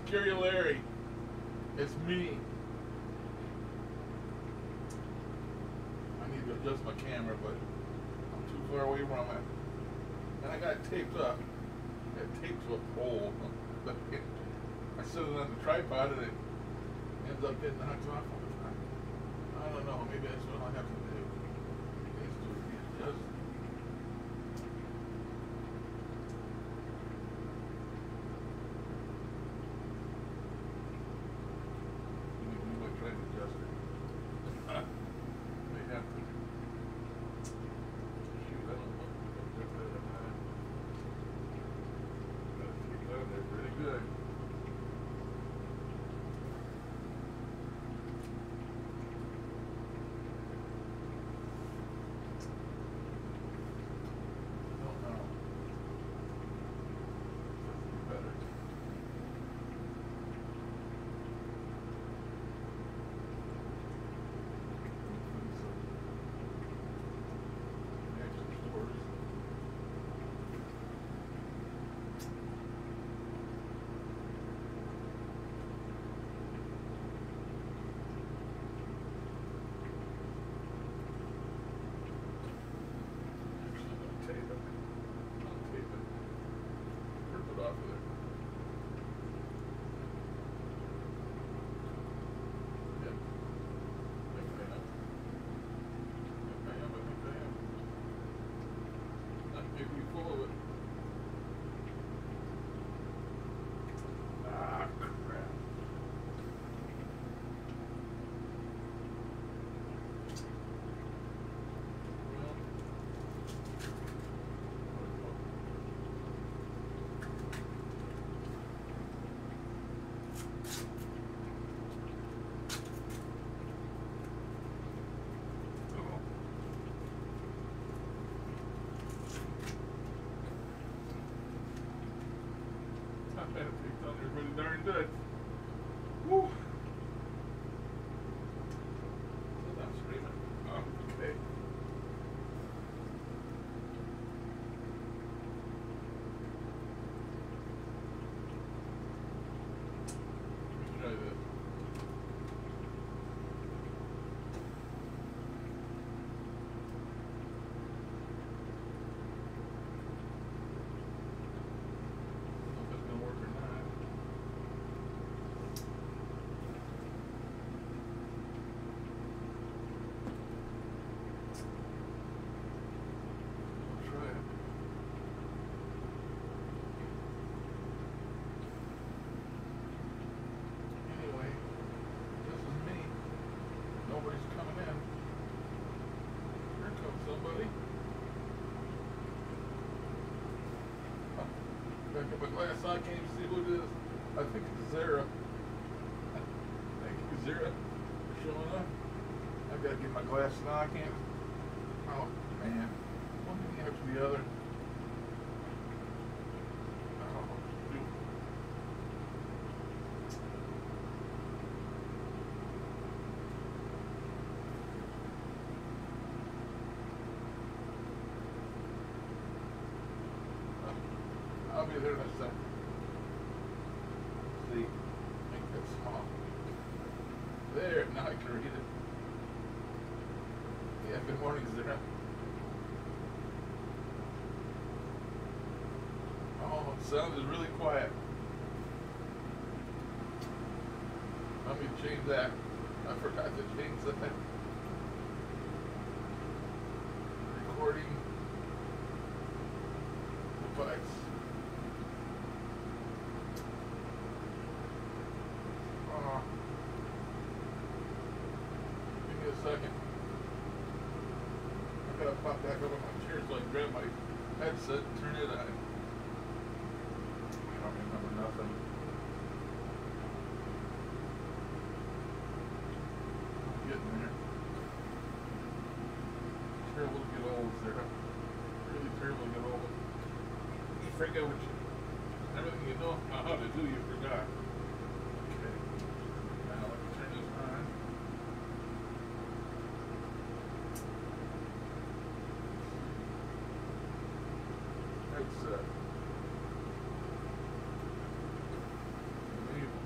Scary Larry. It's me. I need to adjust my camera, but I'm too far away from it. And I got it taped up. I got it taped to a pole. I set it on the tripod and it ends up getting knocked off all the time. I don't know. Maybe that's what I'll have to do. It needs to be adjusted. You might try to adjust it. May have to. Shoot, I don't know. Gotta take it out there pretty good. Pretty darn good. Woo! I'm screaming. Oh, okay. Let me try this. Back up my glass, I can't even see who it is. I think it's Zara. Thank you, Zara, for showing up. I've got to get my glass now. I can't. Oh, man. One thing after the other. Oh, shoot. I'll be there in a second. See, make that small. There, now I can read it. Yeah, good morning, Zara. Oh, the sound is really quiet. Let me change that. I forgot to change that. Recording device. Give me a second. I gotta pop back up on my chair so I can grab my headset and turn it on. I don't remember nothing. I'm getting there. Terrible to get old, Sarah. Really terrible to get old. You forget what everything you know how to do, you forgot. Okay. Now let me turn this on. Headset. Enable.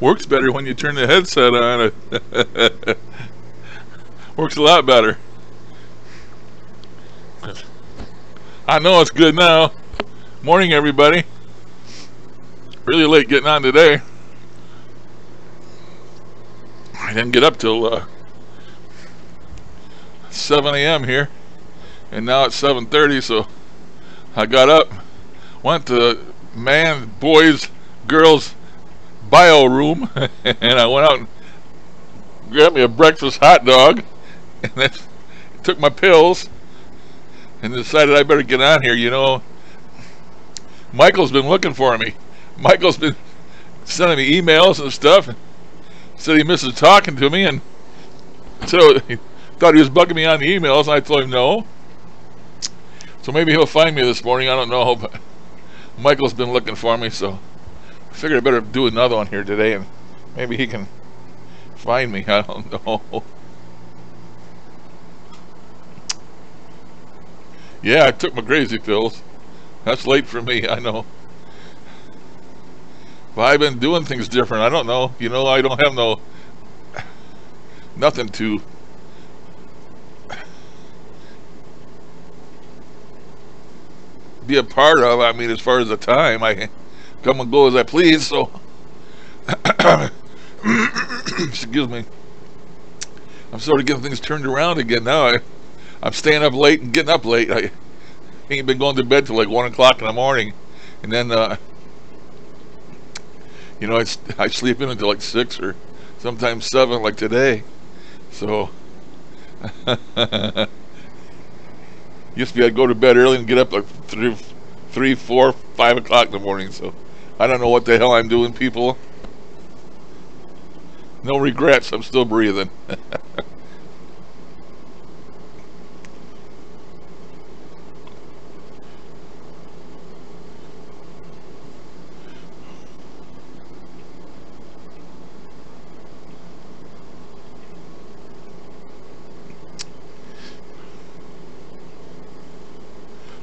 Works better when you turn the headset on. Works a lot better. I know it's good now. Morning, everybody. Really late getting on today. I didn't get up till 7 a.m. here, and now it's 7:30. So I got up, went to man, boys, girls bio room, and I went out and grabbed me a breakfast hot dog, and then took my pills, and decided I better get on here. You know, Michael's been looking for me. Michael's been sending me emails and stuff. Said he misses talking to me, and so he thought he was bugging me on the emails, and I told him no. So maybe he'll find me this morning. I don't know, but Michael's been looking for me, so I figured I better do another one here today, and maybe he can find me. I don't know. Yeah, I took my crazy pills. That's late for me, I know. But I've been doing things different. I don't know. You know, I don't have nothing to be a part of. I mean, as far as the time, I come and go as I please, so excuse me. I'm sort of getting things turned around again now. I'm staying up late and getting up late. I ain't been going to bed till like 1 o'clock in the morning, and then you know, I sleep in until like 6 or sometimes 7, like today. So used to be I'd go to bed early and get up like 3, 4, 5 o'clock in the morning. So I don't know what the hell I'm doing, people. No regrets. I'm still breathing.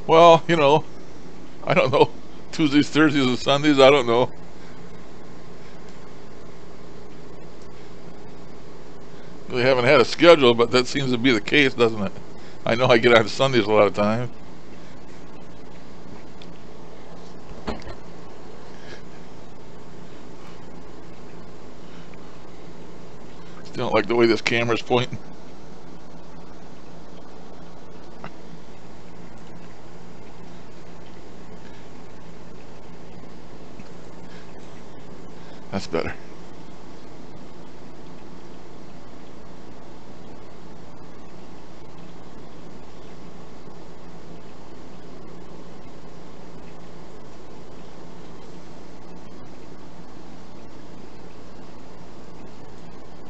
Well, you know, I don't know. Tuesdays, Thursdays, and Sundays, I don't know. Really haven't had a schedule, but that seems to be the case, doesn't it? I know I get on Sundays a lot of times. Still don't like the way this camera's pointing. That's better.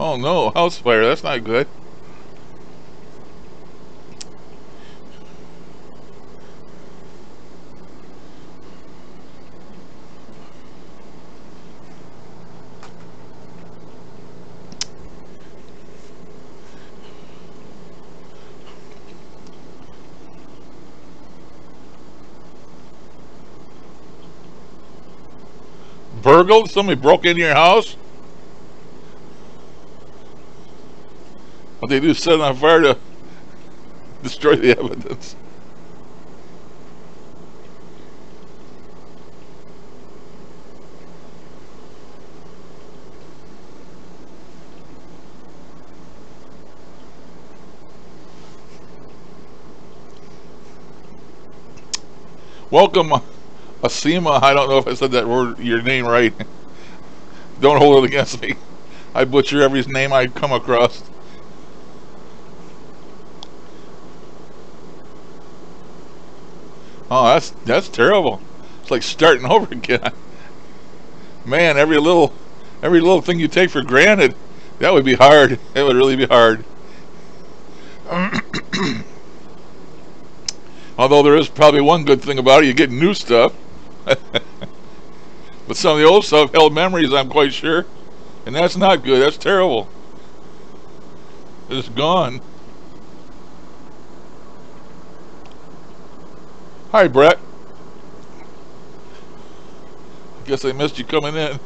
Oh no, house fire, that's not good. Burgled? Somebody broke into your house? What they do, set it on fire to destroy the evidence. Welcome, Asima. I don't know if I said that word, your name right. Don't hold it against me. I butcher every name I come across. Oh, that's terrible. It's like starting over again. Man, every little thing you take for granted, that would be hard. It would really be hard. Although there is probably one good thing about it, you get new stuff. But some of the old stuff held memories, I'm quite sure. And that's not good. That's terrible. It's gone. Hi, Brett. Guess I missed you coming in.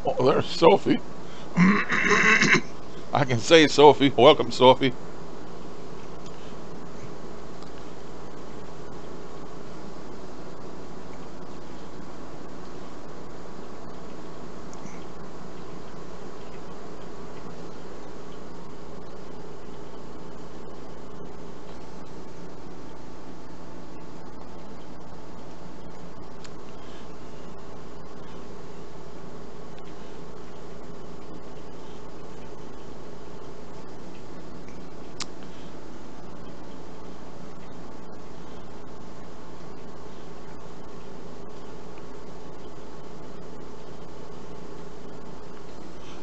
Oh, there's Sophie. I can say Sophie. Welcome, Sophie.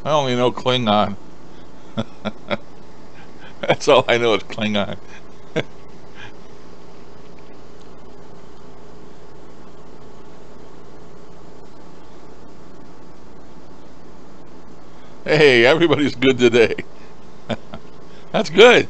I only know Klingon. That's all I know is Klingon. Hey, everybody's good today. That's good.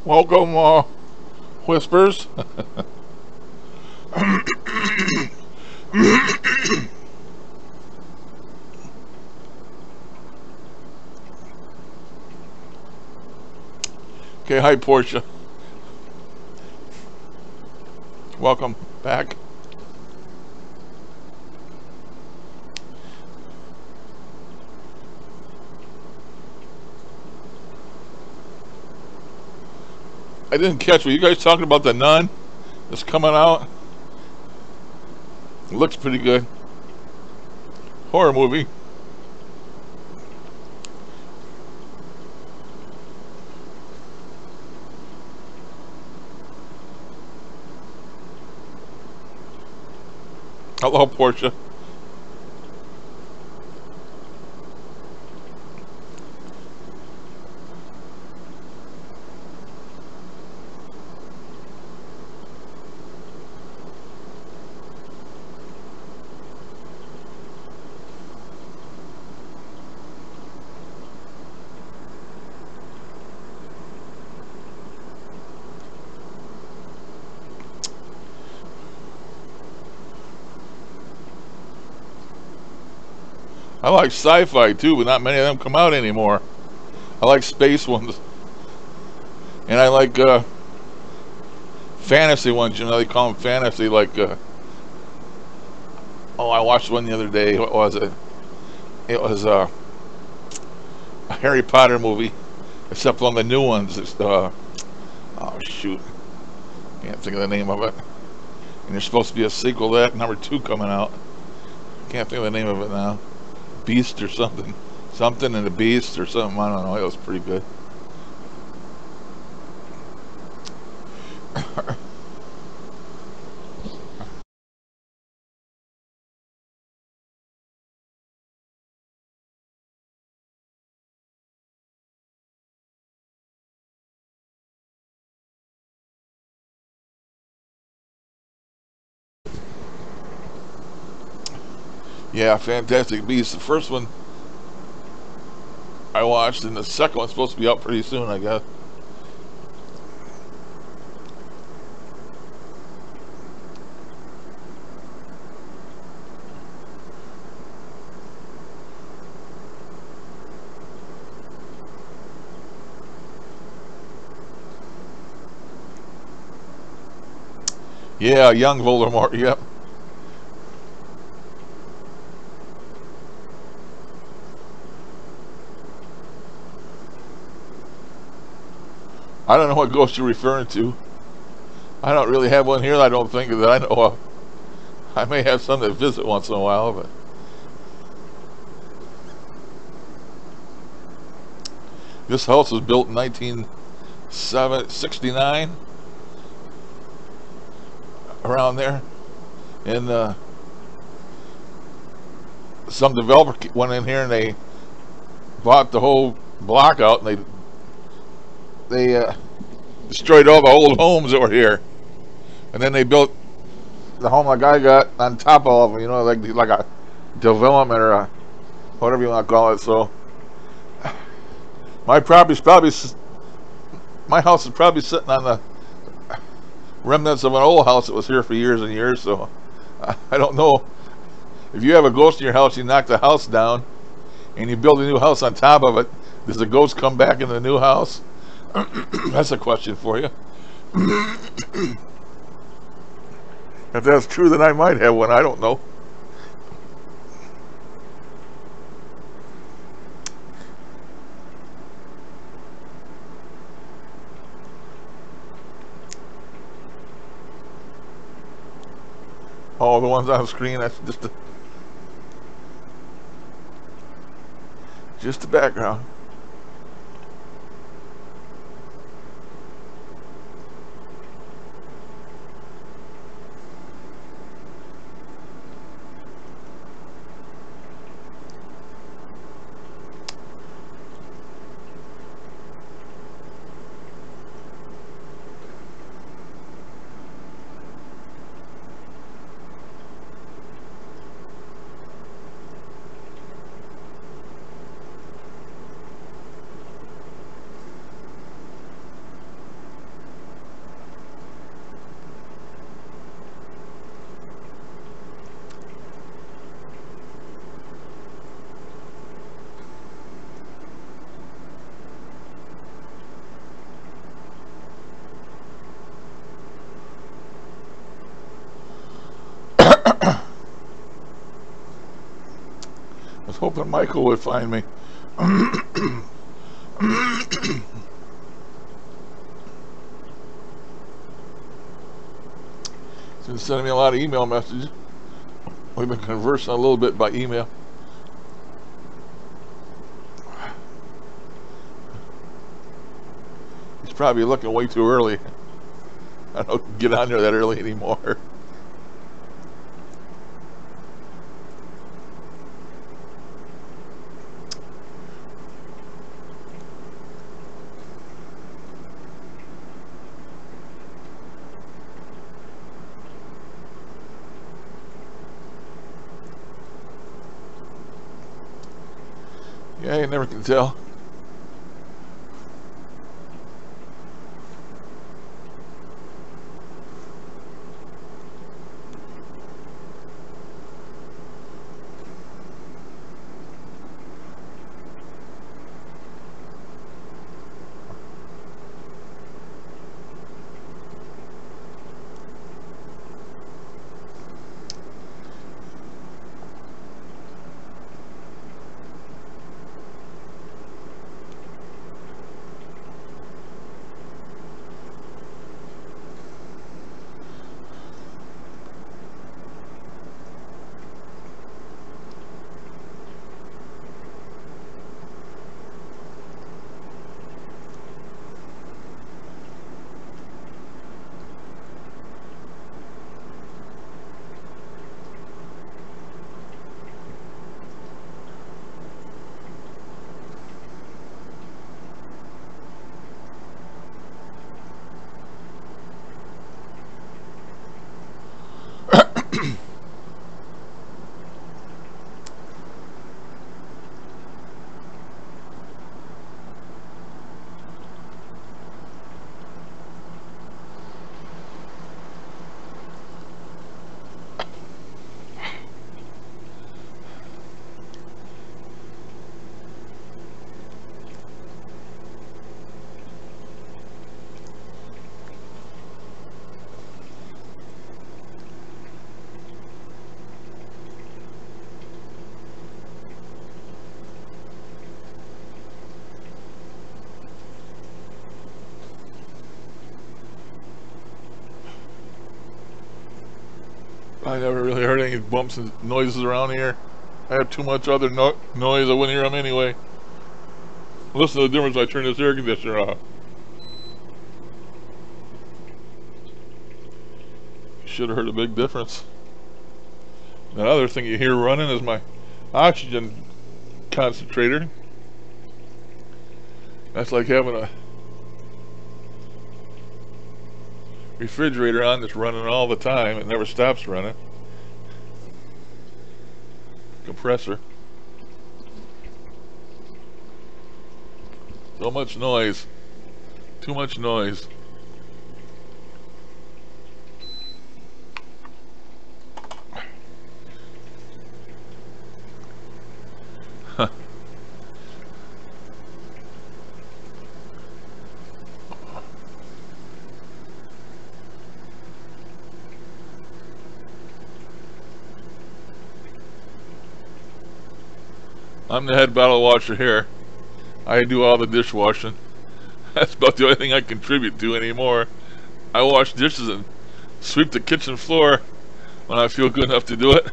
Welcome, Whispers. Okay, hi, Portia. Welcome back. I didn't catch. Were you guys talking about the Nun that's coming out? It looks pretty good. Horror movie. Hello, Portia. I like sci-fi too, but not many of them come out anymore. I like space ones, and I like fantasy ones. You know, they call them fantasy. Like, oh, I watched one the other day. What was it? It was a Harry Potter movie, except on the new ones. It's oh shoot, can't think of the name of it. And there's supposed to be a sequel to that, #2 coming out. Can't think of the name of it now. Beast or something. Something and the Beast or something. I don't know. It was pretty good. Yeah, Fantastic Beasts. The first one I watched, and the second one's supposed to be out pretty soon, I guess. Yeah, young Voldemort. Yep. I don't know what ghost you're referring to. I don't really have one here. I don't think that I know of. I may have some that visit once in a while, but this house was built in 1969, around there, and some developer went in here and they bought the whole block out, and they destroyed all the old homes that were here, and then they built the home like I got on top of them. You know, like a development or a whatever you want to call it. So my property's probably my house is probably sitting on the remnants of an old house that was here for years and years. So I don't know. If you have a ghost in your house, you knock the house down and you build a new house on top of it, does the ghost come back in the new house? That's a question for you. If that's true, then I might have one. I don't know. Oh, the ones on the screen, that's just the background. hoping Michael would find me. He's been sending me a lot of email messages. We've been conversing a little bit by email. He's probably looking way too early. I don't get on there that early anymore. Yeah, you never can tell. I never really heard any bumps and noises around here. I have too much other noise, I wouldn't hear them anyway. Listen to the difference when I turn this air conditioner off. Should have heard a big difference. The other thing you hear running is my oxygen concentrator. That's like having a refrigerator on that's running all the time. It never stops running. Compressor. So much noise. Too much noise. I'm the head bottle washer here. I do all the dishwashing. That's about the only thing I contribute to anymore. I wash dishes and sweep the kitchen floor when I feel good enough to do it.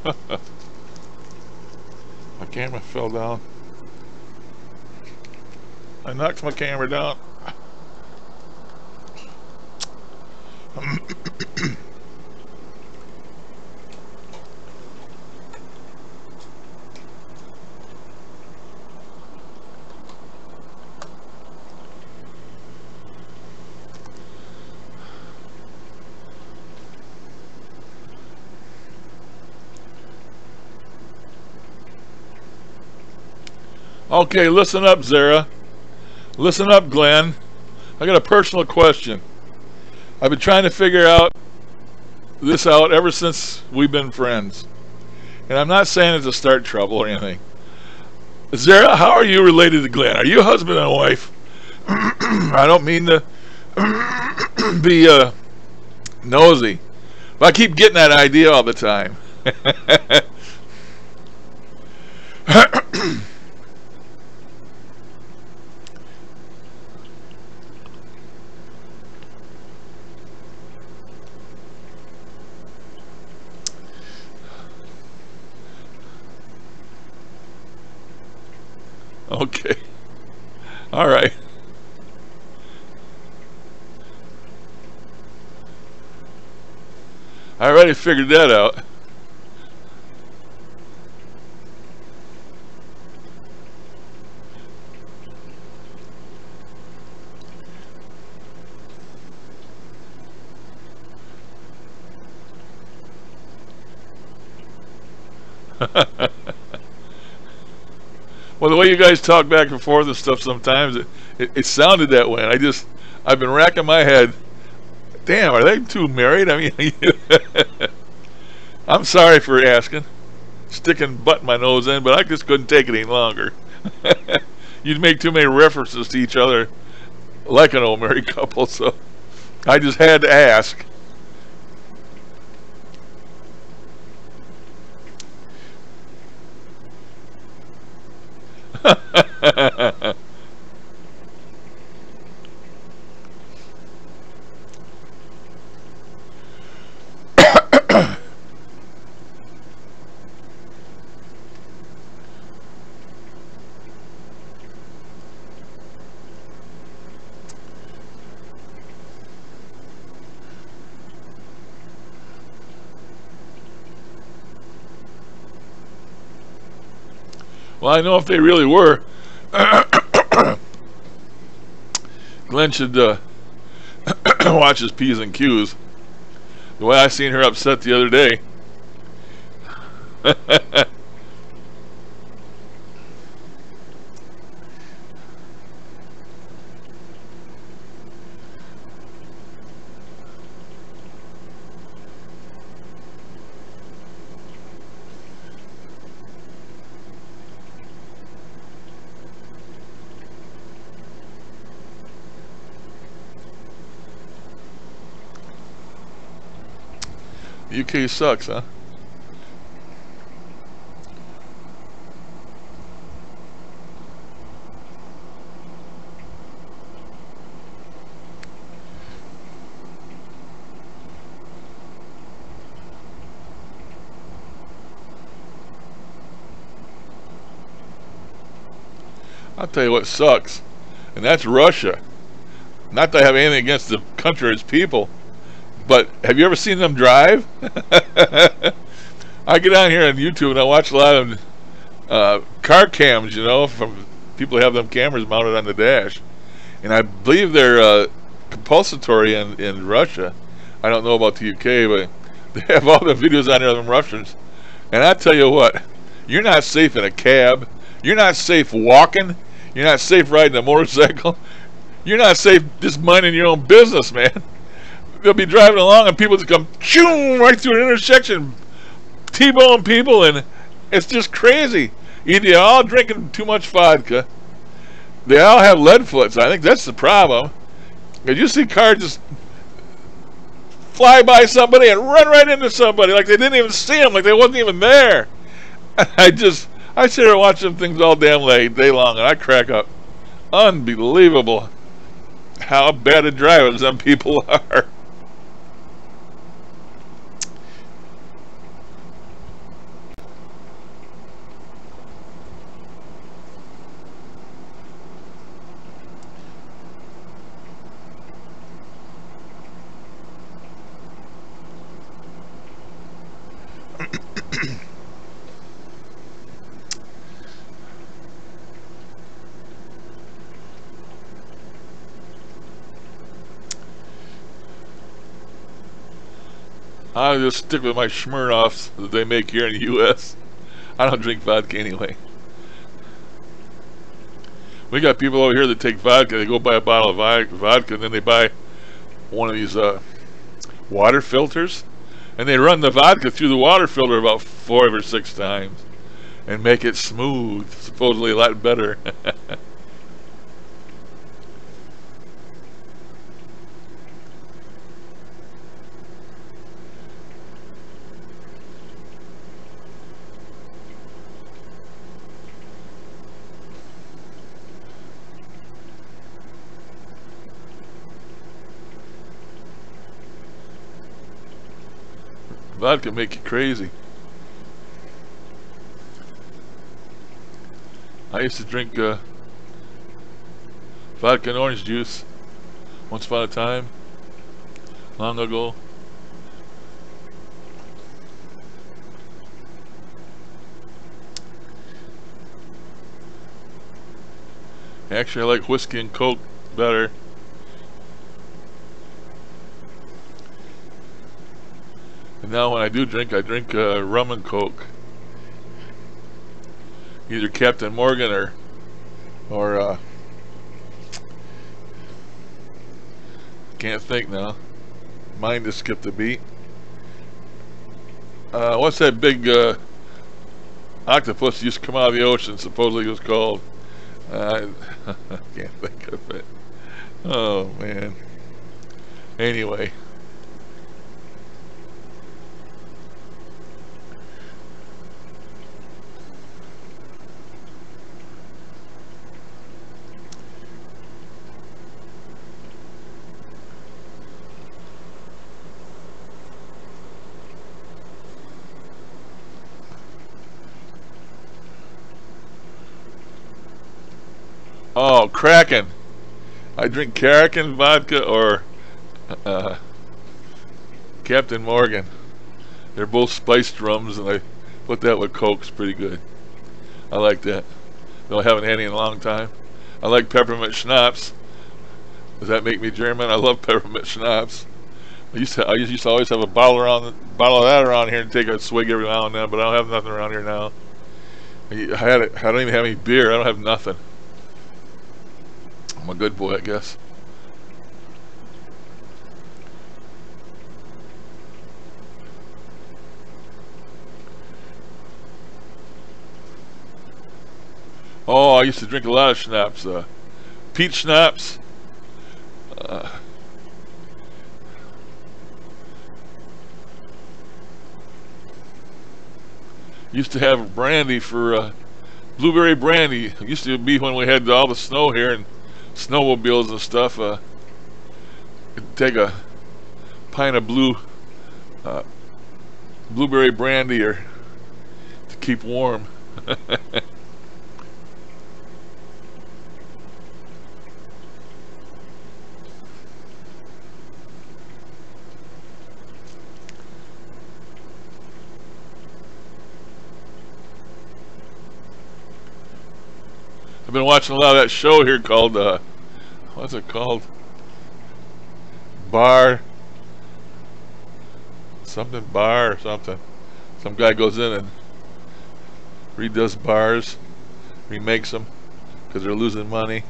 My camera fell down. I knocked my camera down. Okay, listen up, Zara. Listen up, Glenn. I got a personal question. I've been trying to figure this out ever since we've been friends. And I'm not saying it to start trouble or anything. Zara, how are you related to Glenn? Are you husband and wife? I don't mean to be nosy, but I keep getting that idea all the time. Okay. All right. I already figured that out. Well, the way you guys talk back and forth and stuff, sometimes it sounded that way, and I've been racking my head. Damn, are they two married? I mean, I'm sorry for asking, sticking butt in my nose in, but I just couldn't take it any longer. You'd make too many references to each other like an old married couple, so I just had to ask. Well, I know if they really were, Glenn should watch his P's and Q's. The way I seen her upset the other day. UK sucks, huh? I'll tell you what sucks, and that's Russia. Not that I have anything against the country or its people, but have you ever seen them drive? I get on here on YouTube and I watch a lot of car cams, from people who have them cameras mounted on the dash. And I believe they're compulsory in Russia. I don't know about the UK, but they have all the videos on there of them Russians. And I tell you what, you're not safe in a cab. You're not safe walking. You're not safe riding a motorcycle. You're not safe just minding your own business, man. They'll be driving along and people just come choom right through an intersection, T-bone people, and it's just crazy. Either they're all drinking too much vodka, they all have lead foots. I think that's the problem. Because you see cars just fly by somebody and run right into somebody like they didn't even see them, like they wasn't even there. I sit here and watch them things all damn day long, and I crack up. Unbelievable how bad at driving some people are. I just stick with my Smirnoffs that they make here in the U.S. I don't drink vodka anyway. We got people over here that take vodka. They go buy a bottle of vodka, and then they buy one of these water filters, and they run the vodka through the water filter about 5 or 6 times and make it smooth, supposedly a lot better. Vodka make you crazy. I used to drink vodka and orange juice once upon a time, long ago. Actually, I like whiskey and Coke better. And now when I do drink, I drink rum and Coke. Either Captain Morgan or can't think now. Mind just skipped a beat. What's that big octopus that used to come out of the ocean? Supposedly it was called. I can't think of it. Oh man. Anyway. Oh, Kraken. I drink Kraken vodka or Captain Morgan. They're both spiced rums, and I put that with Coke. It's pretty good. I like that. Though I haven't had any in a long time. I like peppermint schnapps. Does that make me German? I love peppermint schnapps. I used to always have a bottle of that around here and take a swig every now and then, but I don't have nothing around here now. I don't even have any beer. I don't have nothing. I'm a good boy, I guess. Oh, I used to drink a lot of schnapps. Peach schnapps. Used to have brandy for blueberry brandy. It used to be when we had all the snow here and snowmobiles and stuff. Take a pint of blueberry brandy or to keep warm. I've been watching a lot of that show here called what's it called? Bar or something. Some guy goes in and redoes bars, remakes them because they're losing money.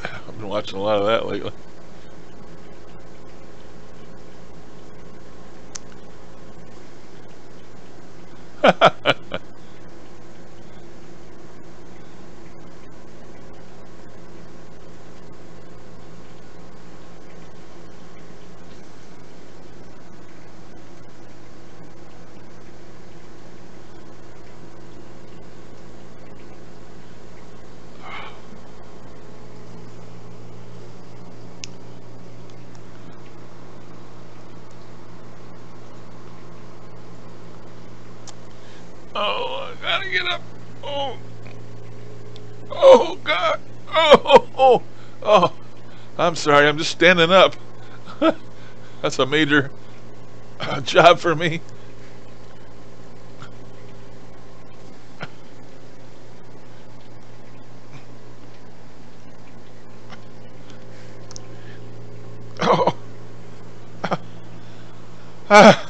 I've been watching a lot of that lately. Oh, I gotta get up. Oh, oh God. Oh. I'm sorry. I'm just standing up. That's a major job for me. Ah,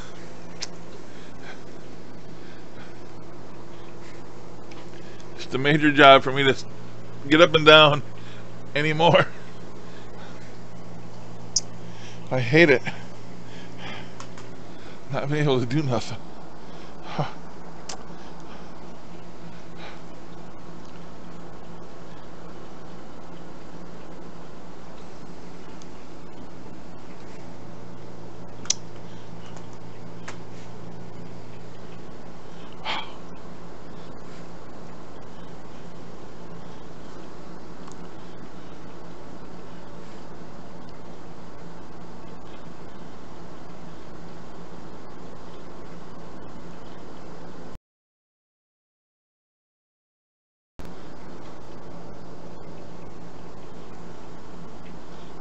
it's a major job for me to get up and down anymore. I hate it. Not being able to do nothing.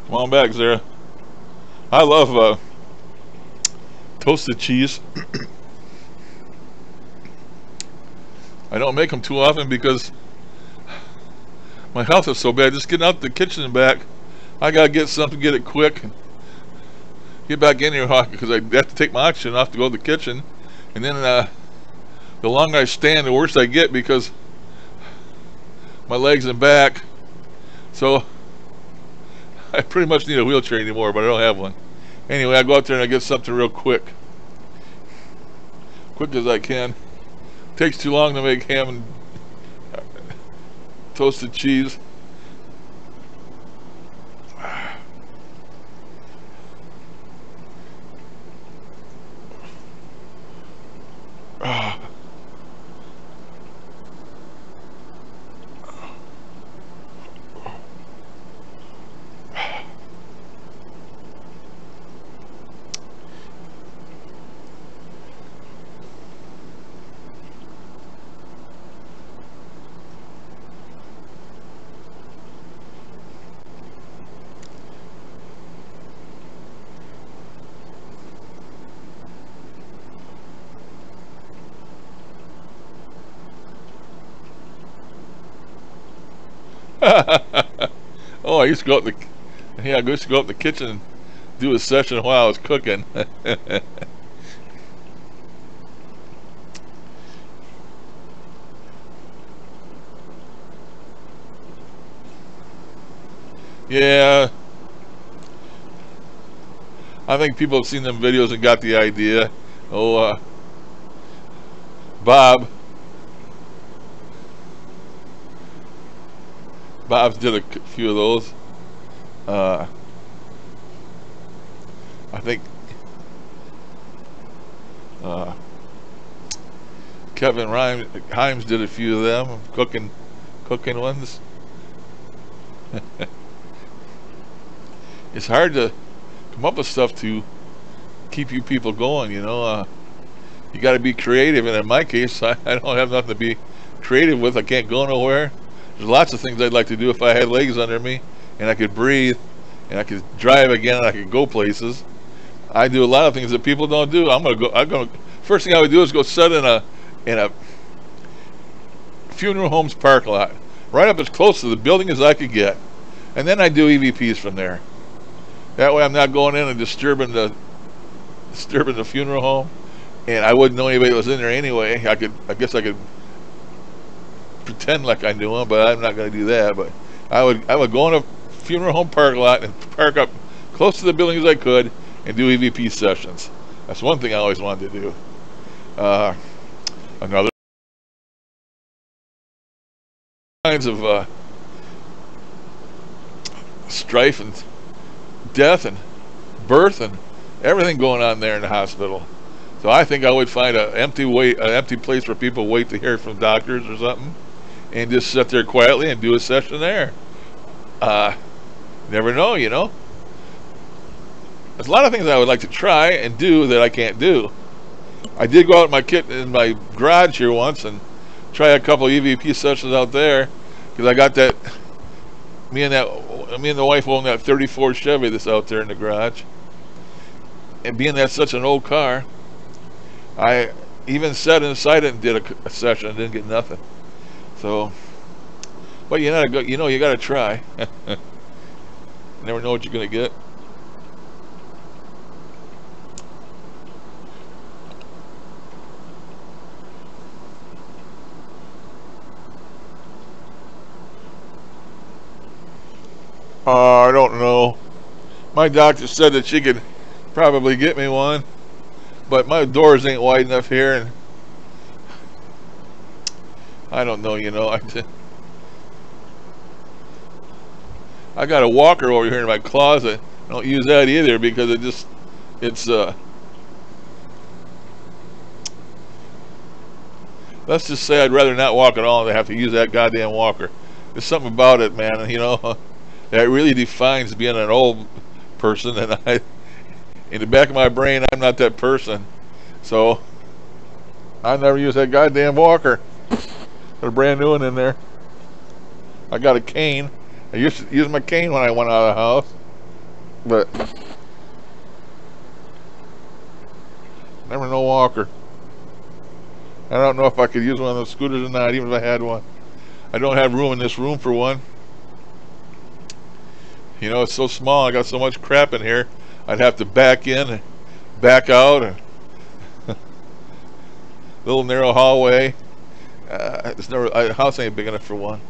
Come on back, Sarah. I love toasted cheese. I don't make them too often because my health is so bad. Just getting out the kitchen and back, I gotta get something, get it quick, and get back in here because I have to take my oxygen off to go to the kitchen. And then the longer I stand, the worse I get because my legs and back. So I pretty much need a wheelchair anymore, but I don't have one. Anyway, I go out there and I get something real quick as I can. Takes too long to make ham and toasted cheese. Oh, I used to go up I used to go up the kitchen and do a session while I was cooking. Yeah, I think people have seen them videos and got the idea. Oh, Bob's did a few of those. I think Kevin Himes did a few of them, cooking ones. It's hard to come up with stuff to keep you people going, you know. You got to be creative, and in my case, I don't have nothing to be creative with. I can't go nowhere. There's lots of things I'd like to do if I had legs under me, and I could breathe, and I could drive again, and I could go places. I do a lot of things that people don't do. First thing I would do is go sit in a funeral home's parking lot, right up as close to the building as I could get, and then I do EVPs from there. That way, I'm not going in and disturbing the funeral home, and I wouldn't know anybody that was in there anyway. I guess I could pretend like I knew them, but I'm not going to do that. But I would go in a funeral home parking lot and park up close to the building as I could and do EVP sessions. That's one thing I always wanted to do. Another kinds of strife and death and birth and everything going on there in the hospital. So I think I would find an empty place where people wait to hear from doctors or something, and just sit there quietly and do a session there. Never know, you know. There's a lot of things I would like to try and do that I can't do. I did go out in my garage here once and try a couple of EVP sessions out there because I got that. Me and the wife own that 34 Chevy that's out there in the garage, and being that's such an old car, I even sat inside it and did a session and didn't get nothing. So, but you got to try. Never know what you're gonna get. I don't know. My doctor said that she could probably get me one, but my doors ain't wide enough here, and I don't know, you know. I got a walker over here in my closet. I don't use that either because it's let's just say I'd rather not walk at all than have to use that goddamn walker. There's something about it, man, you know, that really defines being an old person, and in the back of my brain, I'm not that person. So I never use that goddamn walker. Got a brand new one in there. I got a cane. I used to use my cane when I went out of the house, but never no walker. I don't know if I could use one of those scooters or not, even if I had one. I don't have room in this room for one. You know, it's so small, I got so much crap in here, I'd have to back in and back out. And little narrow hallway. The house ain't big enough for one.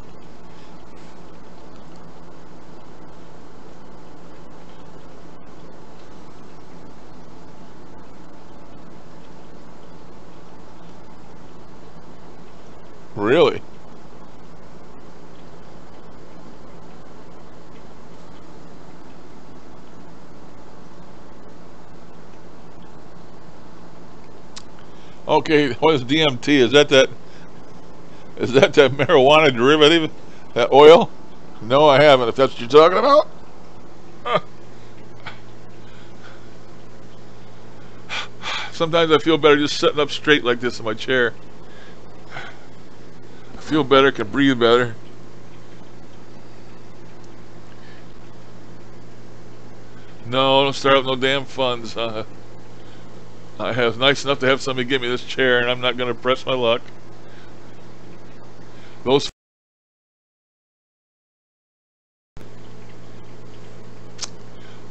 Really? Okay, what is DMT? Is that marijuana derivative? That oil? No, I haven't. If that's what you're talking about. Sometimes I feel better just sitting up straight like this in my chair. I feel better, can breathe better. No, don't start up no damn funds. I was nice enough to have somebody give me this chair, and I'm not going to press my luck. Those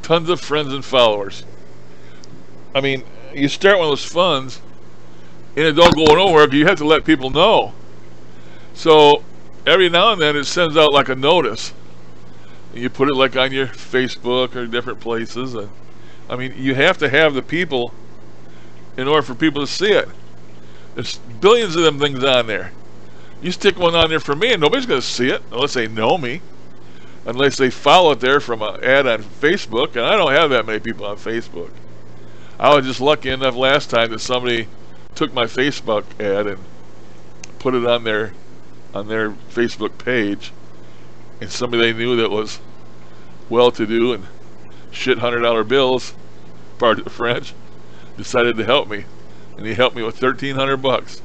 tons of friends and followers. I mean, you start one of those funds, and it don't go nowhere because you have to let people know. So every now and then it sends out like a notice. You put it like on your Facebook or different places. And I mean, you have to have the people in order for people to see it. There's billions of them things on there. You stick one on there for me and nobody's going to see it unless they know me, unless they follow it there from an ad on Facebook, and I don't have that many people on Facebook. I was just lucky enough last time that somebody took my Facebook ad and put it on their Facebook page, and somebody they knew that was well-to-do and shit $100 bills, pardon the French, decided to help me, and he helped me with $1,300.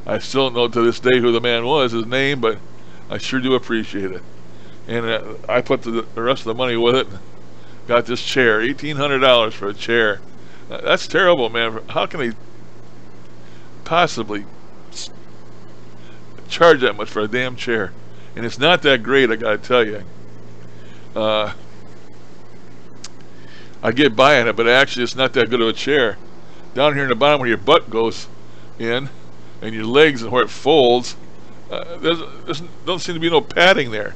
I still don't know to this day who the man was, his name, but I sure do appreciate it. And I put the rest of the money with it. Got this chair, $1,800 for a chair. That's terrible, man. How can they possibly charge that much for a damn chair? And it's not that great, I gotta tell you. I get by on it, but actually it's not that good of a chair. Down here in the bottom where your butt goes in, and your legs and where it folds, there don't seem to be no padding there.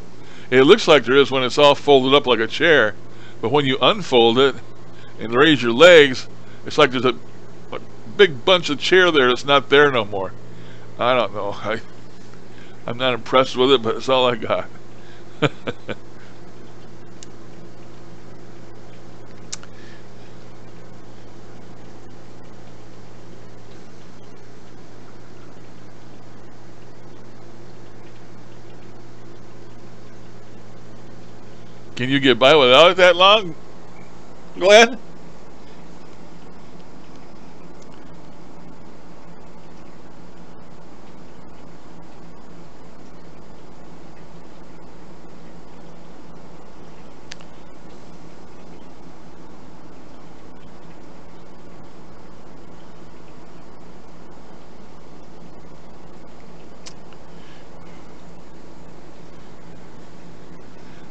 It looks like there is when it's all folded up like a chair, but when you unfold it and raise your legs, it's like there's a big bunch of chair there that's not there no more. I don't know. I'm not impressed with it, but it's all I got. Can you get by without it that long, Glenn?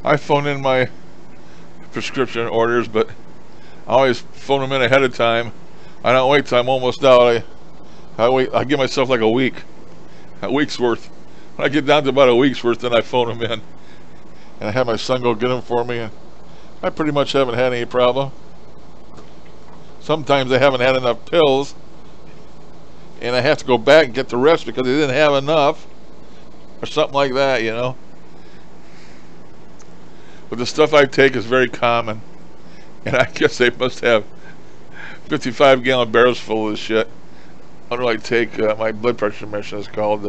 I phone in my prescription orders, but I always phone them in ahead of time. I don't wait till I'm almost out. I give myself like a week's worth. When I get down to about a week's worth, then I phone them in. and I have my son go get them for me, and I pretty much haven't had any problem. Sometimes I haven't had enough pills, and I have to go back and get the rest because they didn't have enough, or something like that, you know. But the stuff I take is very common, and I guess they must have 55-gallon barrels full of this shit. What do I take? My blood pressure medicine is called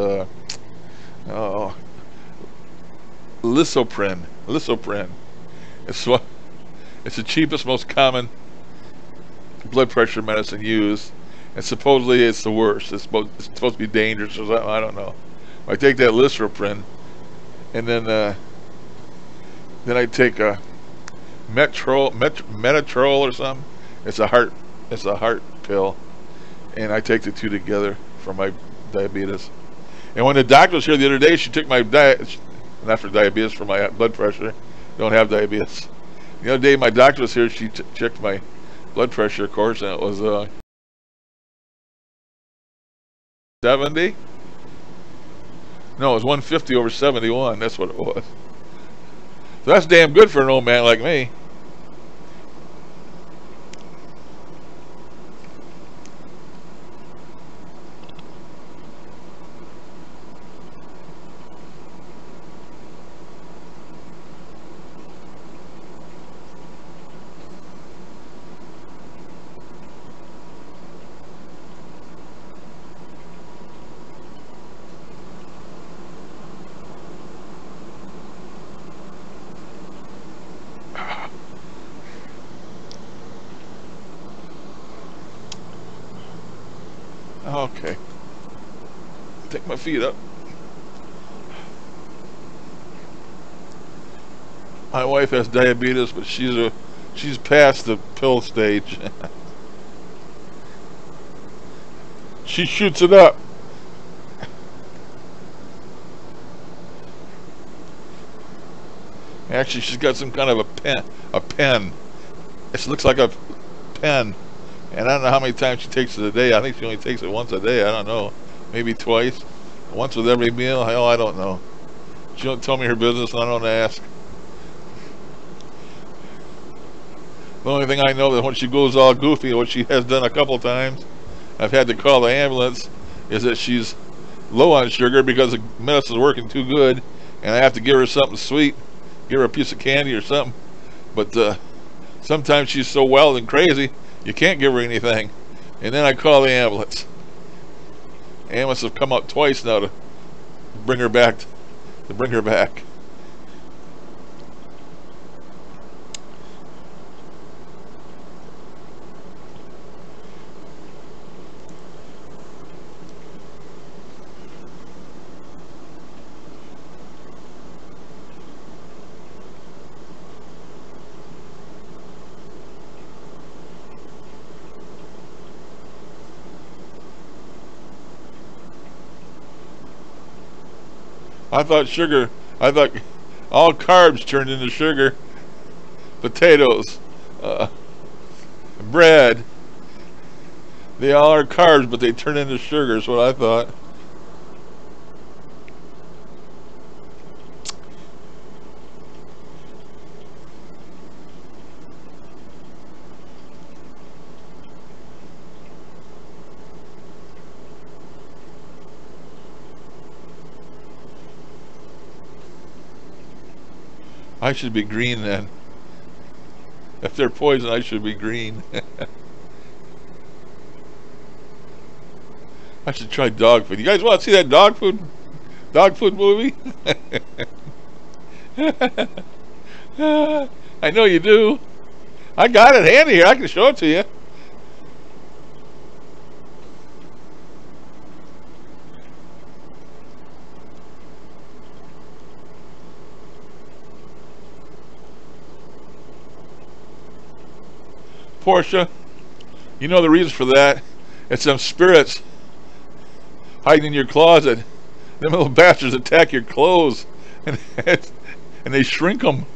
Lisopren. Lisopren. It's the cheapest, most common blood pressure medicine used, and supposedly it's the worst. It's supposed to be dangerous or something. I don't know. I take that Lisopren, and then I take a Metatrol or something. It's a heart pill, and I take the two together for my diabetes. And when the doctor was here the other day, she took my not for diabetes, for my blood pressure. Don't have diabetes. The other day my doctor was here, she checked my blood pressure, of course, and it was 70. No, it was 150 over 71. That's what it was. So that's damn good for an old man like me. Okay. Take my feet up. My wife has diabetes, but she's past the pill stage. She shoots it up. Actually, she's got some kind of a pen. It looks like a pen. And I don't know how many times she takes it a day. I think she only takes it once a day. I don't know. Maybe twice. Once with every meal. Hell, I don't know. She don't tell me her business, and I don't ask. The only thing I know is when she goes all goofy, what she has done a couple times, I've had to call the ambulance, is that she's low on sugar because the medicine's working too good, and I have to give her something sweet, give her a piece of candy or something. But sometimes she's so wild and crazy, you can't give her anything. And then I call the ambulance. Ambulance have come up twice now to bring her back. I thought all carbs turned into sugar. Potatoes, bread, they all are carbs, but they turn into sugar, is what I thought. I should be green then. If they're poison, I should be green. I should try dog food. You guys want to see that dog food movie? I know you do. I got it handy here. I can show it to you. Portia, you know the reason for that? It's them spirits hiding in your closet. Them little bastards attack your clothes and they shrink them.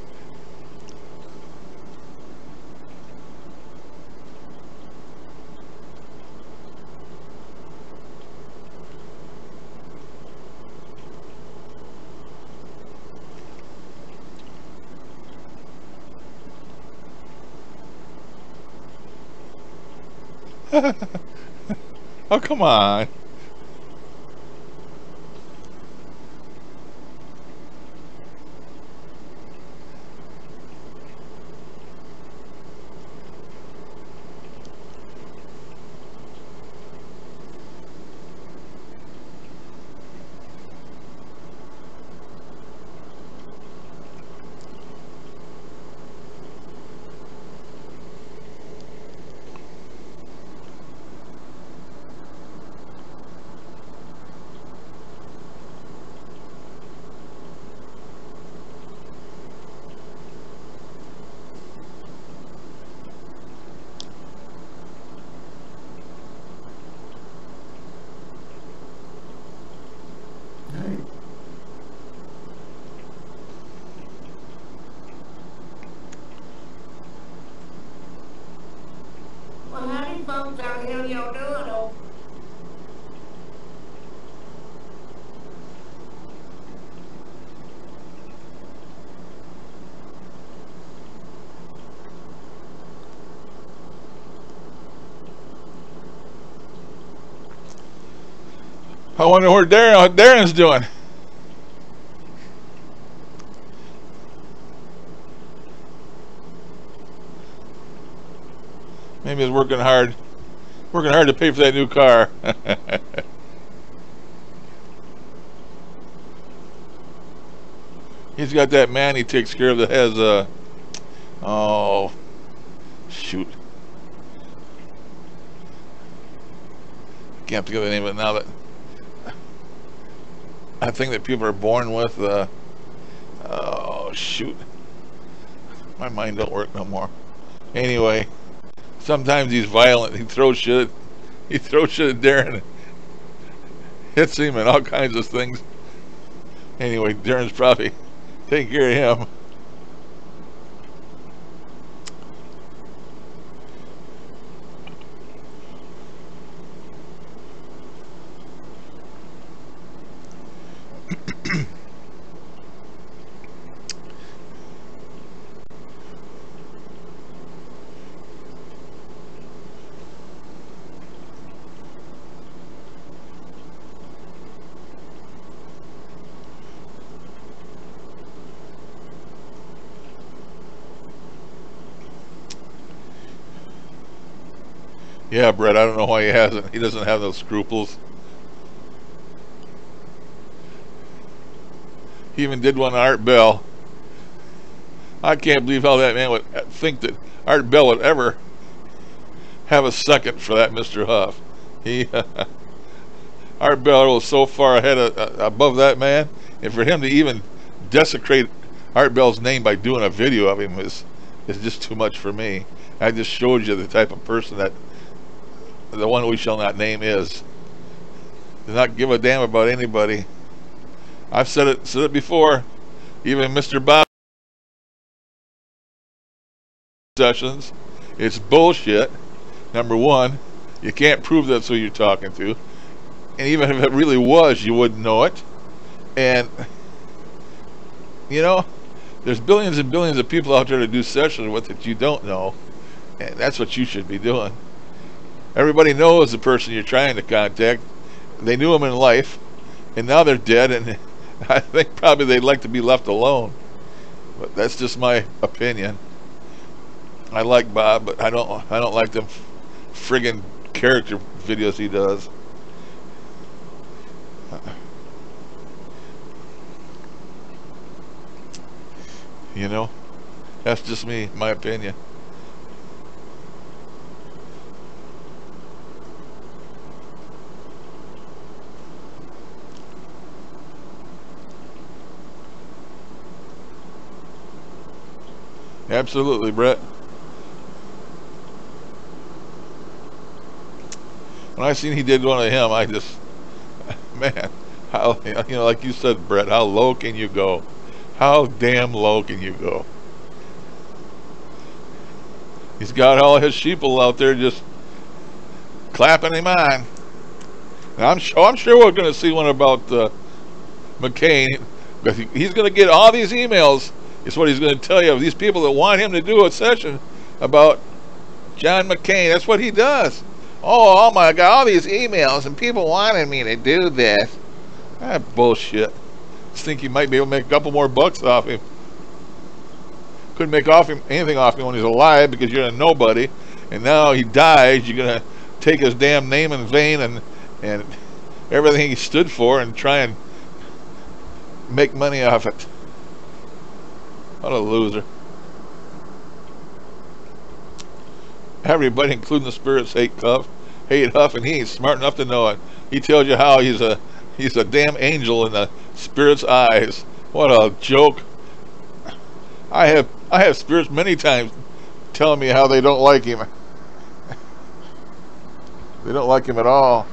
Oh, come on. Well, howdy, folks. How the hell y'all doing? Oh, I wonder what Darren's doing. Maybe he's working hard to pay for that new car. He's got that man he takes care of that has oh shoot, can't think of the name of it now. That I think that people are born with. Oh shoot, my mind don't work no more. Anyway, sometimes he's violent. He throws shit at Darren, hits him and all kinds of things. Anyway, Darren's probably taking care of him. Yeah, Brett, I don't know why he hasn't. He doesn't have those scruples. He even did one to Art Bell. I can't believe how that man would think that Art Bell would ever have a second for that Mr. Huff. He, Art Bell was so far ahead above that man, and for him to even desecrate Art Bell's name by doing a video of him is just too much for me. I just showed you the type of person that the one we shall not name is. Does not give a damn about anybody. I've said it before. Even Mr. Bob Sessions, it's bullshit. Number one, you can't prove that's who you're talking to, and even if it really was, you wouldn't know it. And you know, there's billions and billions of people out there to do sessions with that you don't know, and that's what you should be doing. Everybody knows the person you're trying to contact. They knew him in life, and now they're dead, and I think probably they'd like to be left alone. But that's just my opinion. I like Bob, but I don't like them friggin' character videos he does. You know, that's just me, my opinion. Absolutely, Brett. When I seen he did one of him, I just, man, how, you know, like you said, Brett, how low can you go? How damn low can you go? He's got all his sheeple out there just clapping him on. And I'm sure we're going to see one about McCain, because he's going to get all these emails. Is what he's going to tell you of these people that want him to do a session about John McCain. That's what he does. Oh my God, all these emails and people wanted me to do this. That bullshit. Just think you might be able to make a couple more bucks off him. Couldn't make off him anything off him when he's alive because you're a nobody, and now he dies. You're gonna take his damn name in vain and everything he stood for and try and make money off it. What a loser. Everybody, including the spirits, hate Huff, and he ain't smart enough to know it. He tells you how he's a damn angel in the spirit's eyes. What a joke. I have spirits many times telling me how they don't like him. They don't like him at all.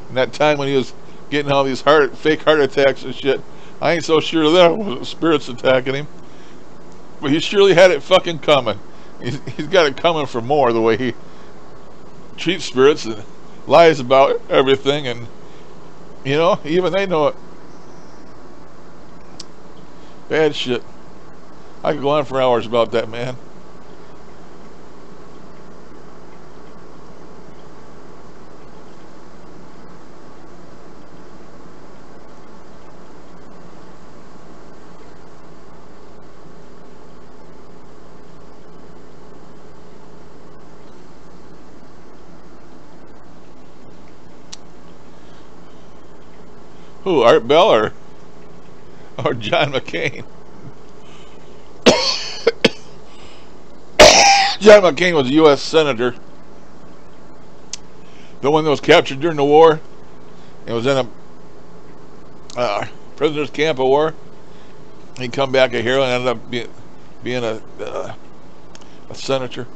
And that time when he was getting all these fake heart attacks and shit, I ain't so sure that was spirits attacking him. But he surely had it fucking coming. He's got it coming for more, the way he treats spirits and lies about everything, and you know, even they know it. Bad shit. I could go on for hours about that man. Who, Art Bell or John McCain? John McCain was a U.S. Senator. The one that was captured during the war and was in a prisoner's camp of war. He come back a hero and ended up being a senator.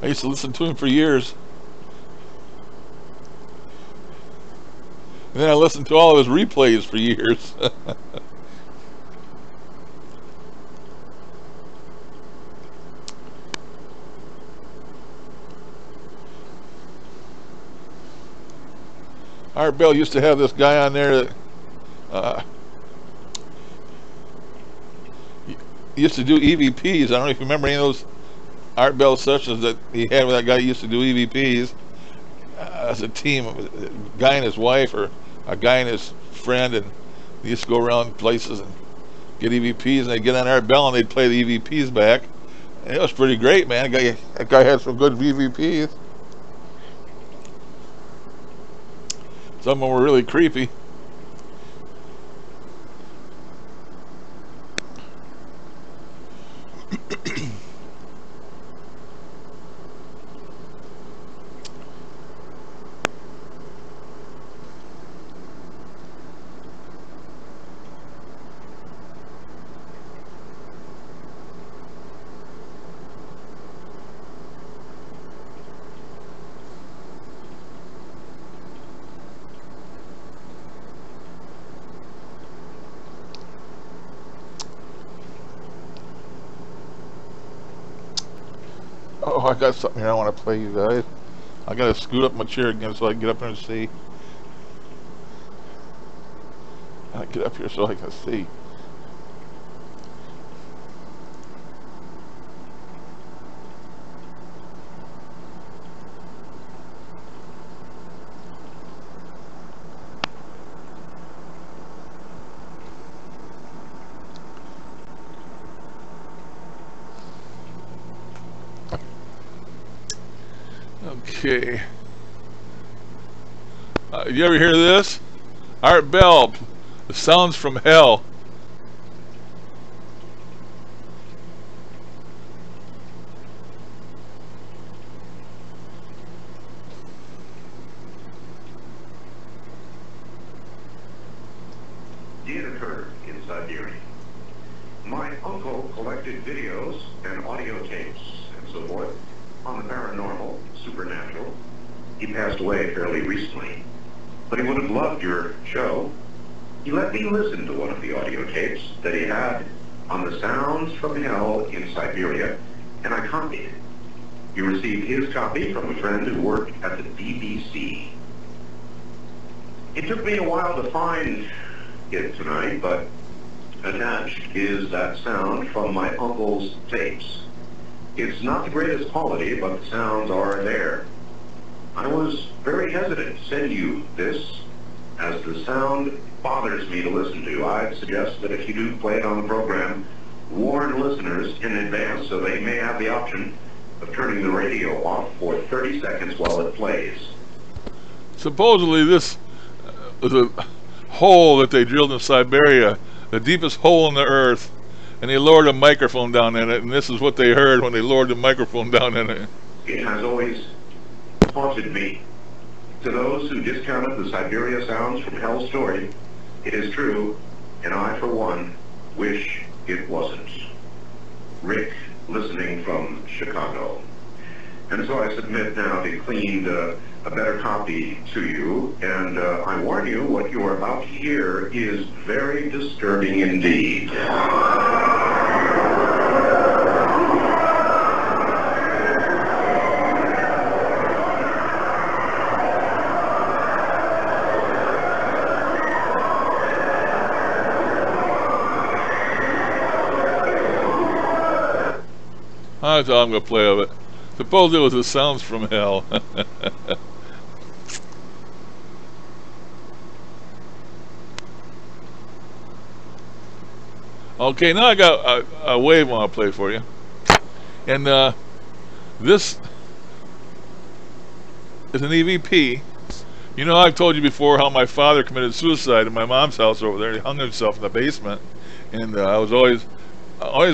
I used to listen to him for years. And then I listened to all of his replays for years. Art Bell used to have this guy on there that used to do EVPs. I don't know if you remember any of those Art Bell sessions that he had with that guy who used to do EVPs as a team, a guy and his wife or a guy and his friend, and they used to go around places and get EVPs, and they'd get on Art Bell and they'd play the EVPs back, and it was pretty great, man. That guy had some good EVPs. Some of them were really creepy. Oh, I got something here I want to play you guys. I gotta scoot up my chair again so I can get up here and see. I get up here so I can see. Okay. You ever hear this? Art Bell, The Sounds from Hell. Did occur in Siberia. My uncle collected videos and audio tapes and so forth on the paranormal, supernatural, He passed away fairly recently, but he would have loved your show. He let me listen to one of the audio tapes that he had on the sounds from hell in Siberia, and I copied it. He received his copy from a friend who worked at the BBC. It took me a while to find it tonight, but attached is that sound from my uncle's tapes. It's not the greatest quality, but the sounds are there. I was very hesitant to send you this, as the sound bothers me to listen to. I'd suggest that if you do play it on the program, warn listeners in advance so they may have the option of turning the radio off for 30 seconds while it plays. Supposedly this was a hole that they drilled in Siberia, the deepest hole in the earth, and they lowered a microphone down in it, and this is what they heard when they lowered the microphone down in it. It has always haunted me. To those who discounted the Siberia Sounds from Hell story, it is true, and I, for one, wish it wasn't. Rick, listening from Chicago. And so I submit now the cleaned, a better copy to you, and I warn you, what you are about to hear is very disturbing indeed. That's all I'm going to play of it. Suppose it was the sounds from hell. Okay, now I got a wave I want to play for you. And this is an EVP. You know, I've told you before how my father committed suicide in my mom's house over there. He hung himself in the basement. And I was always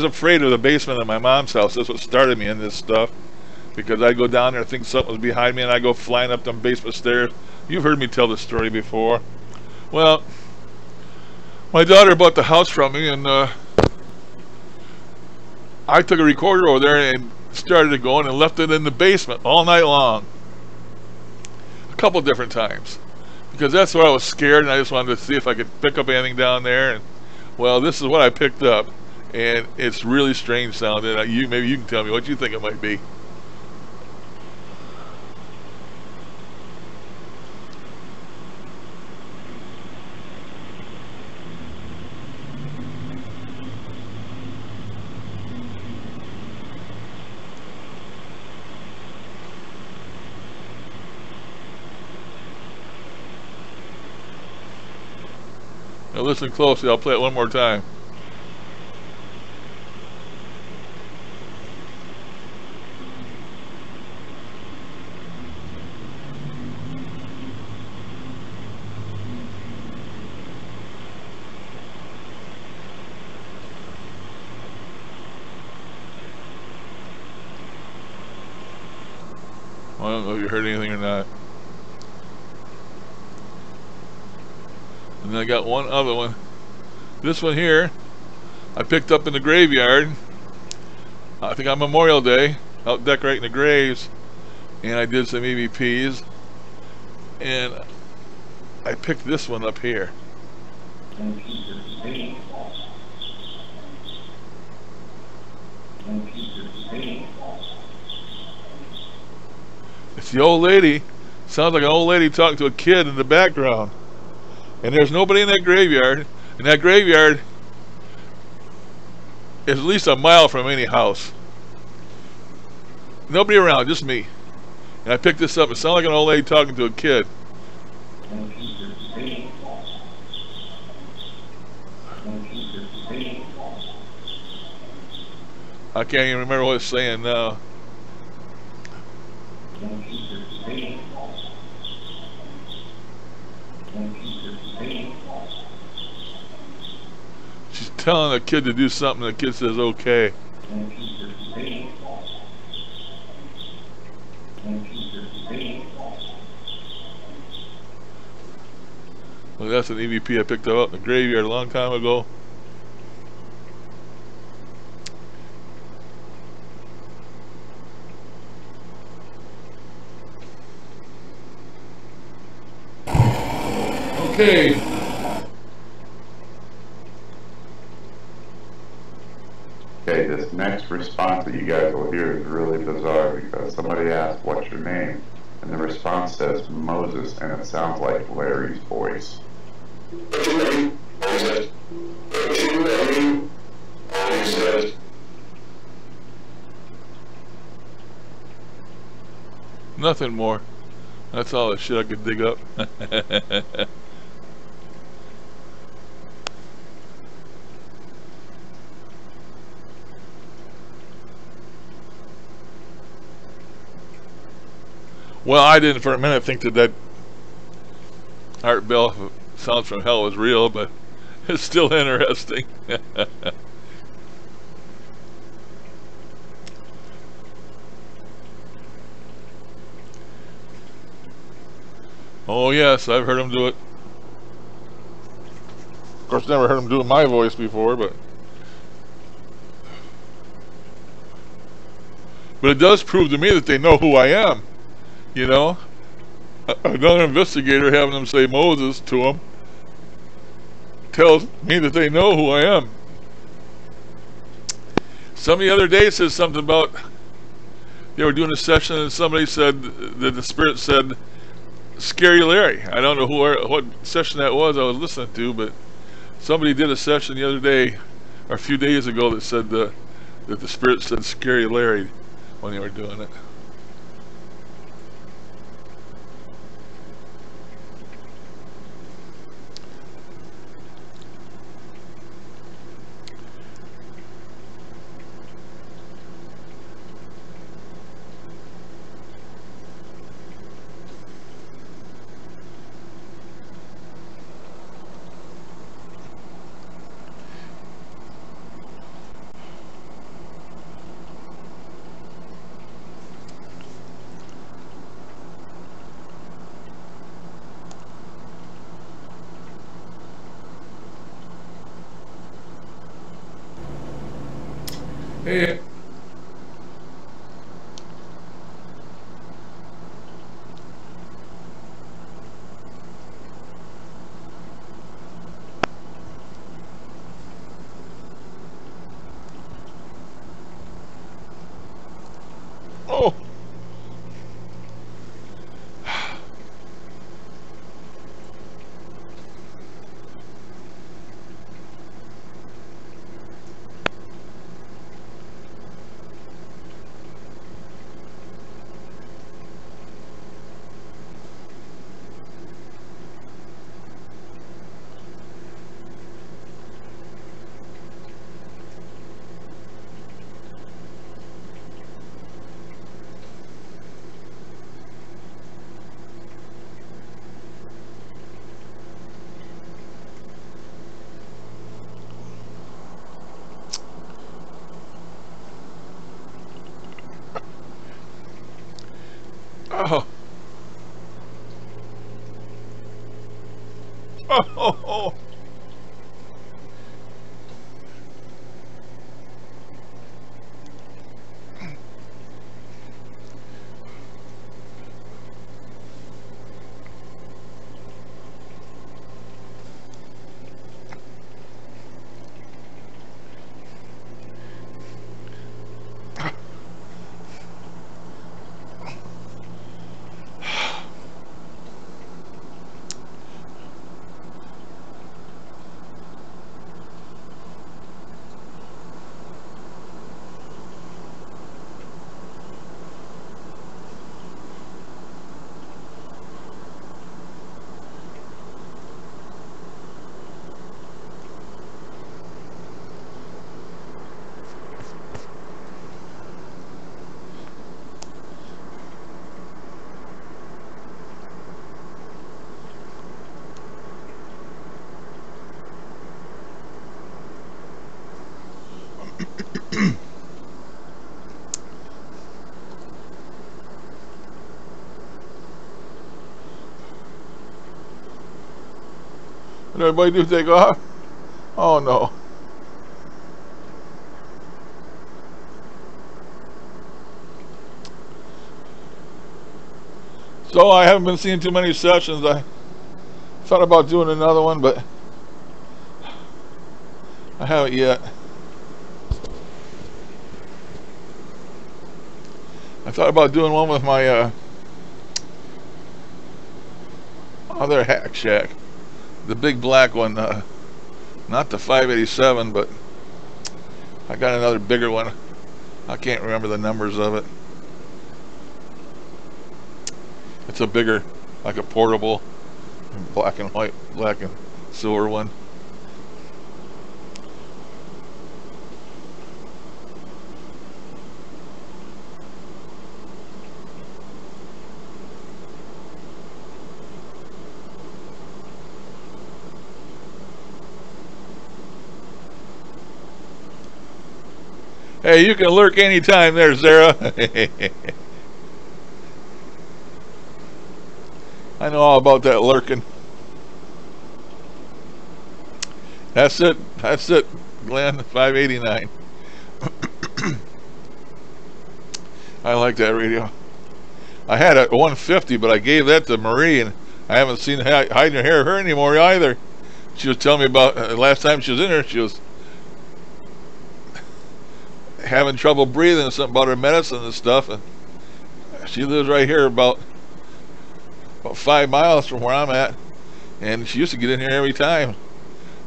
afraid of the basement of my mom's house. That's what started me in this stuff. Because I'd go down there and think something was behind me, and I'd go flying up them basement stairs. You've heard me tell this story before. Well, my daughter bought the house from me, and I took a recorder over there and started it going and left it in the basement all night long. A couple different times. Because that's where I was scared, and I just wanted to see if I could pick up anything down there. And well, this is what I picked up, and it's really strange sounding. Maybe you can tell me what you think it might be. Now listen closely, I'll play it one more time. I don't know if you heard anything or not. And then I got one other one. This one here, I picked up in the graveyard. I think on Memorial Day, out decorating the graves. And I did some EVPs. And I picked this one up here. It's the old lady. Sounds like an old lady talking to a kid in the background. And there's nobody in that graveyard. And that graveyard is at least a mile from any house. Nobody around, just me. And I picked this up. It sounded like an old lady talking to a kid. I can't even remember what it's saying now. She's telling a kid to do something, the kid says okay. Well, that's an EVP I picked up in the graveyard a long time ago. Okay. Okay, this next response that you guys will hear is really bizarre because somebody asked, "What's your name?" And the response says Moses, and it sounds like Larry's voice. What's your name? Moses. What's your name? Moses. Nothing more. That's all the shit I could dig up. Well, I didn't for a minute think that Art Bell Sounds from Hell was real, but it's still interesting. Oh yes, I've heard him do it. Of course, never heard him do my voice before, but it does prove to me that they know who I am. You know, another investigator having them say Moses to him tells me that they know who I am. Somebody the other day said something about they were doing a session and somebody said that the spirit said Scary Larry. I don't know what session that was I was listening to, but somebody did a session the other day or a few days ago that said that the spirit said Scary Larry when they were doing it. Hey. Oh. Oh. Oh. Did everybody do take off? Oh no. So I haven't been seeing too many sessions. Thought about doing another one, but I haven't yet. I thought about doing one with my other Hack Shack, the big black one, not the 587, but I got another bigger one. I can't remember the numbers of it. It's a bigger, like a portable, black and white, black and silver one. Hey, you can lurk anytime there, Sarah. I know all about that lurking. That's it, Glenn, 589. I like that radio. I had a 150, but I gave that to Marie, and I haven't seen hiding her hair her anymore either. She was telling me about, last time she was in here, she was having trouble breathing, something about her medicine and stuff, and she lives right here about 5 miles from where I'm at, and she used to get in here every time.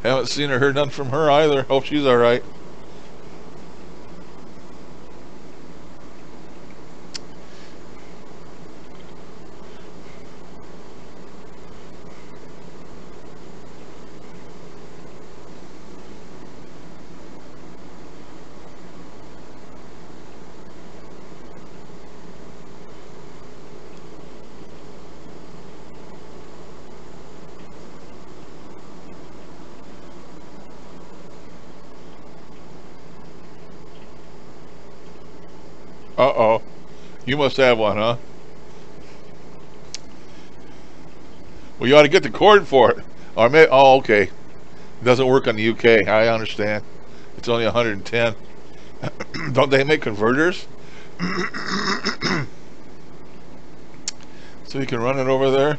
Haven't seen or heard nothing from her either. Hope she's all right. Uh-oh. You must have one, huh? Well, you ought to get the cord for it. Or maybe, oh, okay. It doesn't work on the UK. I understand. It's only 110. Don't they make converters? So you can run it over there?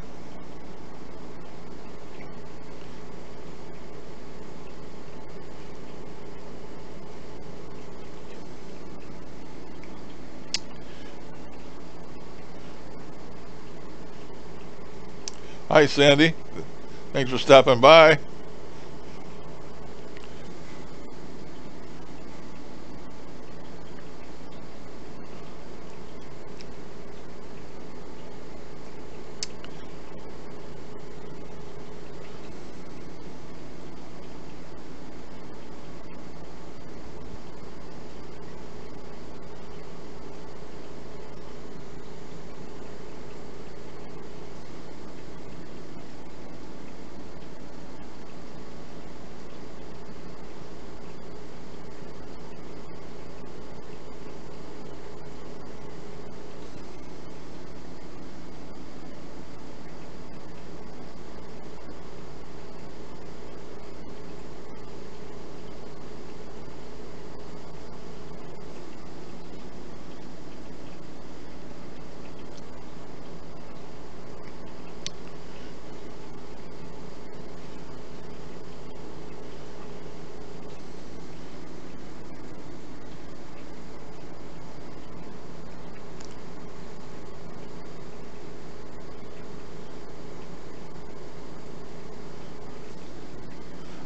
Hi, Sandy. Thanks for stopping by.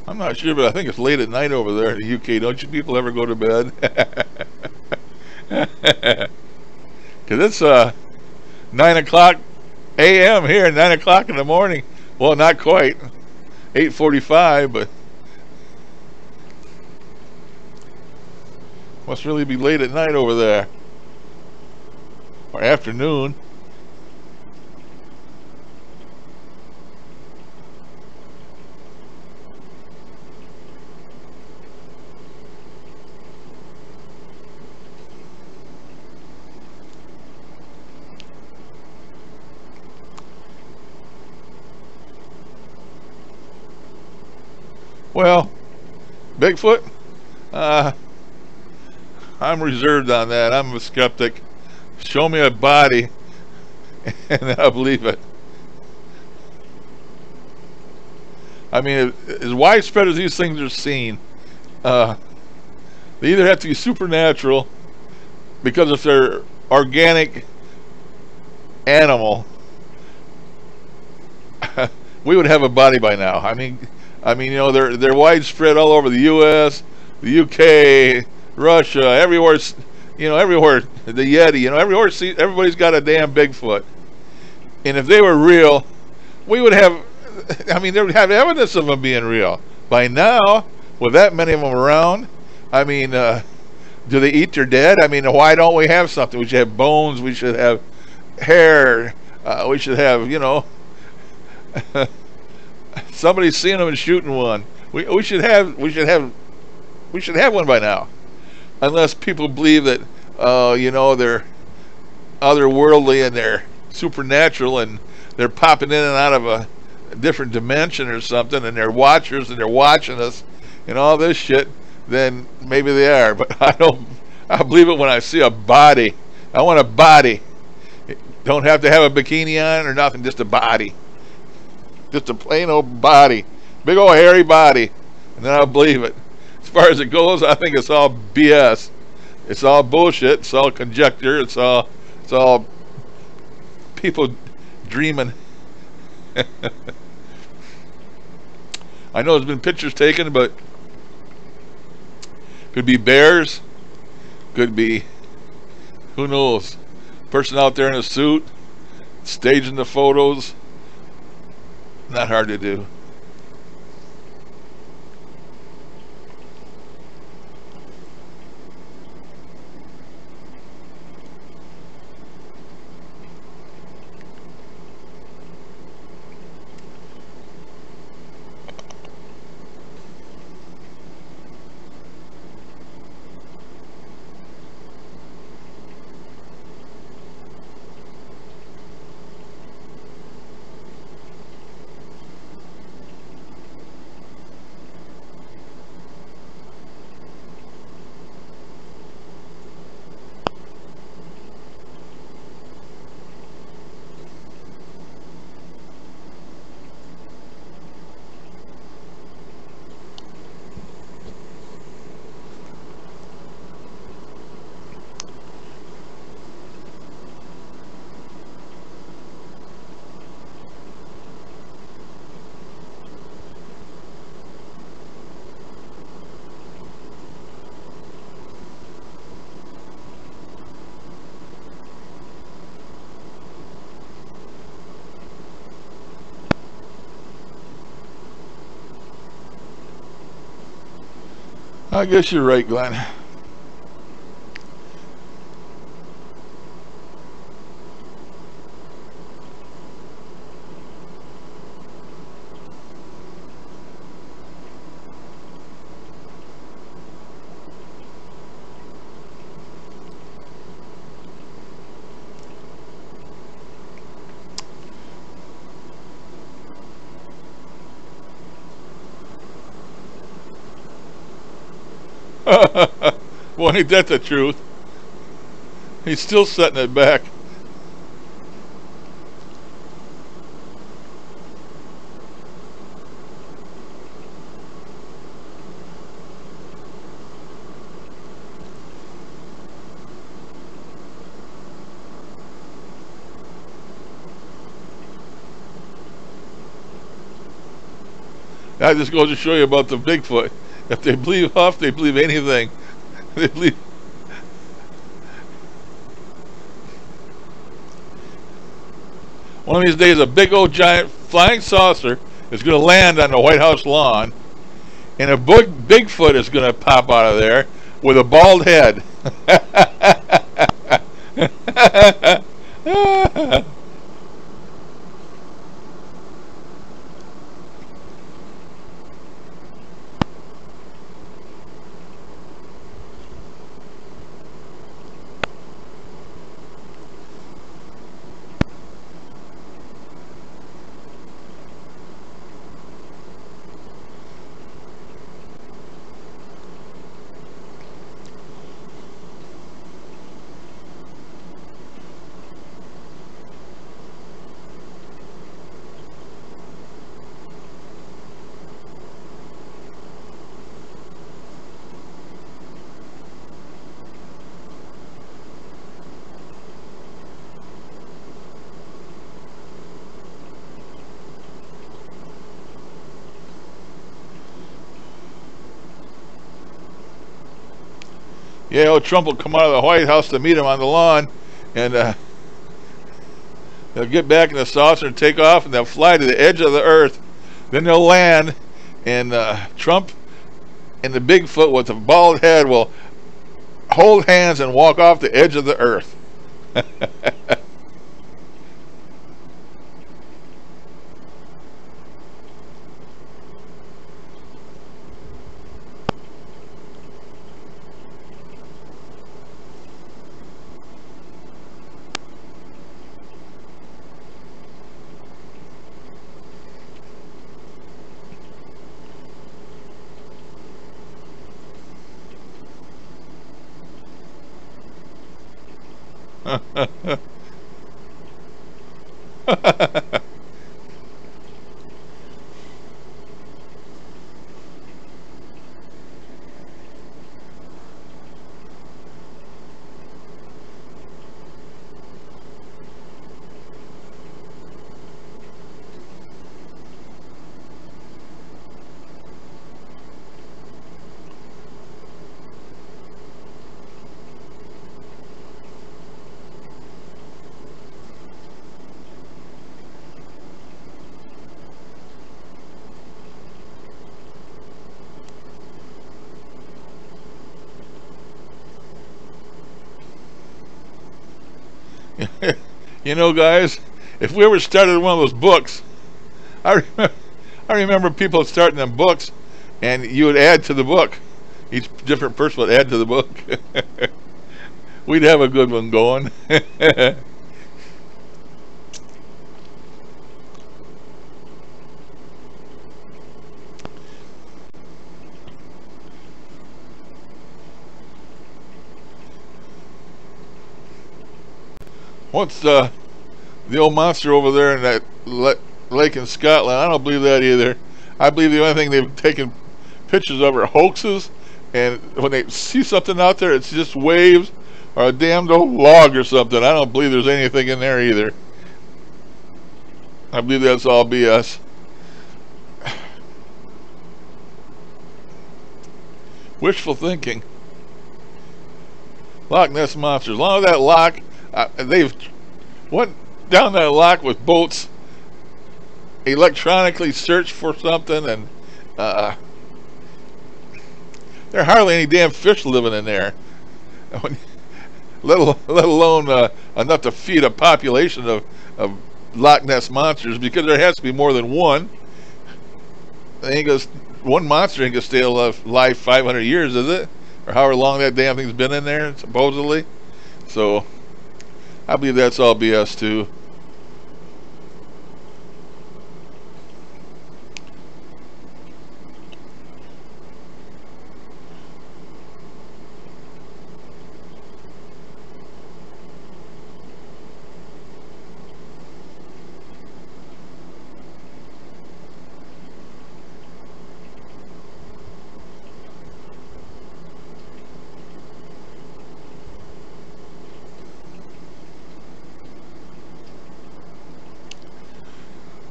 I'm not sure, but I think it's late at night over there in the UK. Don't you people ever go to bed? Because it's 9 o'clock a.m. here, 9 o'clock in the morning. Well, not quite. 8:45, but must really be late at night over there. Or afternoon. Well, Bigfoot, I'm reserved on that. I'm a skeptic. Show me a body and I'll believe it. I mean, as widespread as these things are seen, they either have to be supernatural, because if they're organic animal, we would have a body by now. I mean, you know, they're widespread all over the U.S., the U.K., Russia, everywhere. You know, everywhere. The Yeti. You know, everywhere. Everybody's got a damn Bigfoot. And if they were real, we would have. I mean, they would have evidence of them being real by now. With that many of them around, I mean, do they eat their dead? I mean, why don't we have something? We should have bones. We should have hair. We should have, you know, somebody seeing them and shooting one. We should have one by now, unless people believe that, you know, they're otherworldly and they're supernatural and they're popping in and out of a different dimension or something, and they're watchers and they're watching us and all this shit. Then maybe they are, but I believe it when I see a body. I want a body. Don't have to have a bikini on or nothing, just a body. Just a plain old body. Big old hairy body. And then I'll believe it. As far as it goes, I think it's all BS. It's all bullshit. It's all conjecture. It's all people dreaming. I know there's been pictures taken, but could be bears, could be, who knows, person out there in a suit staging the photos. Not hard to do. I guess you're right, Glenn. Well, ain't that the truth? He's still setting it back. That just goes to show you about the Bigfoot. If they believe Huff, they believe anything. They believe. One of these days, a big old giant flying saucer is going to land on the White House lawn, and a Bigfoot is going to pop out of there with a bald head. Yeah, old Trump will come out of the White House to meet him on the lawn, and they'll get back in the saucer and take off, and they'll fly to the edge of the earth. Then they'll land, and Trump and the Bigfoot with the bald head will hold hands and walk off the edge of the earth. You know, guys, if we ever started one of those books, I remember people starting them books, and you would add to the book. Each different person would add to the book. We'd have a good one going. What's the old monster over there in that lake in Scotland? I don't believe that either. I believe the only thing they've taken pictures of are hoaxes, and when they see something out there, it's just waves or a damned old log or something. I don't believe there's anything in there either. I believe that's all BS. Wishful thinking. Loch Ness Monster. As long as that loch, they've went down that loch with boats, electronically searched for something, and there are hardly any damn fish living in there, let alone enough to feed a population of Loch Ness monsters, because there has to be more than one. One monster ain't gonna stay alive 500 years, is it? Or however long that damn thing's been in there, supposedly. So I believe that's all BS too.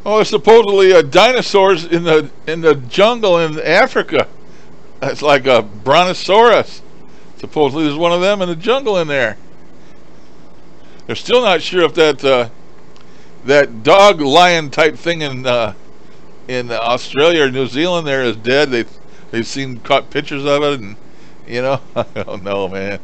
Oh, there's supposedly dinosaurs in the jungle in Africa. It's like a brontosaurus. Supposedly there's one of them in the jungle in there. They're still not sure if that dog lion type thing in Australia or New Zealand there is dead. They've caught pictures of it, and I don't know, man.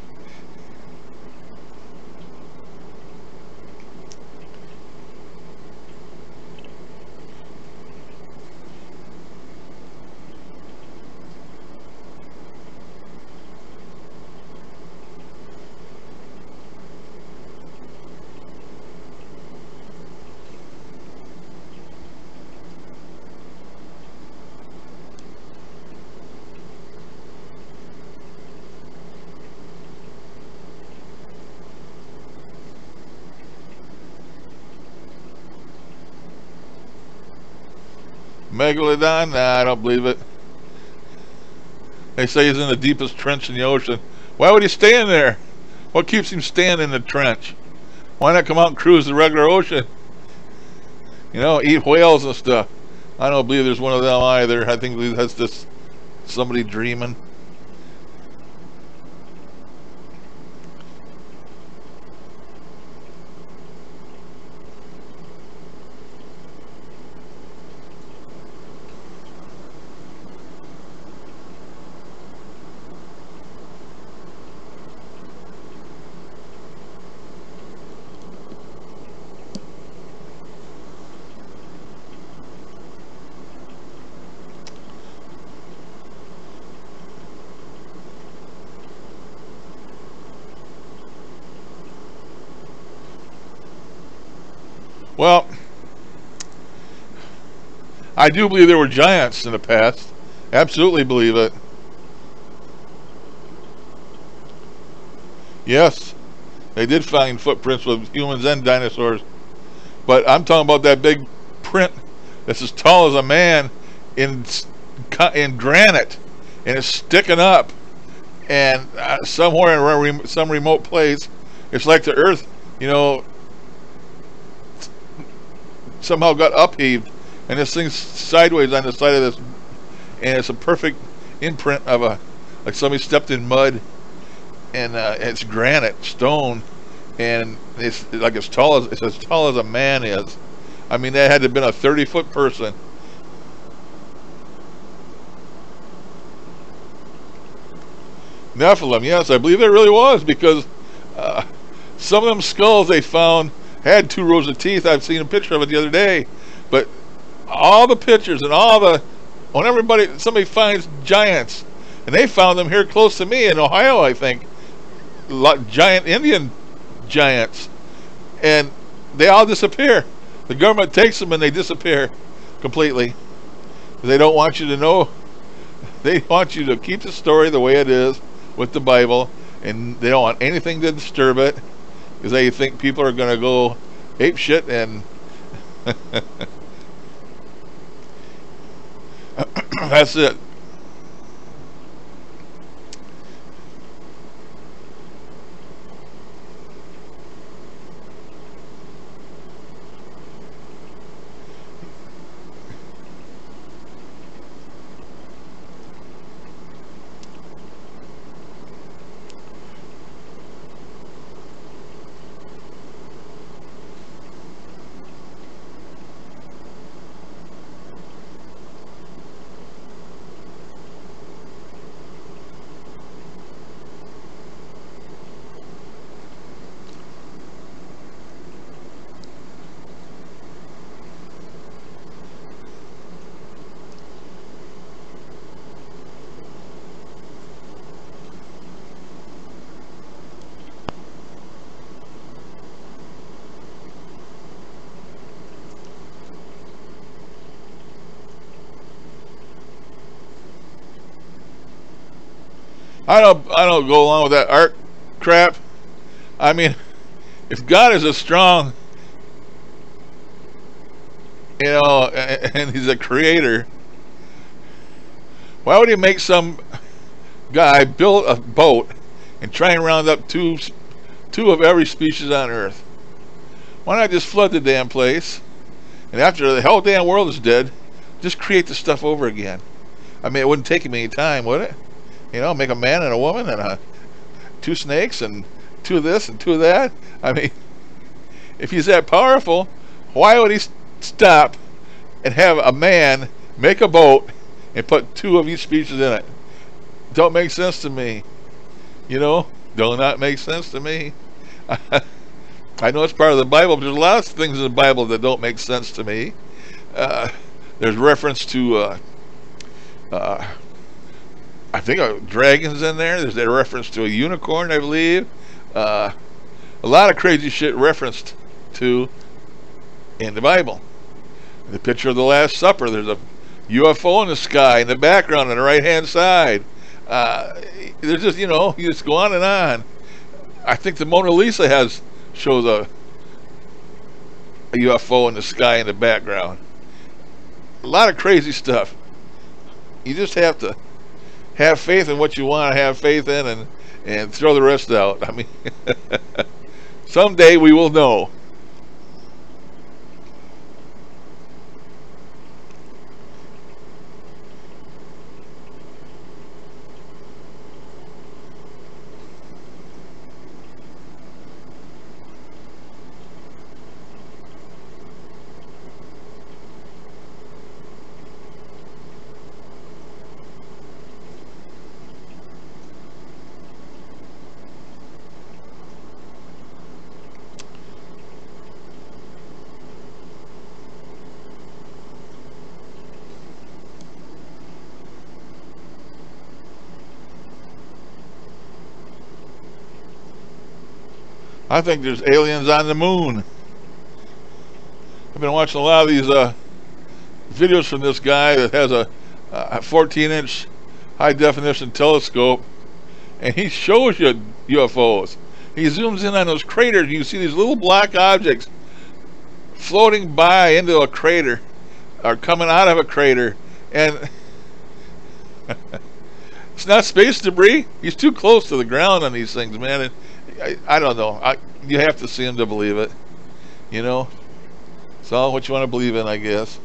Megalodon? Nah, I don't believe it. They say he's in the deepest trench in the ocean. Why would he stay in there? What keeps him staying in the trench? Why not come out and cruise the regular ocean? Eat whales and stuff. I don't believe there's one of them either. I think that's just somebody dreaming. Well, I do believe there were giants in the past. Absolutely believe it. Yes, they did find footprints with humans and dinosaurs. But I'm talking about that big print that's as tall as a man in granite, and it's sticking up. And somewhere in some remote place, it's like the Earth, you know, somehow got upheaved, and this thing's sideways on the side of this, and it's a perfect imprint of like somebody stepped in mud, and it's granite, stone, and it's like it's as tall as a man is. I mean, that had to have been a 30-foot person. Nephilim, yes, I believe it really was, because some of them skulls they found had 2 rows of teeth. I've seen a picture of it the other day, but all the pictures and when somebody finds giants, and they found them here close to me in Ohio, I think, giant Indian giants, and they all disappear. The government takes them and they disappear completely. They don't want you to know. They want you to keep the story the way it is with the Bible, and they don't want anything to disturb it, because they think people are going to go ape shit and that's it. I don't go along with that art crap. I mean, if God is a strong, and he's a creator, why would he make some guy build a boat and try and round up two of every species on Earth? Why not just flood the damn place, and after the whole damn world is dead, just create the stuff over again? I mean, it wouldn't take him any time, would it? Make a man and a woman and 2 snakes and 2 of this and 2 of that. I mean, if he's that powerful, why would he stop and have a man make a boat and put 2 of each species in it? Don't make sense to me. Do not make sense to me. I know it's part of the Bible, but there's a lot of things in the Bible that don't make sense to me. There's reference to I think a dragon's in there. There's a reference to a unicorn, I believe. A lot of crazy shit referenced to in the Bible. The picture of the Last Supper, there's a UFO in the sky in the background on the right-hand side. There's just, you just go on and on. I think the Mona Lisa shows a UFO in the sky in the background. A lot of crazy stuff. You just have to have faith in what you want to have faith in, and throw the rest out. I mean, someday we will know. I think there's aliens on the moon. been watching a lot of these videos from this guy that has a 14-inch high-definition telescope, and he shows you UFOs. He zooms in on those craters, and you see these little black objects floating by into a crater, or coming out of a crater, and it's not space debris. He's too close to the ground on these things, man. And I don't know. You have to see him to believe it. You know? It's all what you want to believe in, I guess.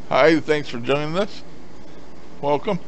Hi, thanks for joining us. Welcome.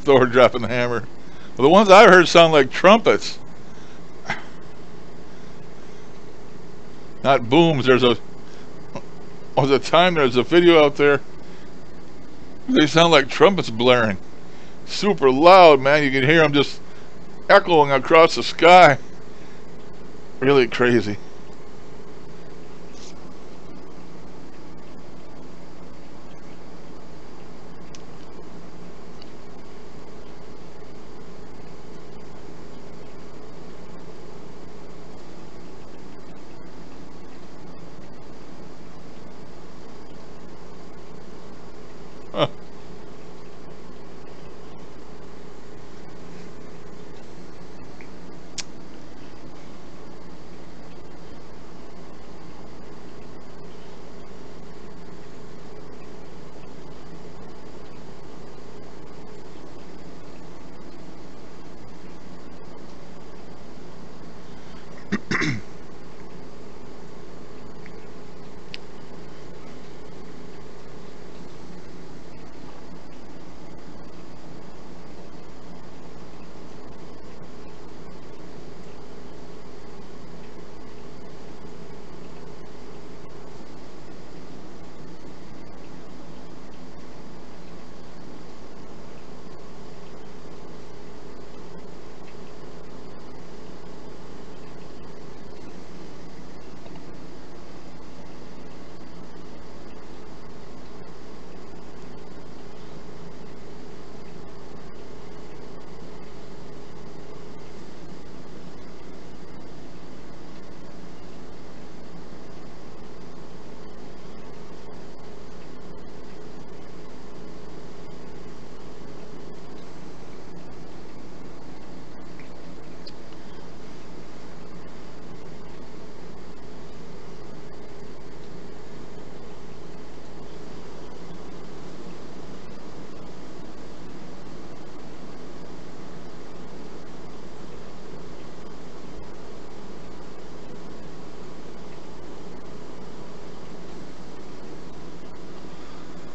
Thor dropping the hammer. Well, the ones I heard sound like trumpets, not booms. There's a video out there. They sound like trumpets blaring, super loud, man. You can hear them just echoing across the sky. Really crazy. Huh.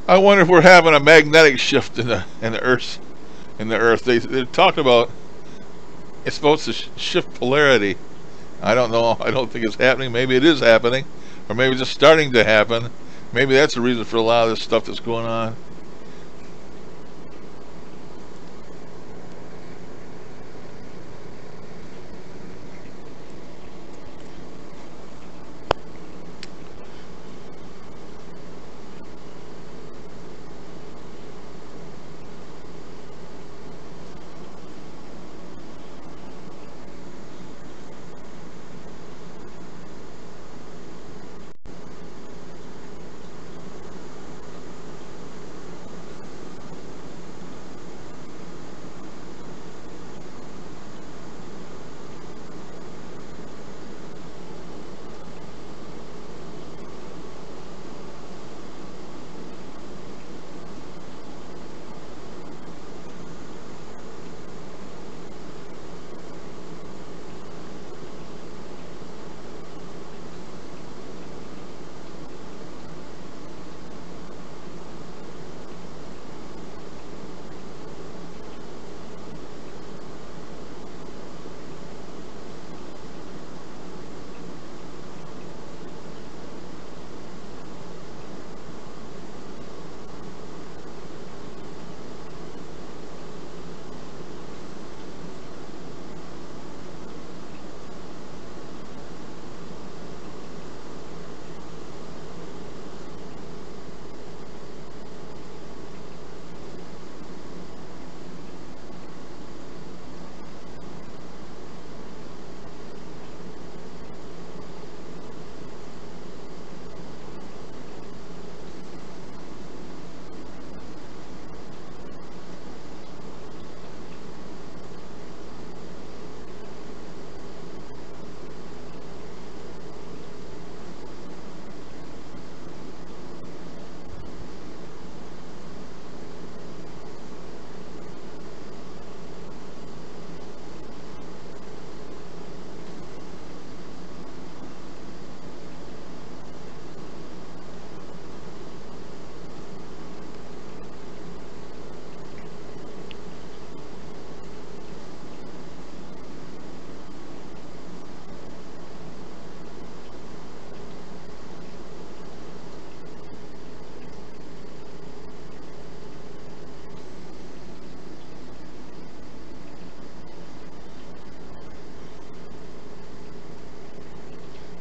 I wonder if we're having a magnetic shift in the Earth. They're talking about it's supposed to shift polarity. I don't know. I don't think it's happening. Maybe it is happening, or maybe it's just starting to happen. Maybe that's the reason for a lot of this stuff that's going on.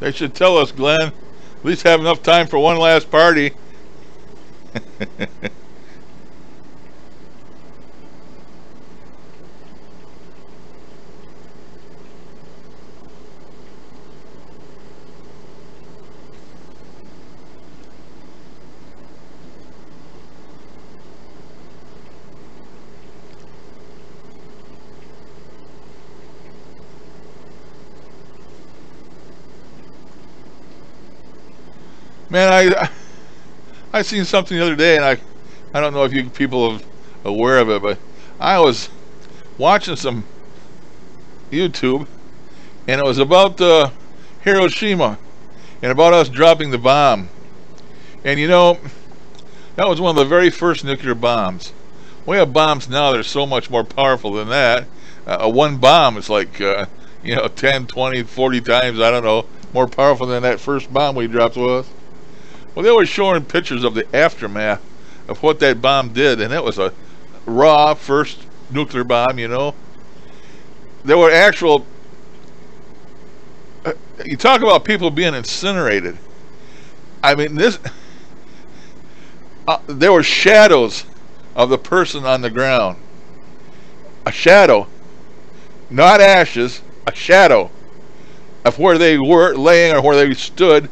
They should tell us, Glenn. At least have enough time for one last party. Man, I seen something the other day, and I don't know if you people are aware of it, but I was watching some YouTube, and it was about Hiroshima and about us dropping the bomb. And you know, that was one of the very first nuclear bombs. We have bombs now that are so much more powerful than that. One bomb is like, 10, 20, 40 times, I don't know, more powerful than that first bomb we dropped was. Well, they were showing pictures of the aftermath of what that bomb did, and it was a raw first nuclear bomb, you know. There were actual... you talk about people being incinerated. I mean, this... there were shadows of the person on the ground. A shadow. Not ashes, a shadow of where they were laying or where they stood.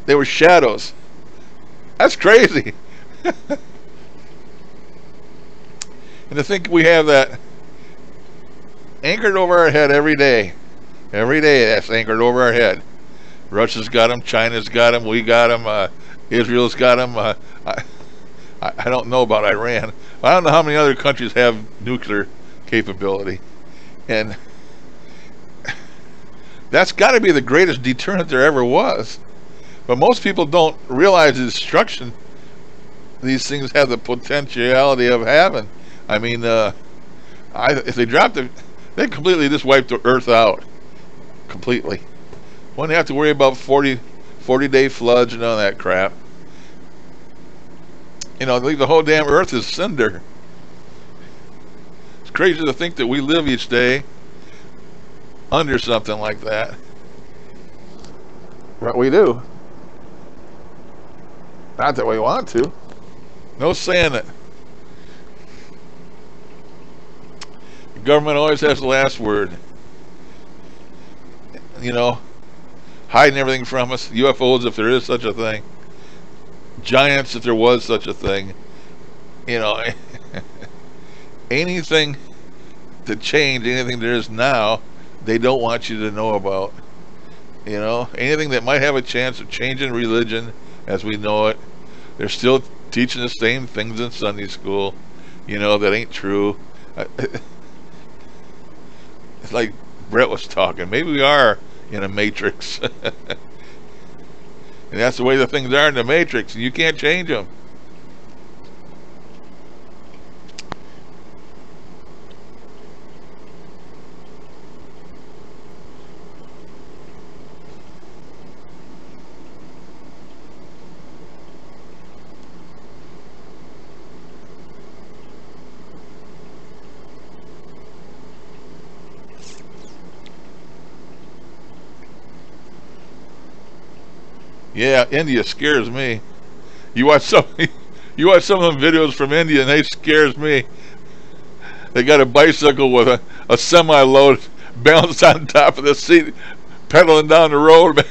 They were shadows. That's crazy. And to think we have that anchored over our head every day. Every day that's anchored over our head. Russia's got them, China's got them, we got them, Israel's got them. I don't know about Iran. I don't know how many other countries have nuclear capability. And that's got to be the greatest deterrent there ever was. But most people don't realize the destruction these things have the potentiality of having. I mean, if they dropped it, they completely just wiped the earth out. Completely. Wouldn't have to worry about 40-day floods and all that crap. You know, the whole damn earth is cinder. It's crazy to think that we live each day under something like that. But we do. Not that we want to. No saying it. The government always has the last word. You know, hiding everything from us. UFOs, if there is such a thing. Giants, if there was such a thing. You know, anything to change, anything there is now, they don't want you to know about. You know, anything that might have a chance of changing religion as we know it, they're still teaching the same things in Sunday school, you know, that ain't true. It's like Brett was talking. Maybe we are in a matrix. And that's the way the things are in the matrix, and you can't change them. Yeah, India scares me. You watch some of them videos from India, and they scares me. They got a bicycle with a semi-load balanced on top of the seat, pedaling down the road,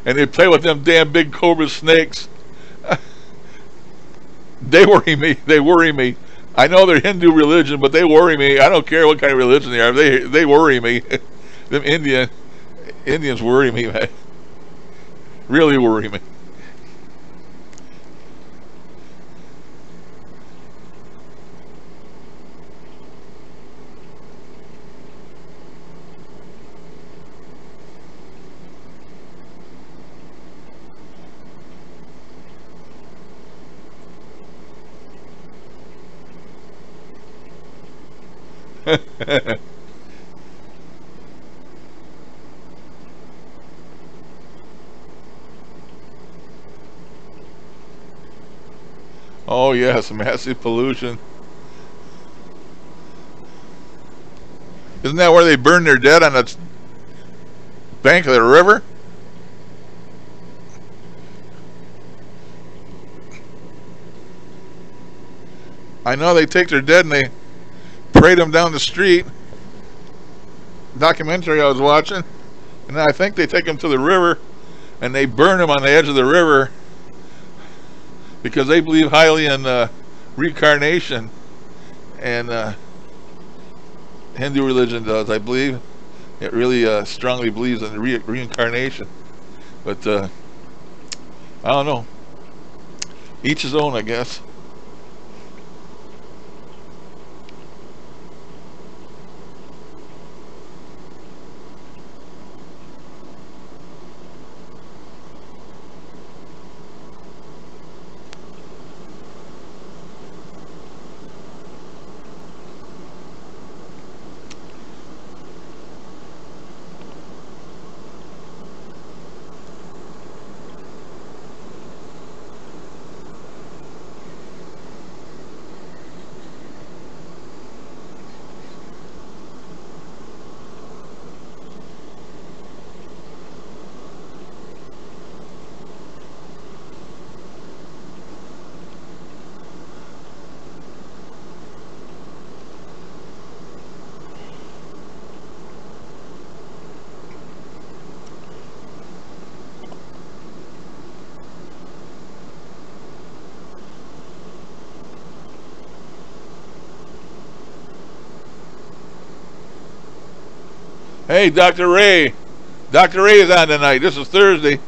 and they play with them damn big cobra snakes. They worry me. They worry me. I know they're Hindu religion, but they worry me. I don't care what kind of religion they are. They worry me. Them Indians worry me, man. Really worry me. Oh yes, massive pollution. Isn't that where they burn their dead on a bank of the river. I know they take their dead and they parade them down the street. Documentary I was watching, and I think they take them to the river and they burn them on the edge of the river because they believe highly in reincarnation, and Hindu religion does, I believe. It really strongly believes in reincarnation, but I don't know. Each his own, I guess. Hey, Dr. Ray. Dr. Ray is on tonight. This is Thursday.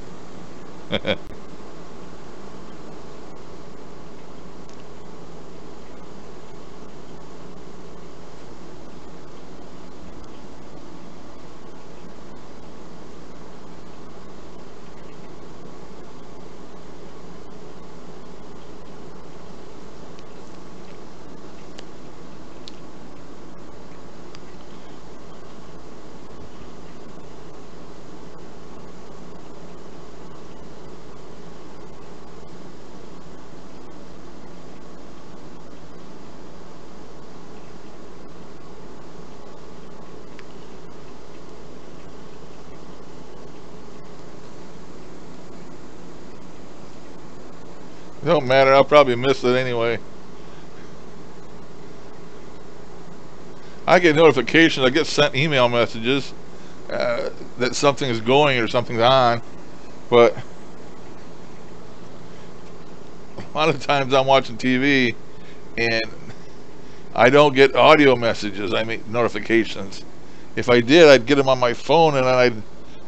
Don't matter, I'll probably miss it anyway. I get notifications, I get sent email messages that something is going or something's on, but a lot of times I'm watching TV and I don't get audio messages, I make notifications. If I did, I'd get them on my phone and then I'd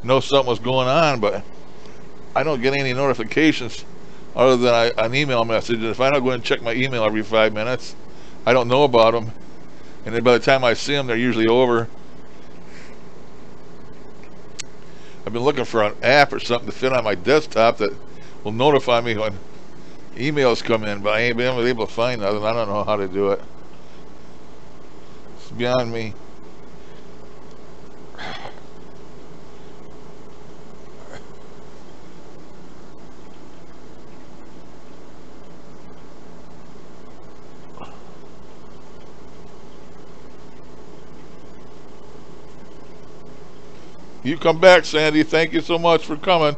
know something was going on, but I don't get any notifications other than an email message. And if I don't go and check my email every 5 minutes, I don't know about them. And then by the time I see them, they're usually over. I've been looking for an app or something to fit on my desktop that will notify me when emails come in, but I ain't been able to find nothing. I don't know how to do it. It's beyond me. You come back, Sandy. Thank you so much for coming.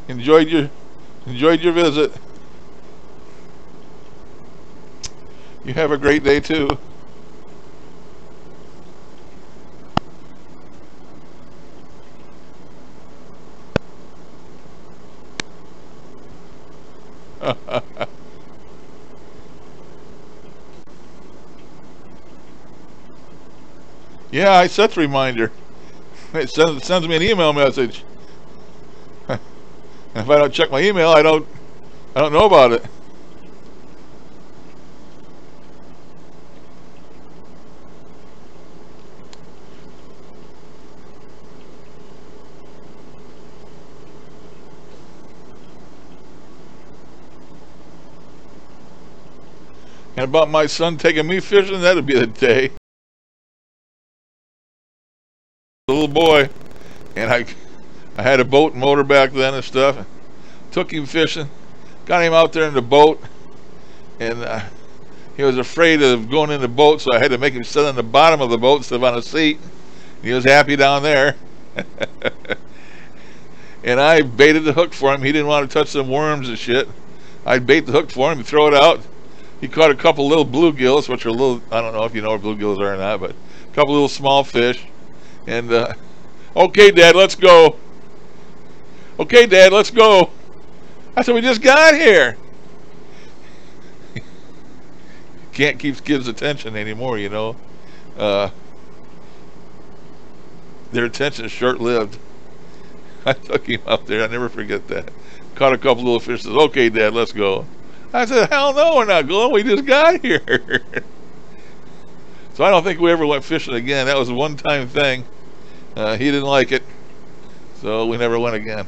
Enjoyed your visit. You have a great day too. Yeah, I set the reminder. It sends me an email message. And if I don't check my email, I don't know about it. And about my son taking me fishing, that'd be the day. Little boy, and I had a boat motor back then and stuff. Took him fishing, got him out there in the boat, and he was afraid of going in the boat, so I had to make him sit on the bottom of the boat instead of on a seat. He was happy down there. and I baited the hook for him. He didn't want to touch some worms and shit. I'd bait the hook for him, throw it out. He caught a couple little bluegills, which are little, I don't know if you know what bluegills are or not, but a couple little small fish. And, okay, Dad, let's go. Okay, Dad, let's go. I said, we just got here. Can't keep kids' attention anymore, you know. Their attention is short-lived. I took him up there. I never forget that. Caught a couple little fish. Says, okay, Dad, let's go. I said, hell no, we're not going. We just got here. So I don't think we ever went fishing again. That was a one-time thing. He didn't like it. So we never went again.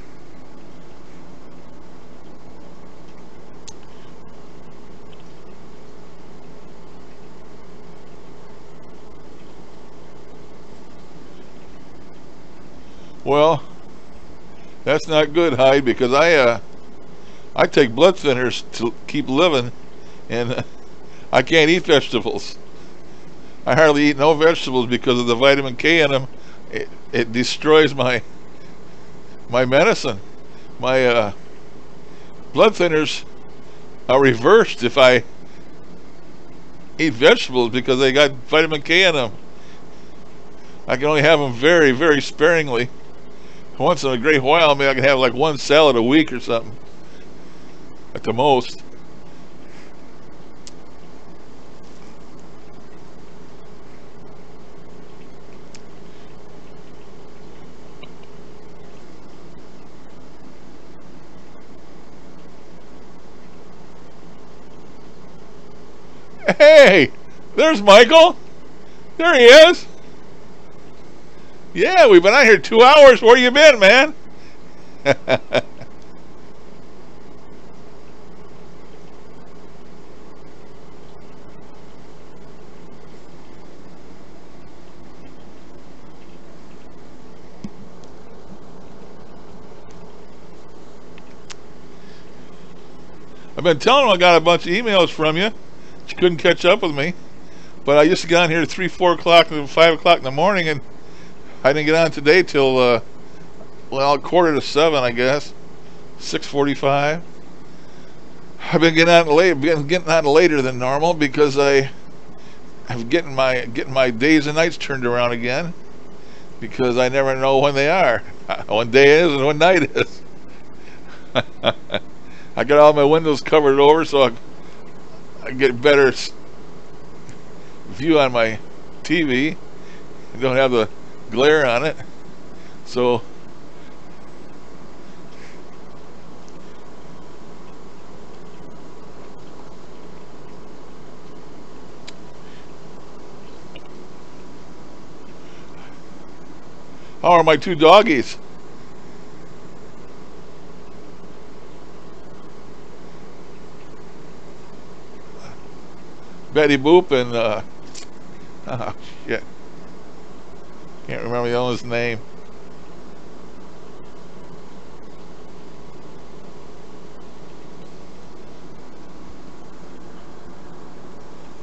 Well, that's not good, Hyde, because I take blood thinners to keep living, and I can't eat vegetables. I hardly eat no vegetables because of the vitamin K in them. It destroys my medicine. My blood thinners are reversed if I eat vegetables because they got vitamin K in them. I can only have them very, very sparingly. Once in a great while, maybe I can have like one salad a week or something, at the most. Hey, there's Michael. There he is. Yeah, we've been out here 2 hours. Where you been, man? I've been telling him I got a bunch of emails from you. You couldn't catch up with me. But I used to get on here at 3, 4 o'clock and 5 o'clock in the morning, and I didn't get on today till, well, 6:45, I guess. 6:45. I've been getting on later than normal because I'm getting my days and nights turned around again, because I never know when they are. When day is and when night is. I got all my windows covered over so I get better view on my TV. I don't have the glare on it. So how are my 2 doggies? Betty Boop and oh shit, can't remember the owner's name.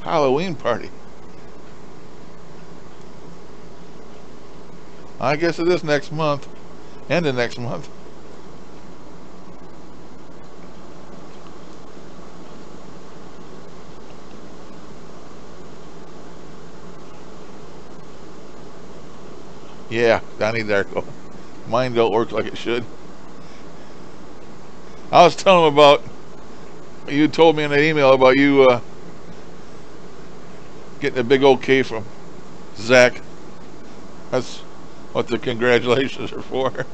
Halloween party. I guess it is next month. End of next month. Yeah, Donnie Darko. Mine don't work like it should. I was telling him about, you told me in an email about you getting a big okay from Zach. That's what the congratulations are for.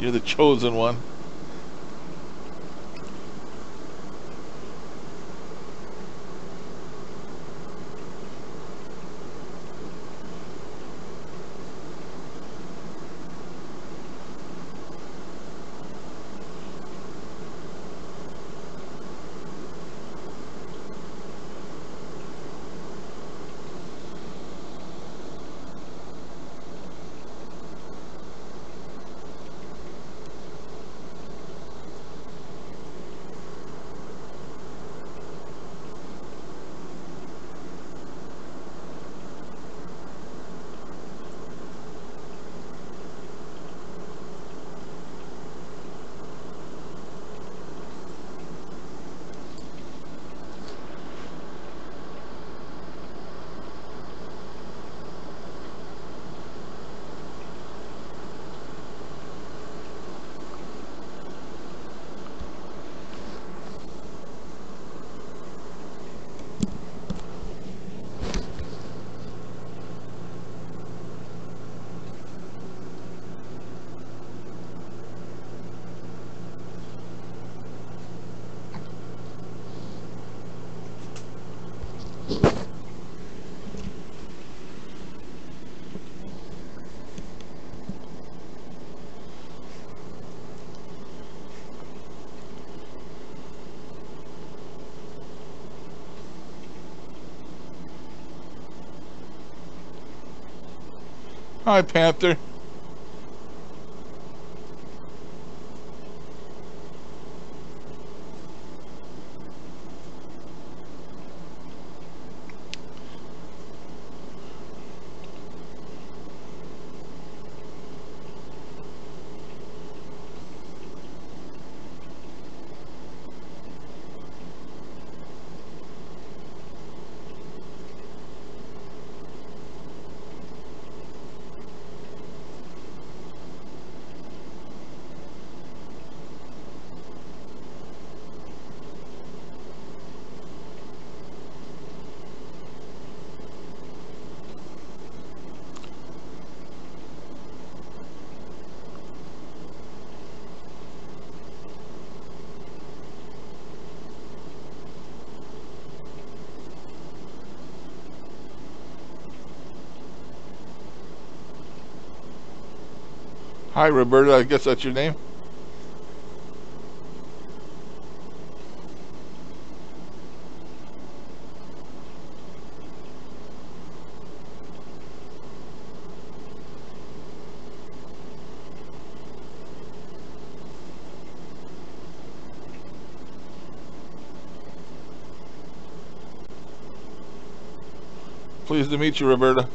You're the chosen one. Hi, Panther. Hi, Roberta. I guess that's your name. Pleased to meet you, Roberta.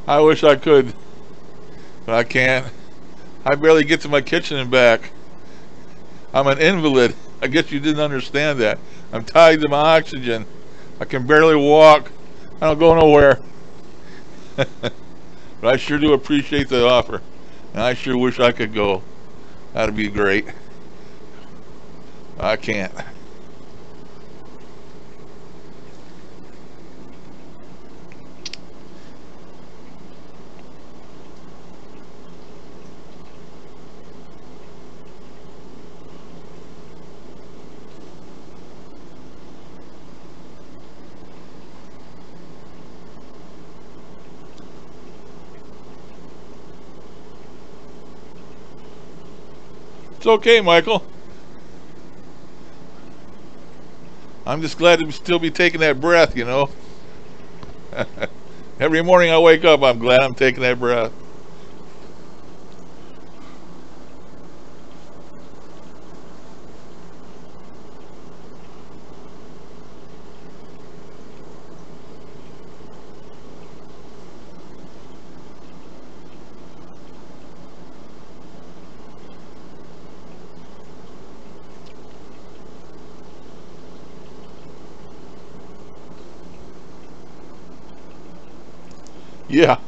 I wish I could, but I can't. I barely get to my kitchen and back. I'm an invalid. I guess you didn't understand that. I'm tied to my oxygen. I can barely walk. I don't go nowhere. But I sure do appreciate the offer. And I sure wish I could go. That'd be great. I can't. It's okay, Michael. I'm just glad to still be taking that breath, you know. Every morning I wake up, I'm glad I'm taking that breath. Yeah.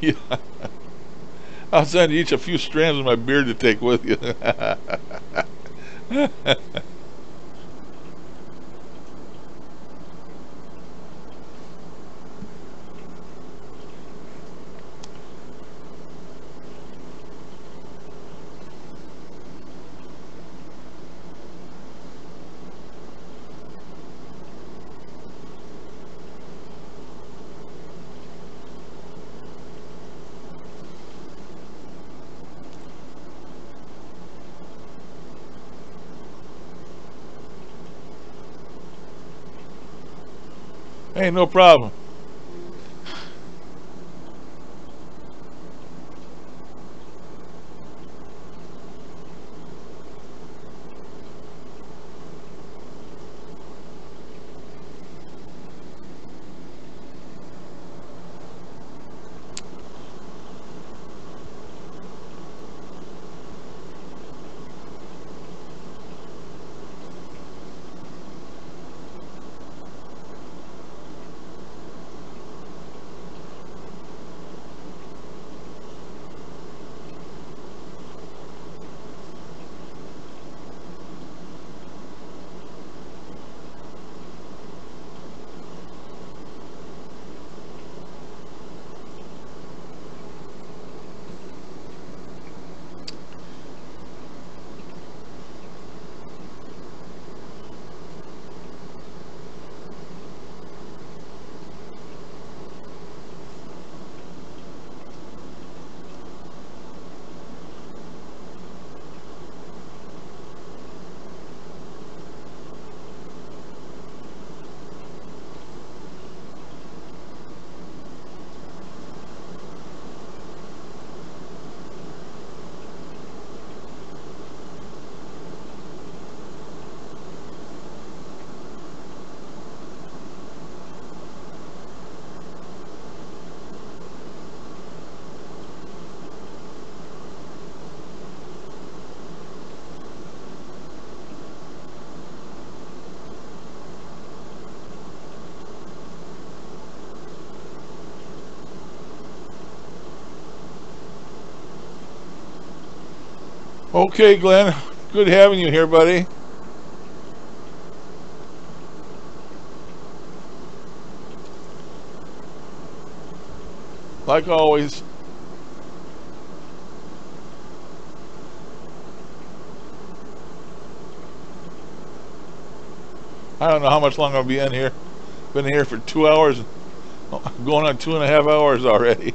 Yeah. I'll send you each a few strands of my beard to take with you. Hey, no problem. Okay, Glenn. Good having you here, buddy. Like always. I don't know how much longer I'll be in here. Been here for 2 hours, going on 2.5 hours already.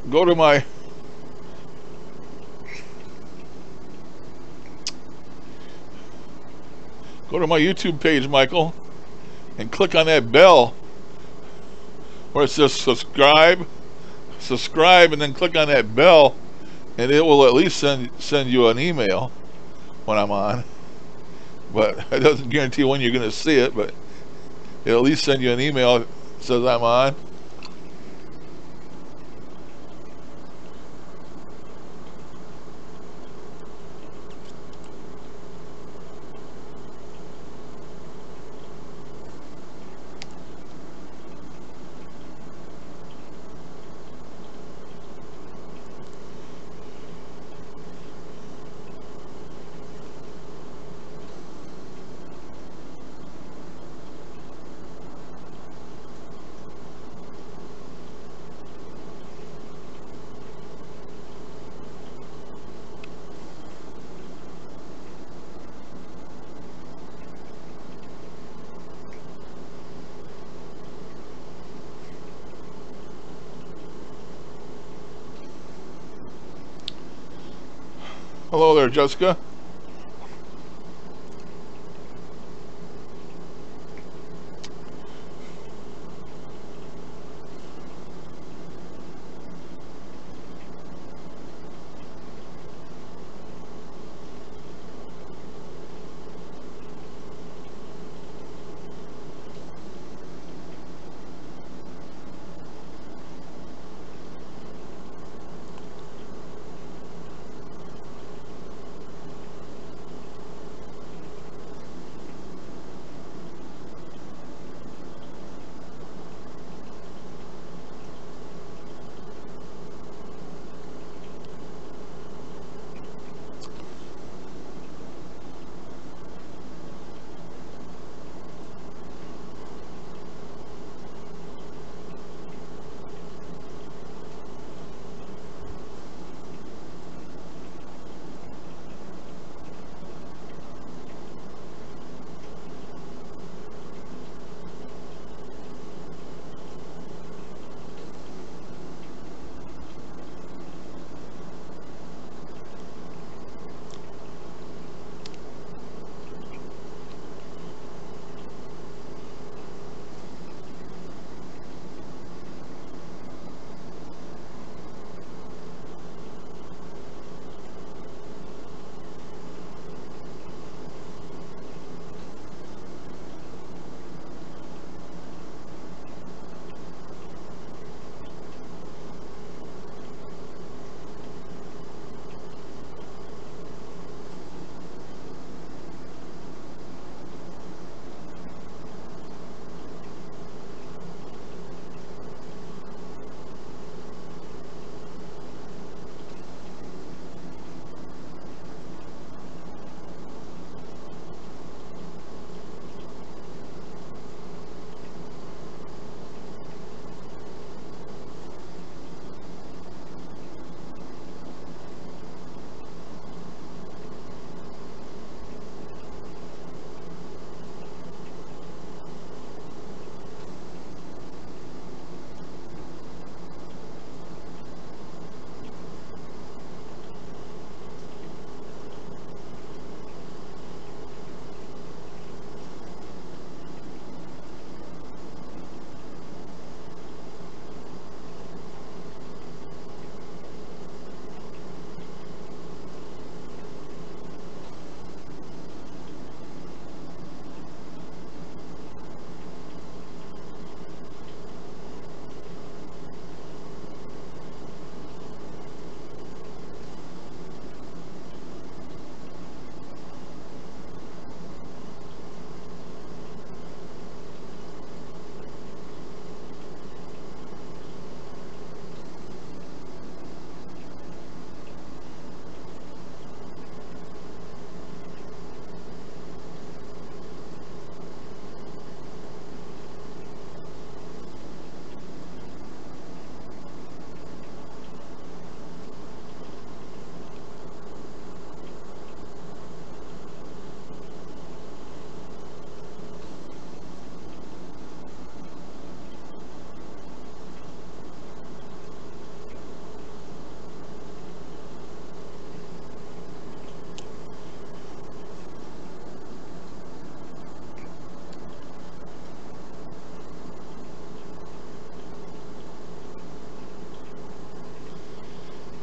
Go to my YouTube page, Michael, and click on that bell where it says subscribe, and then click on that bell, and it will at least send you an email when I'm on. But it doesn't guarantee when you're going to see it, but it'll at least send you an email that says I'm on. Hello there, Jessica.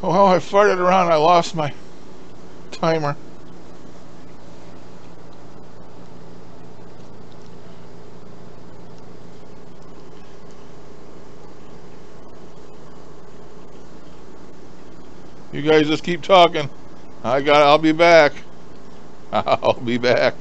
Well, I farted around. I lost my timer. You guys just keep talking. I'll be back. I'll be back.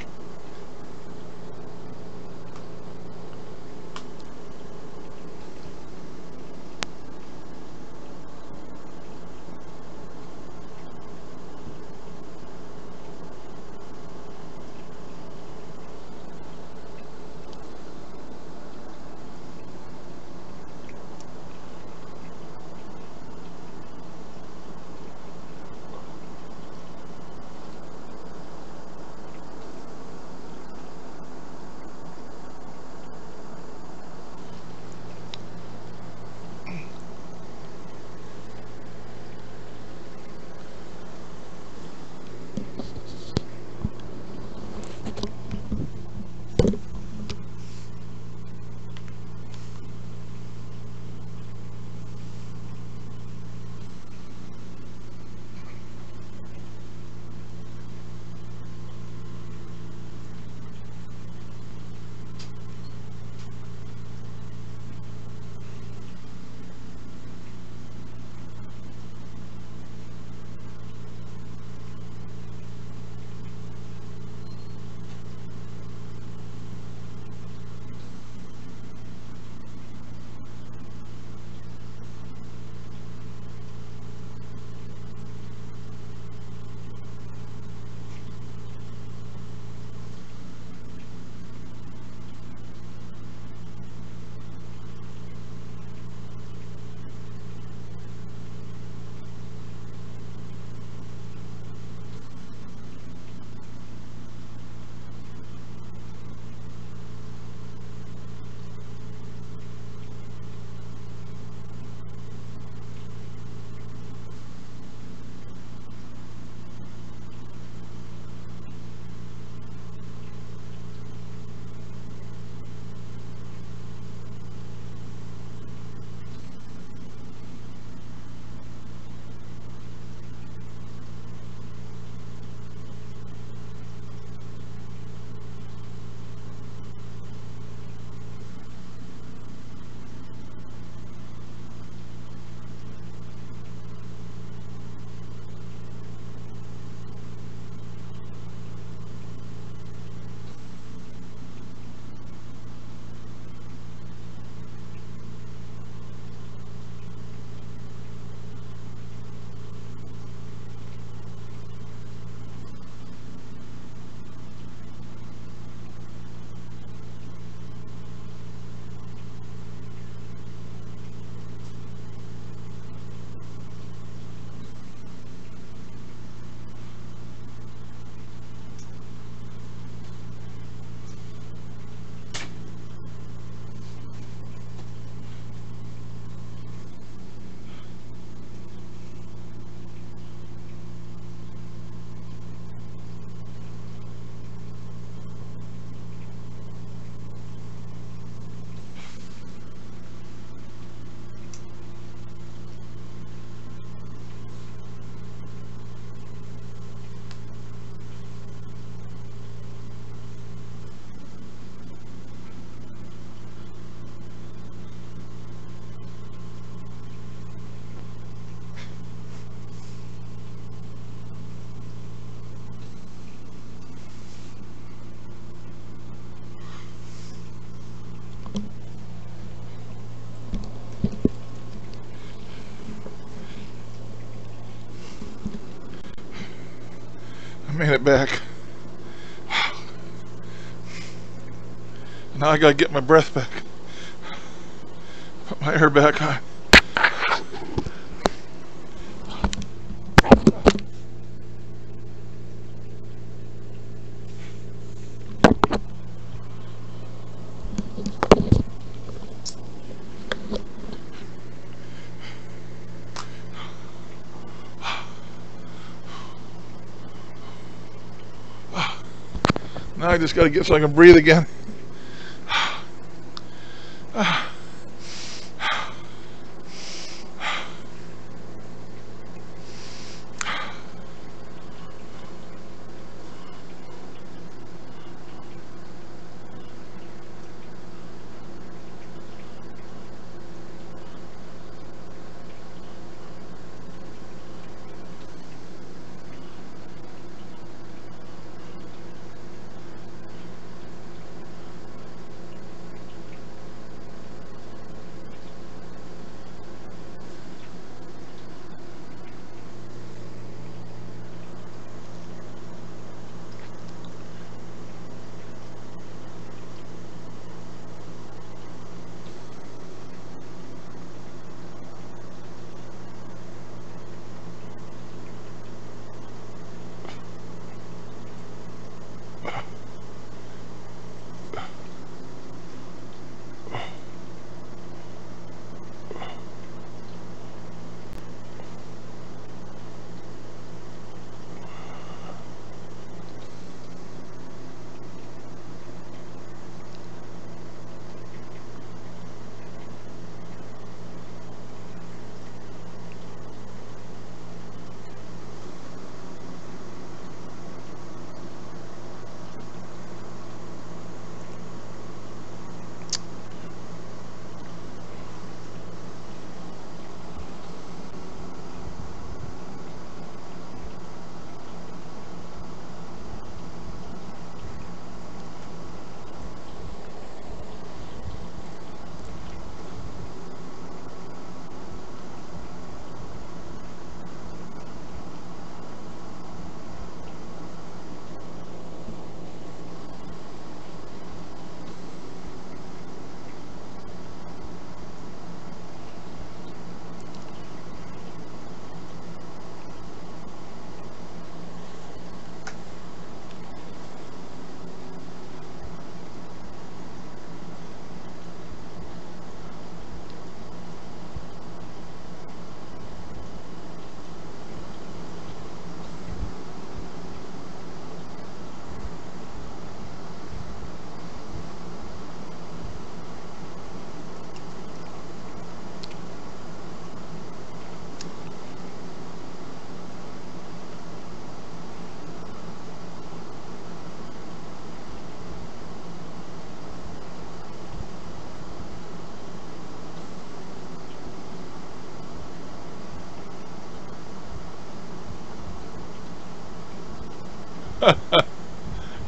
I made it back. Now I gotta get my breath back. Put my air back on. Now I just gotta get so I can breathe again.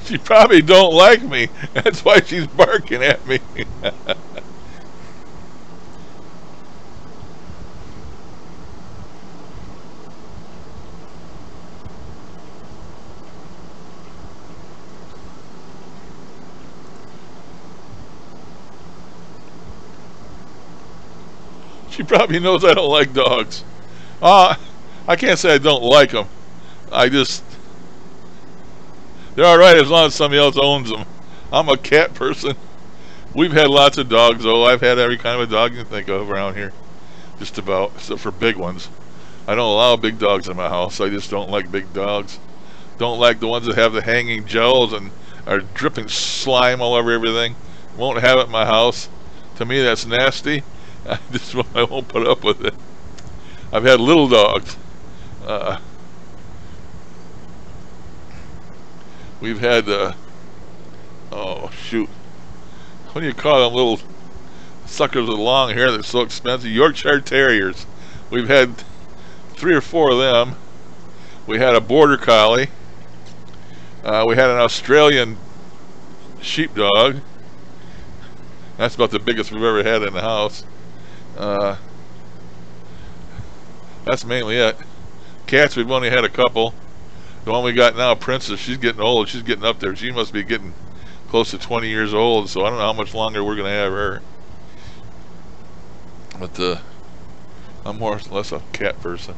She probably don't like me. That's why she's barking at me. She probably knows I don't like dogs. I can't say I don't like them. They're alright as long as somebody else owns them. I'm a cat person. We've had lots of dogs, though. I've had every kind of a dog you can think of around here. Just about, except for big ones. I don't allow big dogs in my house. I just don't like big dogs. Don't like the ones that have the hanging jowls and are dripping slime all over everything. Won't have it in my house. To me, that's nasty. I won't put up with it. I've had little dogs. We've had, oh shoot, what do you call them little suckers with long hair that's so expensive? Yorkshire Terriers. We've had 3 or 4 of them. We had a Border Collie. We had an Australian sheepdog. That's about the biggest we've ever had in the house. That's mainly it. Cats, we've only had a couple. The one we got now, Princess, she's getting old. She's getting up there. She must be getting close to 20 years old, so I don't know how much longer we're going to have her. But I'm more or less a cat person.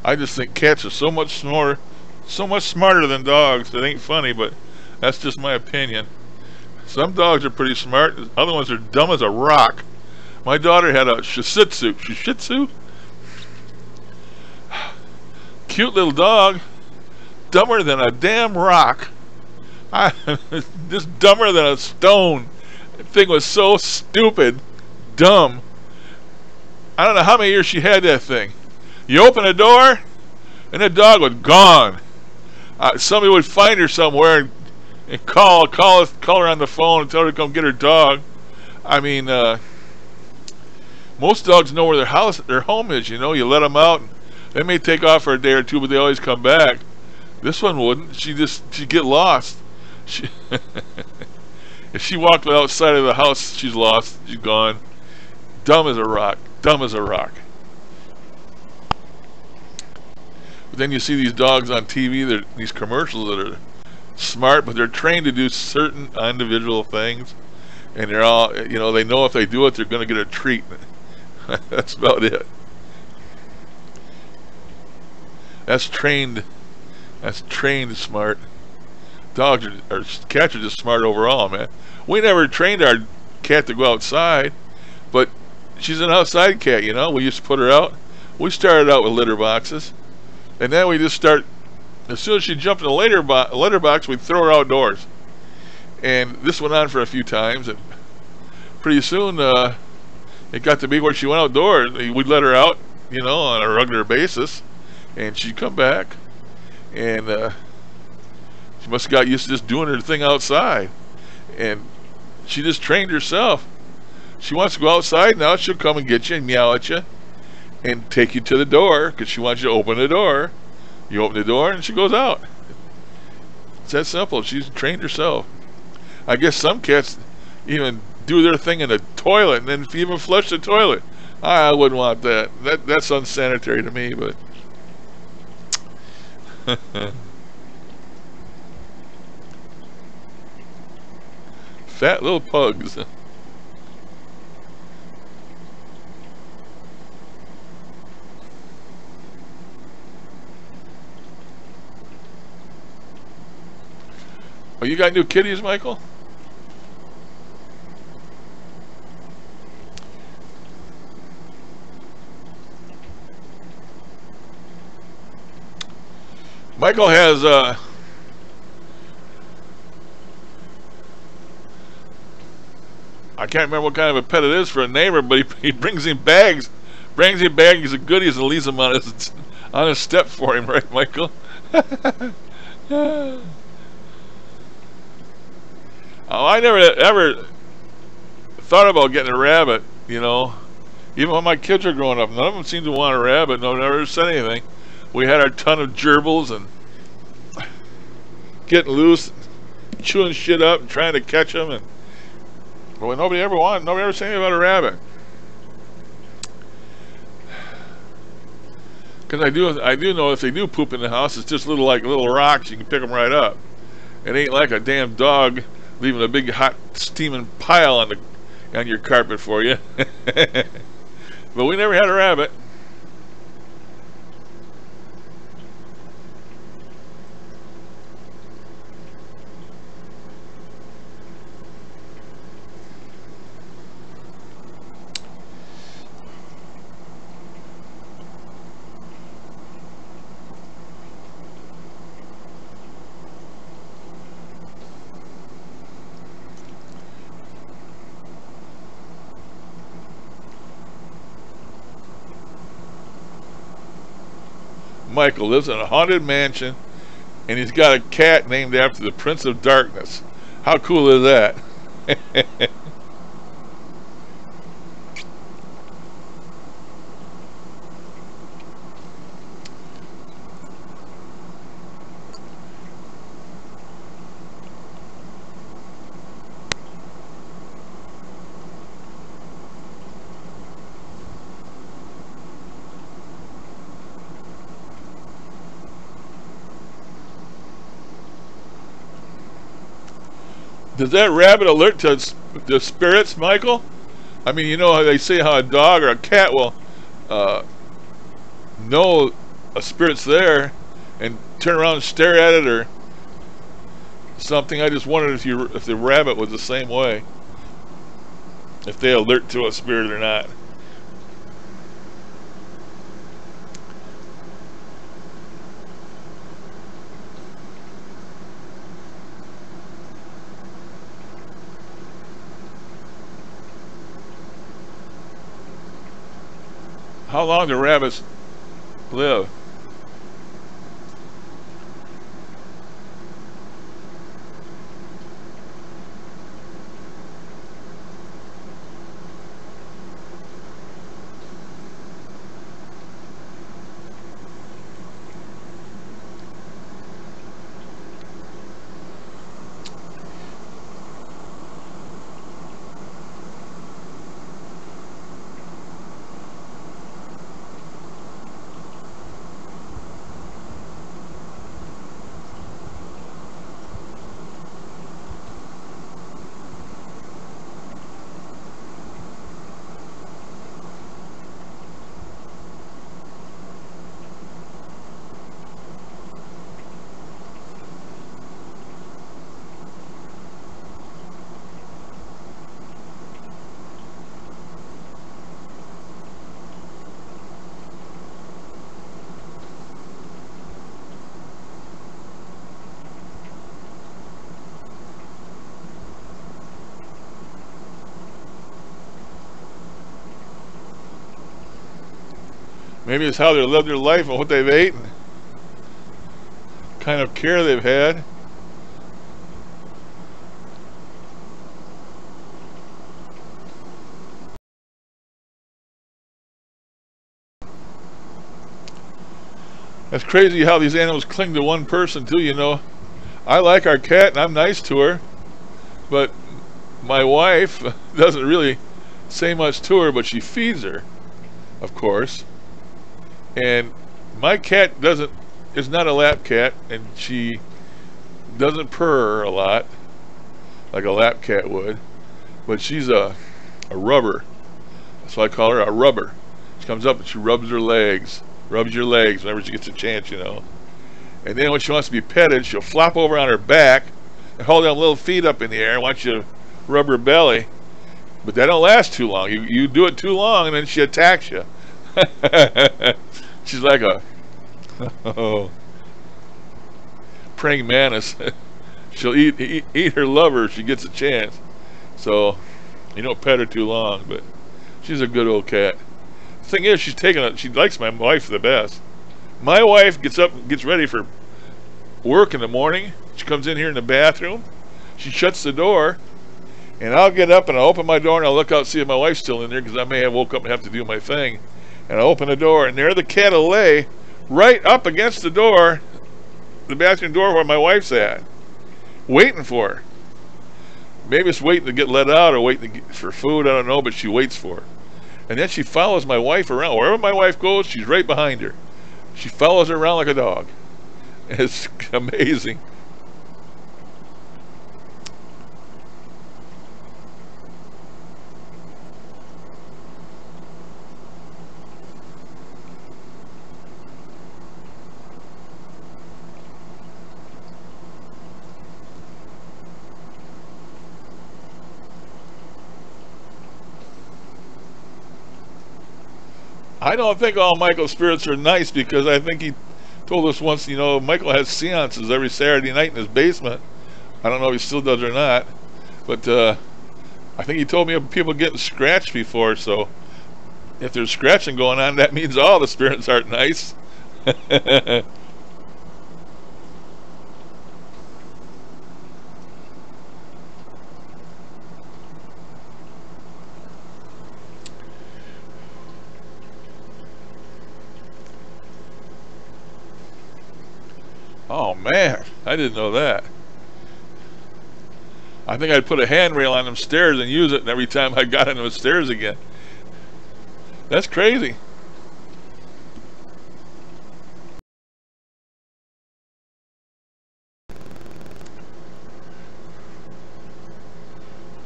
I just think cats are so much smarter than dogs. It ain't funny, but that's just my opinion. Some dogs are pretty smart. Other ones are dumb as a rock. My daughter had a Shih Tzu. Cute little dog. Dumber than a damn rock. Just dumber than a stone. The thing was so stupid. Dumb. I don't know how many years she had that thing. You open the door, and the dog was gone. Somebody would find her somewhere and call her on the phone and tell her to come get her dog. I mean, most dogs know where their home is. You know, you let them out. They may take off for a day or two, but they always come back. This one wouldn't. She'd get lost. If she walked outside of the house, she's lost. She's gone. Dumb as a rock. Dumb as a rock. Then you see these dogs on TV, these commercials that are smart, but they're trained to do certain individual things, and they're all, you know, they know if they do it, they're going to get a treat. That's about it. That's trained smart. Dogs or cats are just smart overall, man. We never trained our cat to go outside, but she's an outside cat, you know. We used to put her out. We started out with litter boxes. And then we just start, as soon as she jumped in the litter box, we'd throw her outdoors. And this went on for a few times, and pretty soon it got to be where she went outdoors. We'd let her out, you know, on a regular basis, and she'd come back, and she must have got used to just doing her thing outside. And she just trained herself. She wants to go outside now, she'll come and get you and meow at you and take you to the door because she wants you to open the door. You open the door and she goes out. It's that simple. She's trained herself. I guess some cats even do their thing in the toilet and then even flush the toilet. I wouldn't want that. That's unsanitary to me, but fat little pugs. Oh, you got new kitties, Michael? Michael has I can't remember what kind of a pet it is for a neighbor, but he brings him bags of goodies and leaves them on his step for him, right, Michael? Oh, I never ever thought about getting a rabbit, you know. Even when my kids were growing up, none of them seemed to want a rabbit. No one ever said anything. We had our ton of gerbils and getting loose, chewing shit up and trying to catch them, but nobody ever said anything about a rabbit. Because I do know if they do poop in the house, it's just little rocks. You can pick them right up. It ain't like a damn dog leaving a big hot steaming pile on your carpet for you. But we never had a rabbit. Michael lives in a haunted mansion, and he's got a cat named after the Prince of Darkness. How cool is that? Does that rabbit alert to the spirits, Michael? I mean, you know how they say how a dog or a cat will know a spirit's there and turn around and stare at it or something. I just wondered if the rabbit was the same way, if they alert to a spirit or not. How long do rabbits live? Maybe it's how they lived their life and what they've eaten, kind of care they've had. That's crazy how these animals cling to one person too, you know. I like our cat and I'm nice to her, but my wife doesn't really say much to her, but she feeds her, of course. And my cat is not a lap cat, and she doesn't purr a lot like a lap cat would, but she's a rubber. That's why I call her a rubber. She comes up and she rubs your legs whenever she gets a chance, you know. And then when she wants to be petted, she'll flop over on her back and hold them little feet up in the air and want you to rub her belly. But that don't last too long. You do it too long and then she attacks you. She's like a praying mantis. She'll eat her lover if she gets a chance. So You don't pet her too long, but she's a good old cat. The thing is, she likes my wife the best. My wife gets up and gets ready for work in the morning. She comes in here in the bathroom. She shuts the door, and I'll get up and I'll open my door and I'll look out and see if my wife's still in there, because I may have woke up and have to do my thing. And I open the door, and there the cat will lay right up against the door, the bathroom door where my wife's at, waiting for her. Maybe it's waiting to get let out or waiting for food, I don't know, but she waits for her. And then she follows my wife around. Wherever my wife goes, she's right behind her. She follows her around like a dog. It's amazing. I don't think all Michael's spirits are nice, because I think he told us once, you know, Michael has seances every Saturday night in his basement. I don't know if he still does or not, but I think he told me of people getting scratched before, so if there's scratching going on, that means all the spirits aren't nice. Oh man, I didn't know that. I think I'd put a handrail on them stairs and use it every time I got into the stairs again. That's crazy.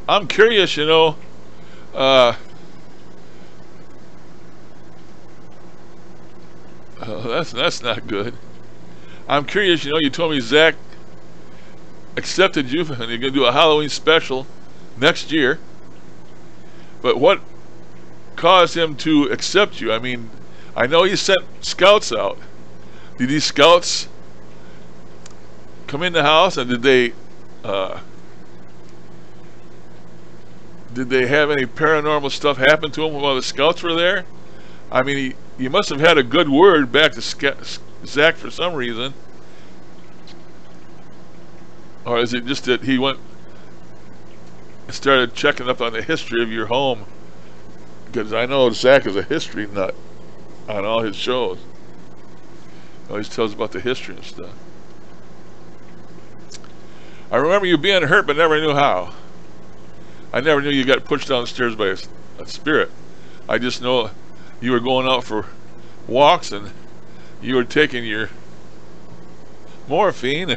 I'm curious, you know, that's not good. I'm curious, you know, you told me Zach accepted you and you're going to do a Halloween special next year. But what caused him to accept you? I mean, I know he sent scouts out. Did these scouts come in the house, and did they have any paranormal stuff happen to him while the scouts were there? I mean, he must have had a good word back to Zach for some reason. Or is it just that he went and started checking up on the history of your home? Because I know Zach is a history nut on all his shows. He always tells about the history and stuff. I remember you being hurt but never knew how. I never knew you got pushed downstairs by a spirit. I just know you were going out for walks and you were taking your morphine.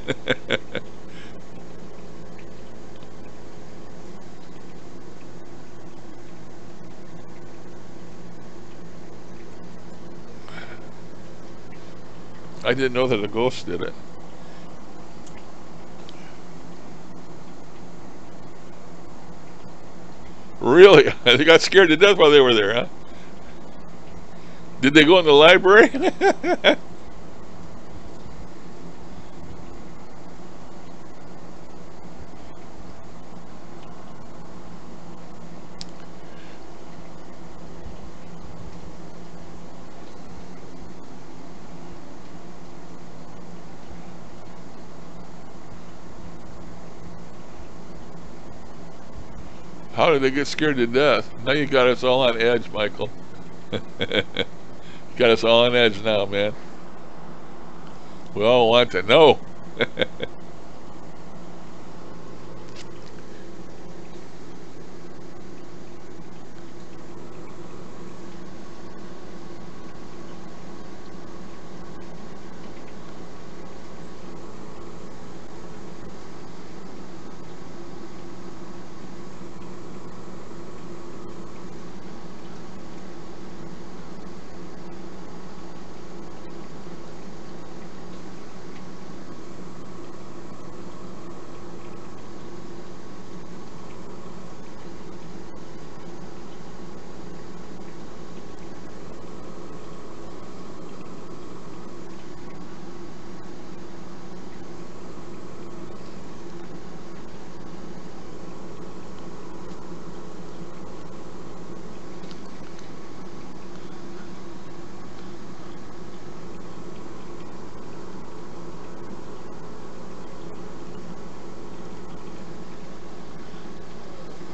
I didn't know that a ghost did it. Really? They got scared to death while they were there, huh? Did they go in the library? How did they get scared to death? Now you got us all on edge, Michael. You got us all on edge now, man. We all want to know.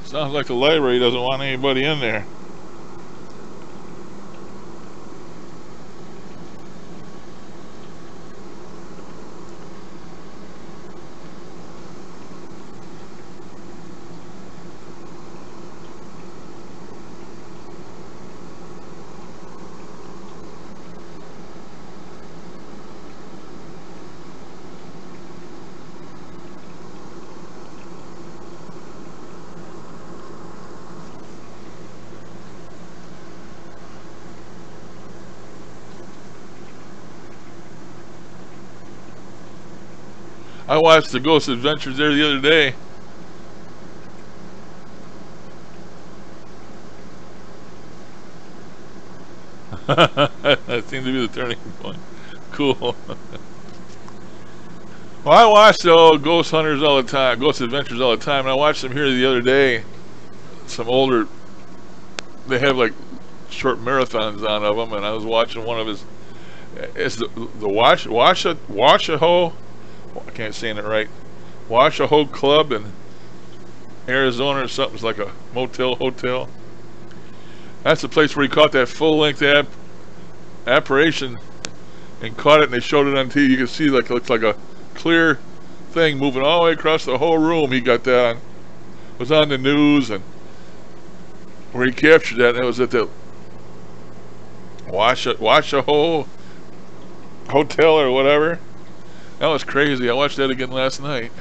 Sounds like the library doesn't want anybody in there. I watched the Ghost Adventures there the other day. That seemed to be the turning point. Cool. Well, I watch the old Ghost Hunters all the time, Ghost Adventures all the time, and I watched them here the other day. Some older, they have like short marathons on of them, and I was watching one of his. It's the Washoe. I can't say it right. Washoe Club in Arizona or something. It's like a motel hotel. That's the place where he caught that full-length apparition and caught it, and they showed it on TV. You can see like it looks like a clear thing moving all the way across the whole room. He got that on. It was on the news, and where he captured that, and it was at the Washoe Hotel or whatever. That was crazy. I watched that again last night.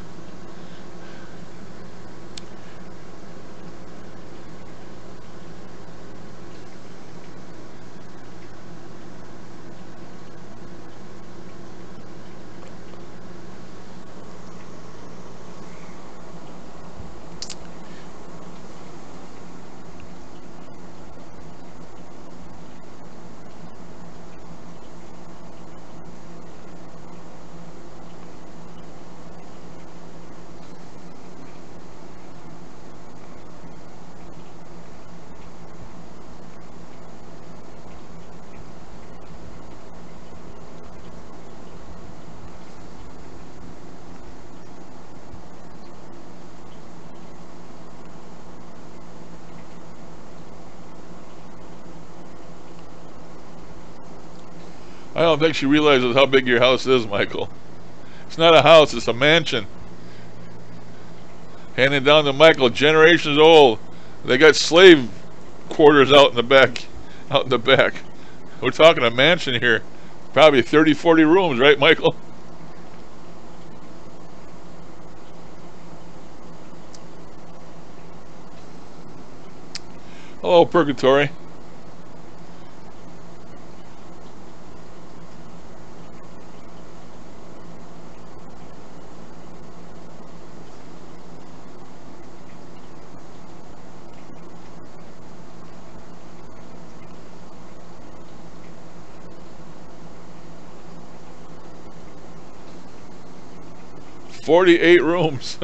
I don't think she realizes how big your house is, Michael. It's not a house, it's a mansion. Handed down to Michael, generations old. They got slave quarters out in the back. We're talking a mansion here. Probably 30, 40 rooms, right, Michael? Hello, Purgatory. "48 rooms."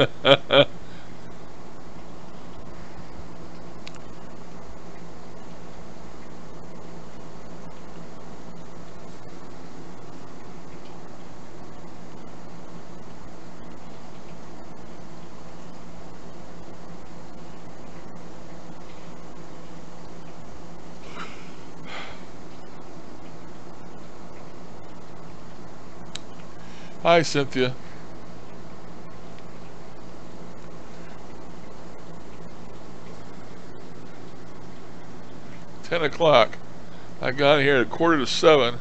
Hi, Cynthia. $10. I got here at 6:45.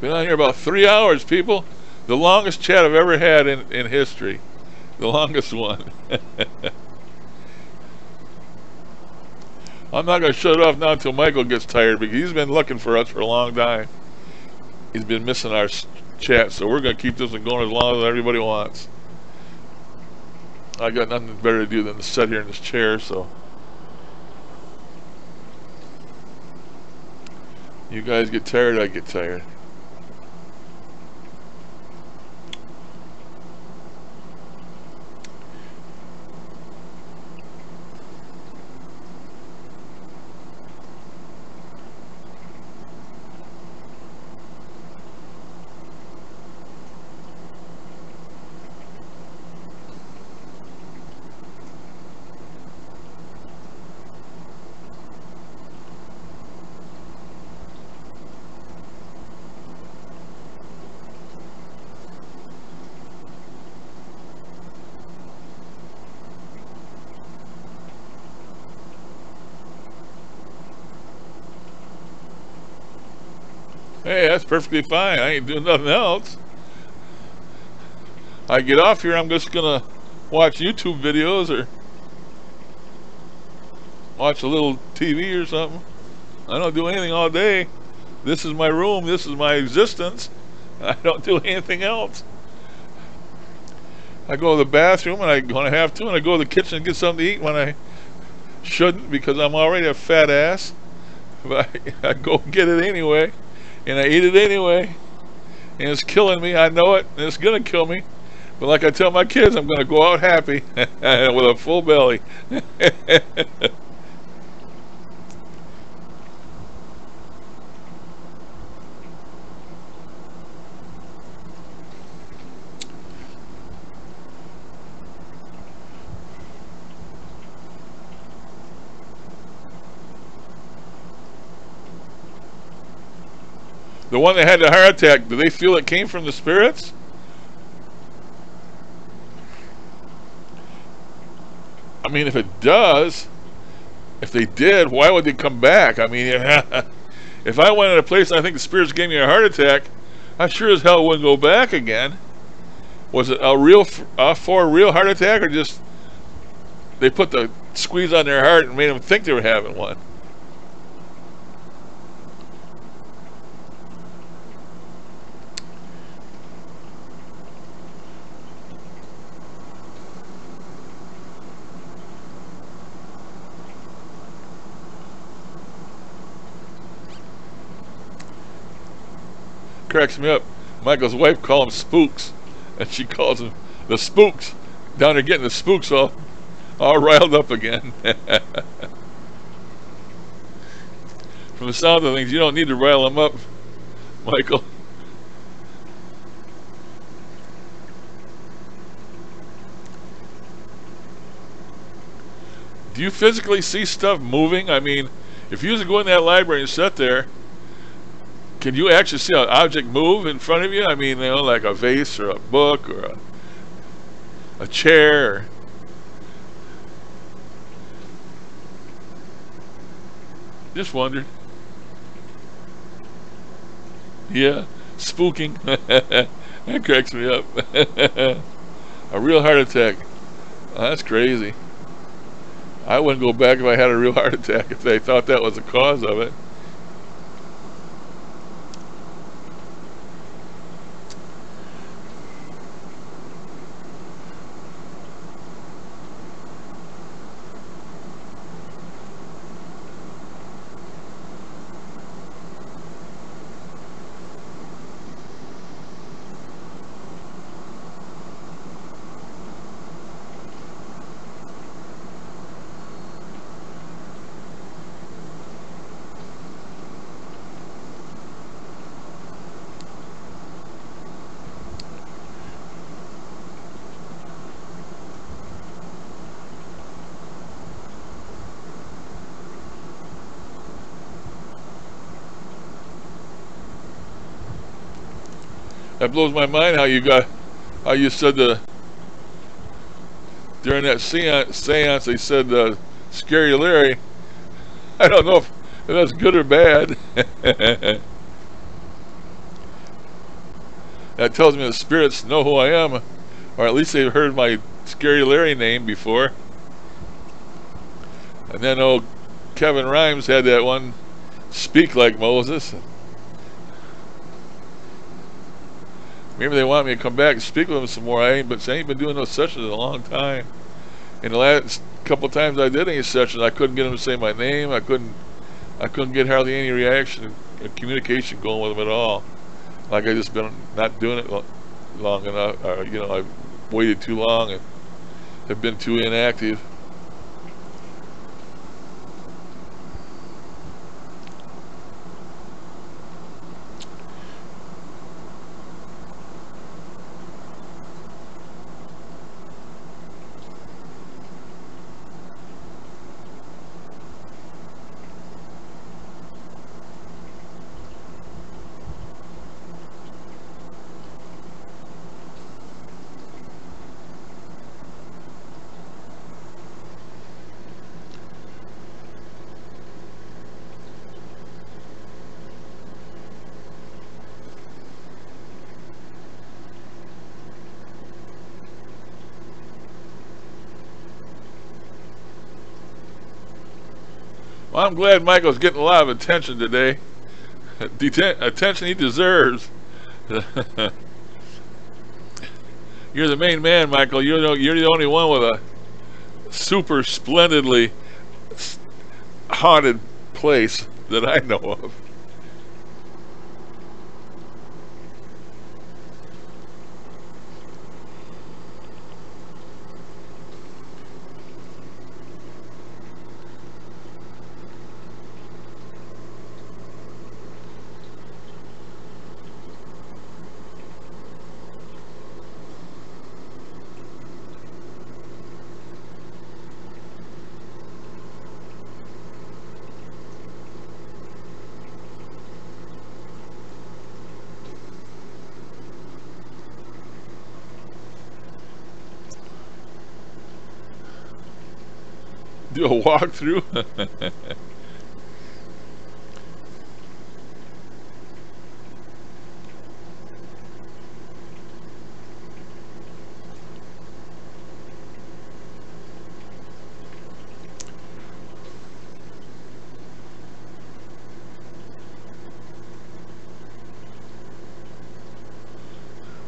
Been on here about 3 hours, people. The longest chat I've ever had in history. The longest one. I'm not going to shut it off now until Michael gets tired, because he's been looking for us for a long time. He's been missing our chat, so we're going to keep this one going as long as everybody wants. I got nothing better to do than to sit here in this chair, so you guys get tired, I get tired. Hey, that's perfectly fine. I ain't doing nothing else. I get off here, I'm just gonna watch YouTube videos or watch a little TV or something. I don't do anything all day. This is my room. This is my existence. I don't do anything else. I go to the bathroom when I have to, and I go to the kitchen and get something to eat when I shouldn't, because I'm already a fat ass. But I go get it anyway, and I eat it anyway, and it's killing me. I know it, and it's gonna kill me. But like I tell my kids, I'm gonna go out happy with a full belly. The one that had the heart attack, do they feel it came from the spirits? I mean, if it does, if they did, why would they come back? I mean, if I went in a place and I think the spirits gave me a heart attack, I sure as hell wouldn't go back again. Was it a real, for a real heart attack, or just they put the squeeze on their heart and made them think they were having one? Cracks me up. Michael's wife calls them spooks, and she calls them the spooks. Down there getting the spooks all riled up again. From the sound of things, you don't need to rile them up, Michael. Do you physically see stuff moving? I mean, if you used to go in that library and sit there, can you actually see an object move in front of you? I mean, you know, like a vase or a book or a chair. Just wondered. Yeah, spooking. That cracks me up. A real heart attack. Oh, that's crazy. I wouldn't go back if I had a real heart attack if they thought that was the cause of it. That blows my mind how you said during that seance they said Scary Larry. I don't know if that's good or bad. That tells me the spirits know who I am, or at least they've heard my Scary Larry name before. And then old Kevin Rhymes had that one, Speak Like Moses. Maybe they want me to come back and speak with them some more. I ain't been doing those sessions in a long time. In the last couple times I did any sessions, I couldn't get them to say my name. I couldn't get hardly any reaction or communication going with them at all. Like I just been not doing it long enough, or you know, I've waited too long and have been too inactive. Well, I'm glad Michael's getting a lot of attention today. Attention he deserves. You're the main man, Michael. You're the only one with a super splendidly haunted place that I know of. Do a walkthrough?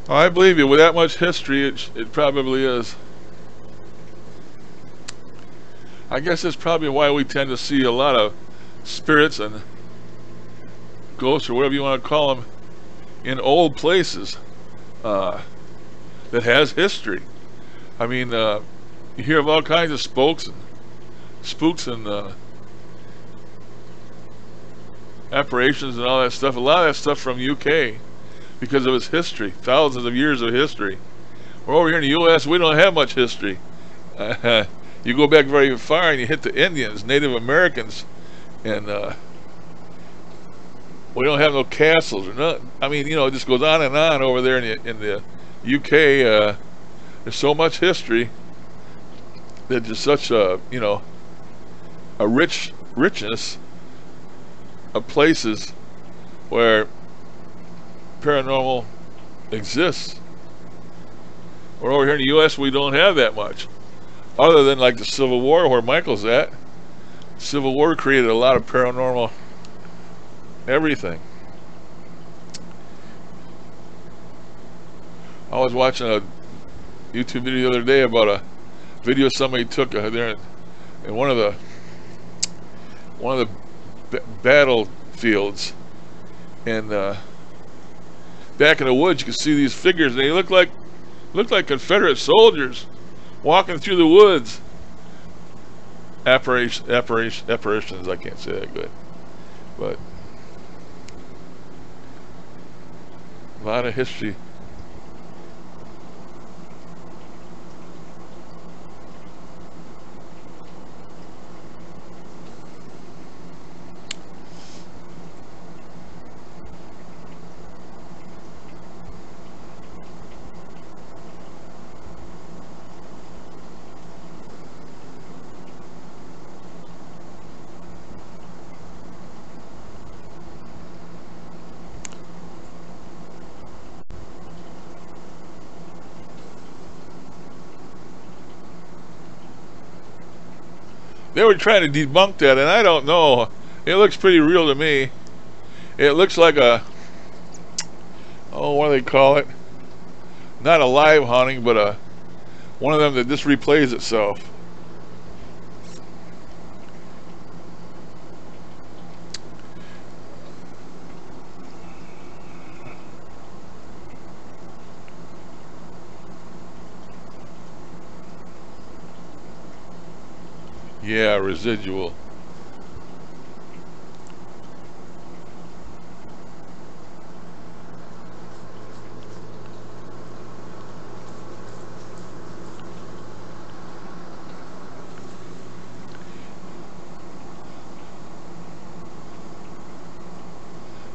I believe you. With that much history, it probably is. I guess that's probably why we tend to see a lot of spirits and ghosts, or whatever you want to call them, in old places that has history. I mean, you hear of all kinds of spooks and apparitions and all that stuff. A lot of that stuff from UK because of its history, thousands of years of history. We're over here in the U.S., we don't have much history. You go back very far and you hit the Indians, Native Americans, and we don't have no castles or nothing. I mean, it just goes on and on over there in the UK. There's so much history. There's just such a a richness of places where paranormal exists. Or over here in the U.S., we don't have that much. Other than like the Civil War, where Michael's at. Civil War created a lot of paranormal everything. I was watching a YouTube video the other day about a video somebody took there in one of the battlefields, and back in the woods you could see these figures, and they looked like Confederate soldiers walking through the woods. Apparitions, I can't say that good, but a lot of history. They were trying to debunk that, and I don't know. It looks pretty real to me. It looks like a, what do they call it? Not a live haunting, but one of them that just replays itself. Yeah, residual.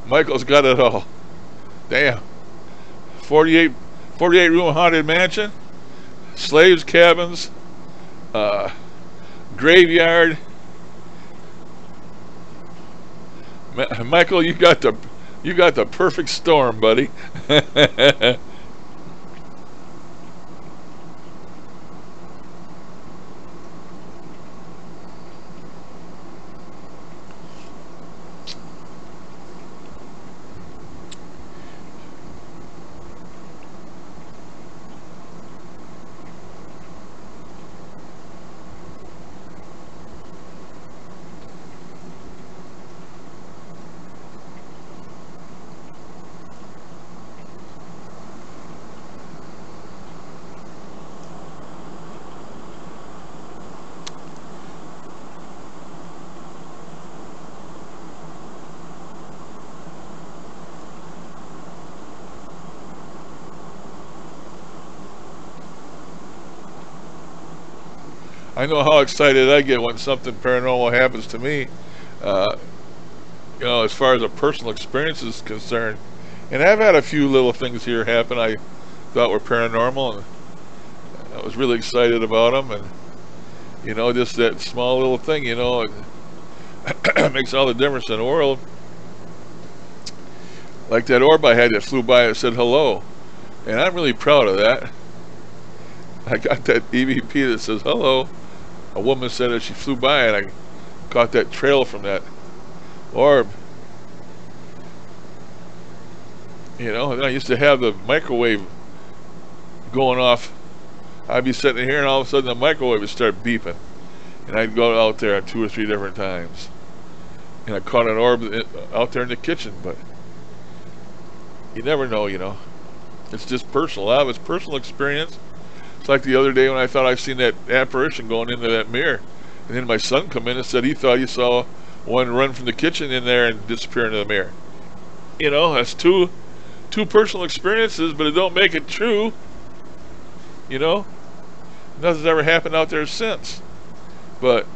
Michael's got it all. Damn. 48 room haunted mansion, slaves cabins, graveyard. Michael, you got the perfect storm, buddy. I know how excited I get when something paranormal happens to me. You know, as far as a personal experience is concerned. And I've had a few little things here happen I thought were paranormal, and I was really excited about them. And you know, just that small little thing, you know, it makes all the difference in the world. Like that orb I had that flew by and said hello, and I'm really proud of that. I got that EVP that says hello. A woman said that she flew by, and I caught that trail from that orb. You know, and I used to have the microwave going off. I'd be sitting here, and all of a sudden the microwave would start beeping, and I'd go out there 2 or 3 different times, and I caught an orb out there in the kitchen. But you never know, you know. It's just personal. A lot of it's personal experience. It's like the other day when I thought I seen that apparition going into that mirror, and then my son come in and said he thought he saw one run from the kitchen in there and disappear into the mirror. You know, that's two personal experiences, but it don't make it true. You know, nothing's ever happened out there since. But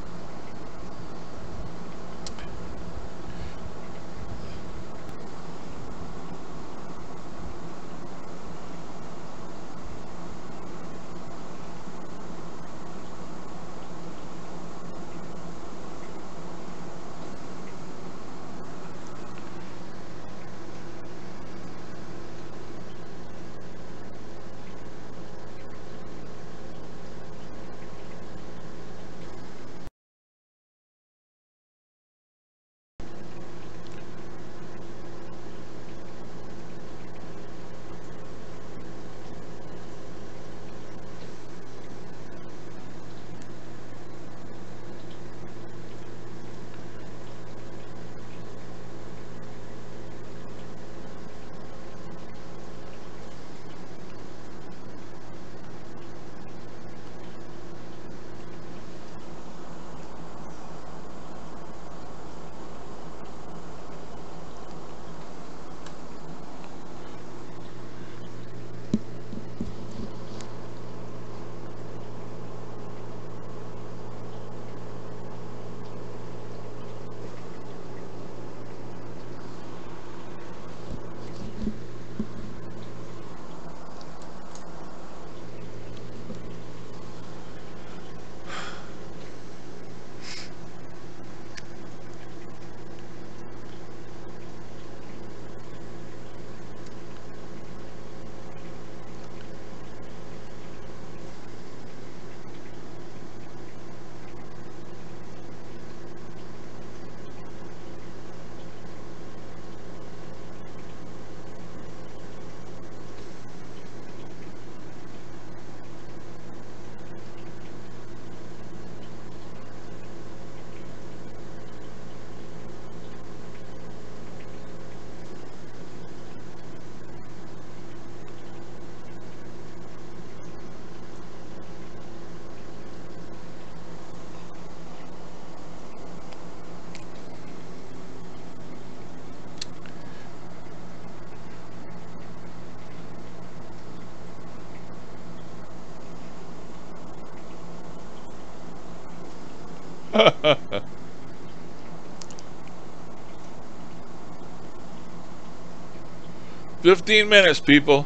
$15, people.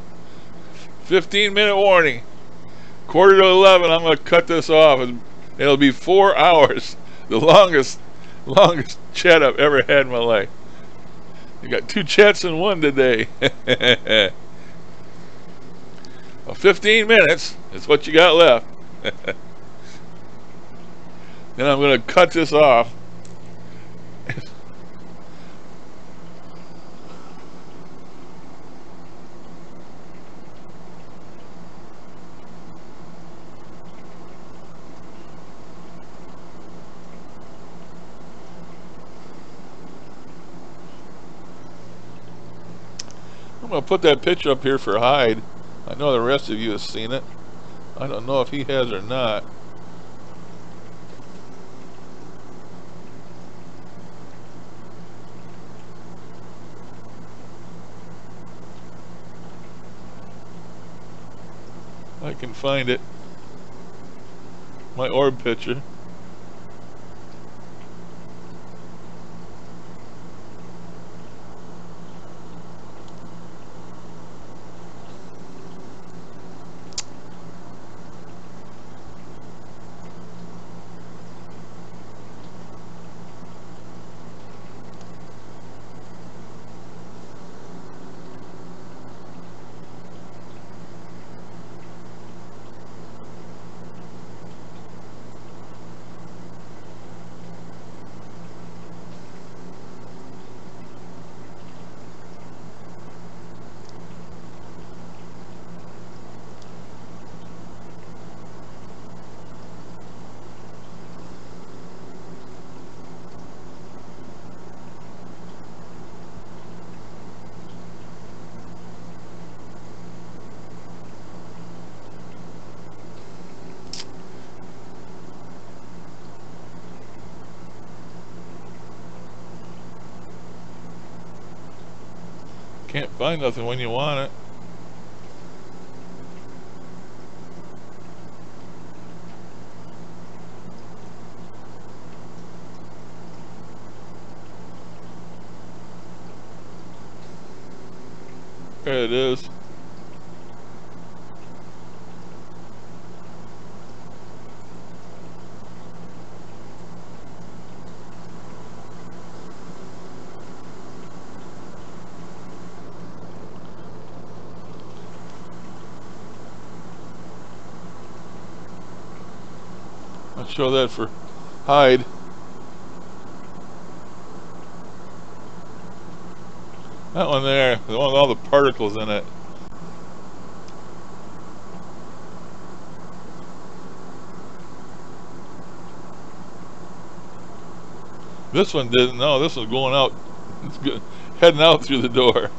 15-minute warning. 10:45. I'm going to cut this off, and it'll be 4 hours. The longest chat I've ever had in my life. You got 2 chats in one today. Well, 15 minutes is what you got left. Then I'm going to cut this off. I'm going to put that picture up here for Hyde. I know the rest of you have seen it. I don't know if he has or not. I can find it. My orb picture. Can't find nothing when you want it. There it is. I'll show that for Hyde. That one there, the one with all the particles in it. This one didn't. No, this one's going out. It's good, heading out through the door.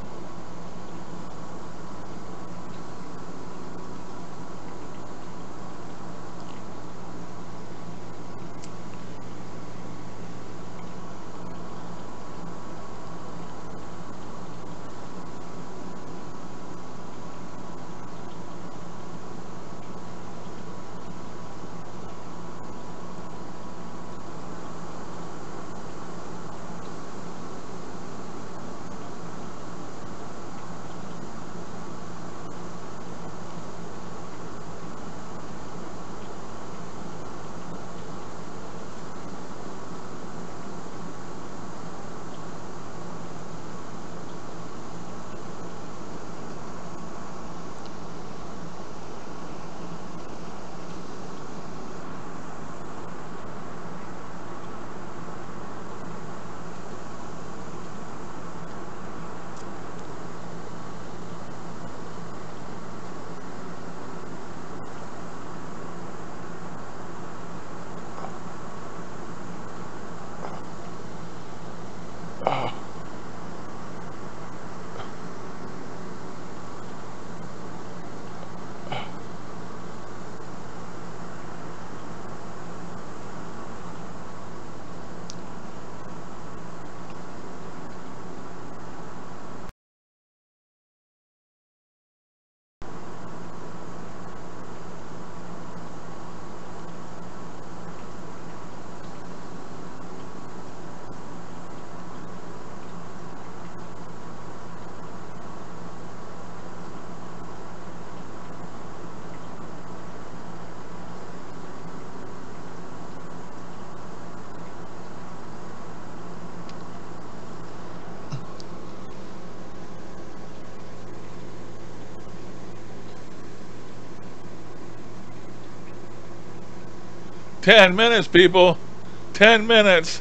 "10 minutes, people. 10 minutes."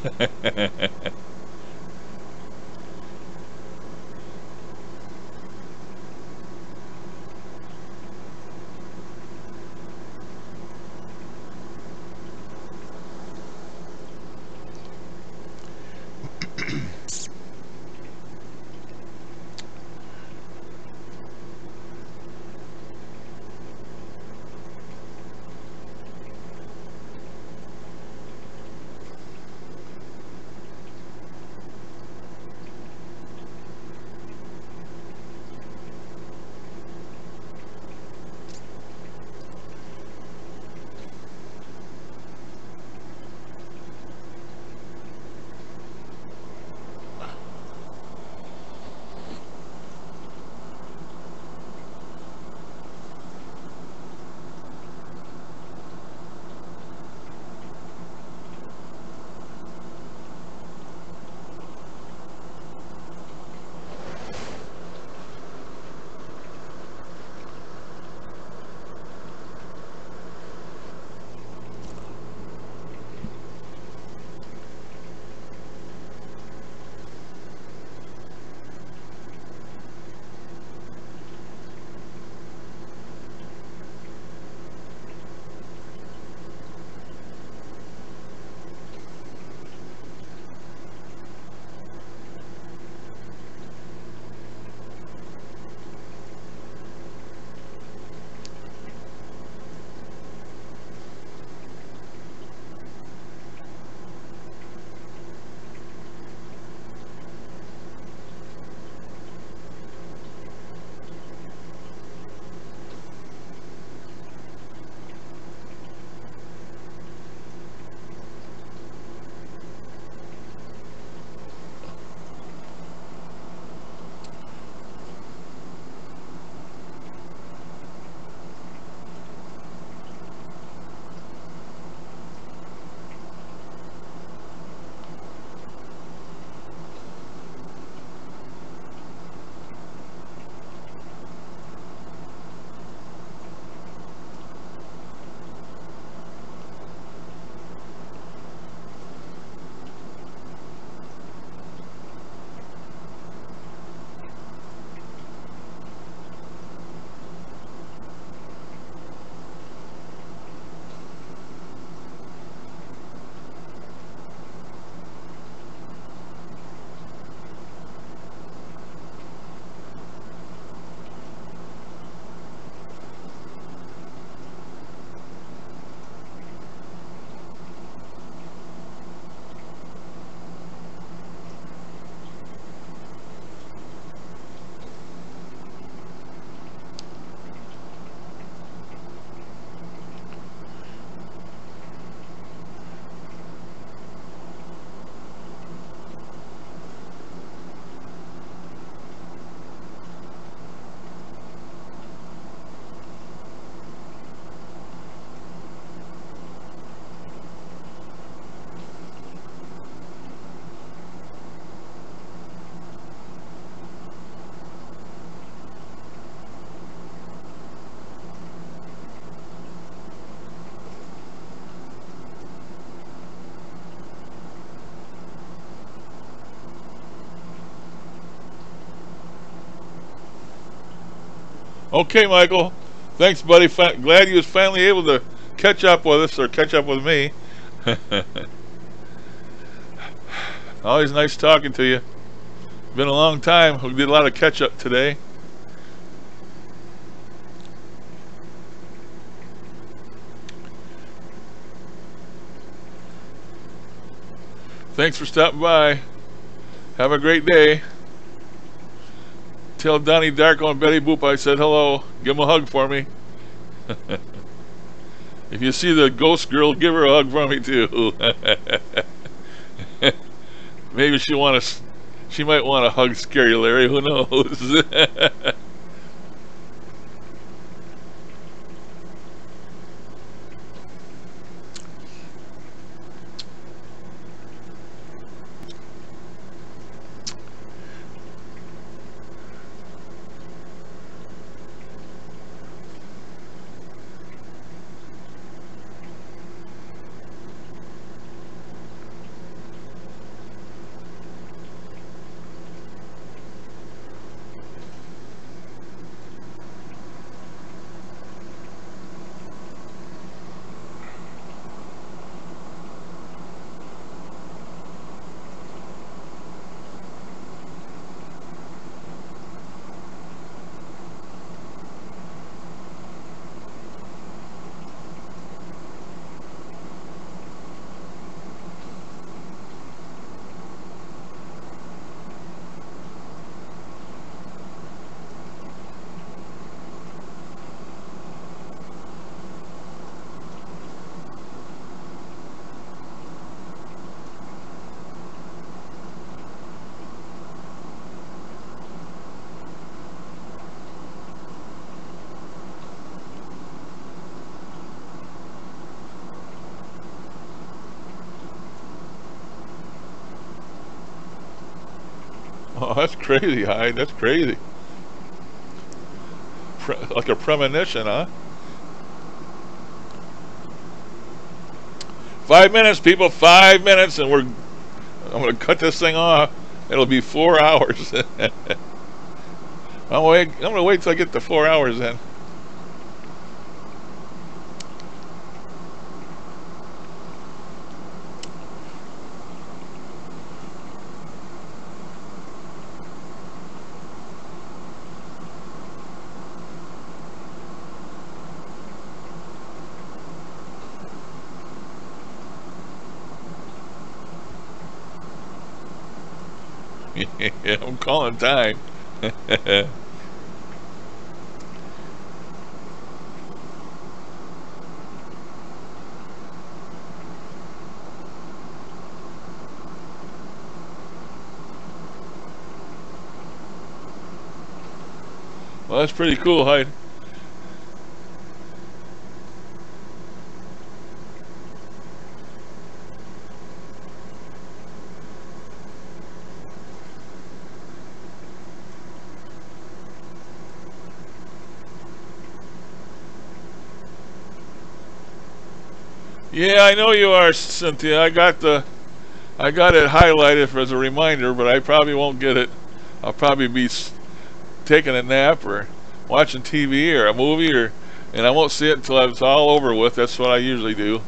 Okay, Michael. Thanks, buddy. Glad you was finally able to catch up with us, or catch up with me. Always nice talking to you. Been a long time. We did a lot of catch up today. Thanks for stopping by. Have a great day. Tell Donnie Darko and Betty Boop I said hello. Give them a hug for me. If you see the ghost girl, give her a hug for me too. Maybe she might want to hug Scary Larry. Who knows? Oh, that's crazy, Hyde. That's crazy. Like a premonition, huh? 5 minutes, people. 5 minutes, and I'm gonna cut this thing off. It'll be 4 hours. I'm gonna wait till I get to 4 hours then. Yeah, I'm calling time. Well, that's pretty cool, Hyde. Yeah, I know you are, Cynthia. I got it highlighted as a reminder, but I probably won't get it. I'll probably be taking a nap or watching TV or a movie, and I won't see it until it's all over with. That's what I usually do.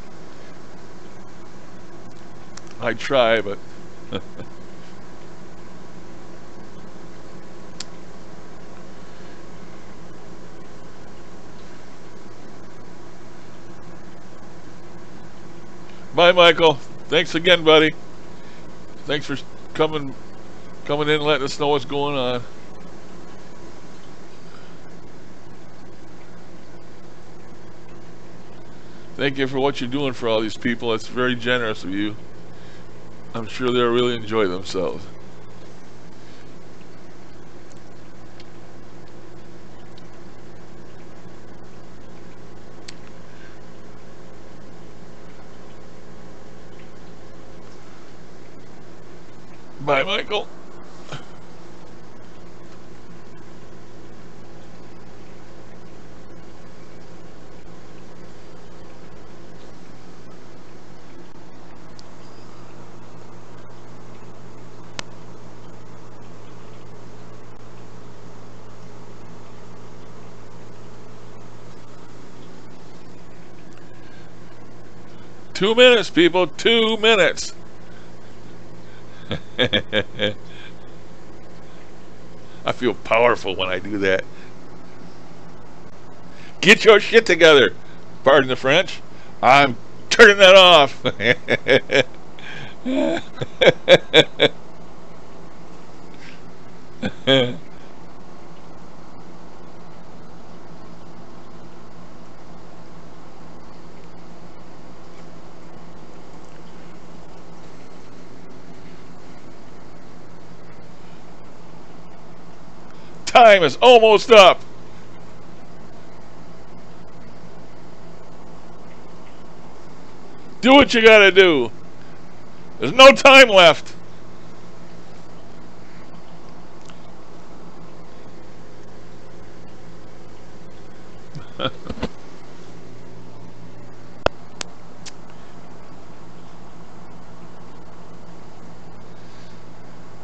I try, but bye, Michael. Thanks again, buddy. Thanks for coming in and letting us know what's going on. Thank you for what you're doing for all these people. It's very generous of you. I'm sure they'll really enjoy themselves. Bye, Michael. 2 minutes, people. 2 minutes. I feel powerful when I do that. Get your shit together. Pardon the French. I'm turning that off. Time is almost up. Do what you gotta do. There's no time left.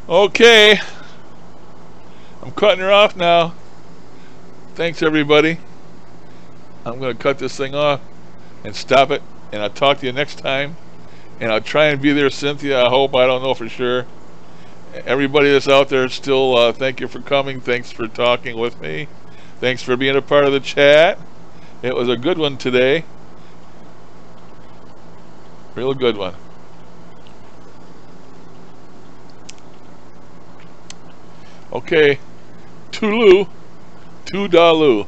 Okay. I'm cutting her off now. Thanks, everybody. I'm going to cut this thing off and stop it. And I'll talk to you next time. And I'll try and be there, Cynthia. I hope. I don't know for sure. Everybody that's out there still, thank you for coming. Thanks for talking with me. Thanks for being a part of the chat. It was a good one today. Real good one. Okay. Toodaloo. Toodaloo.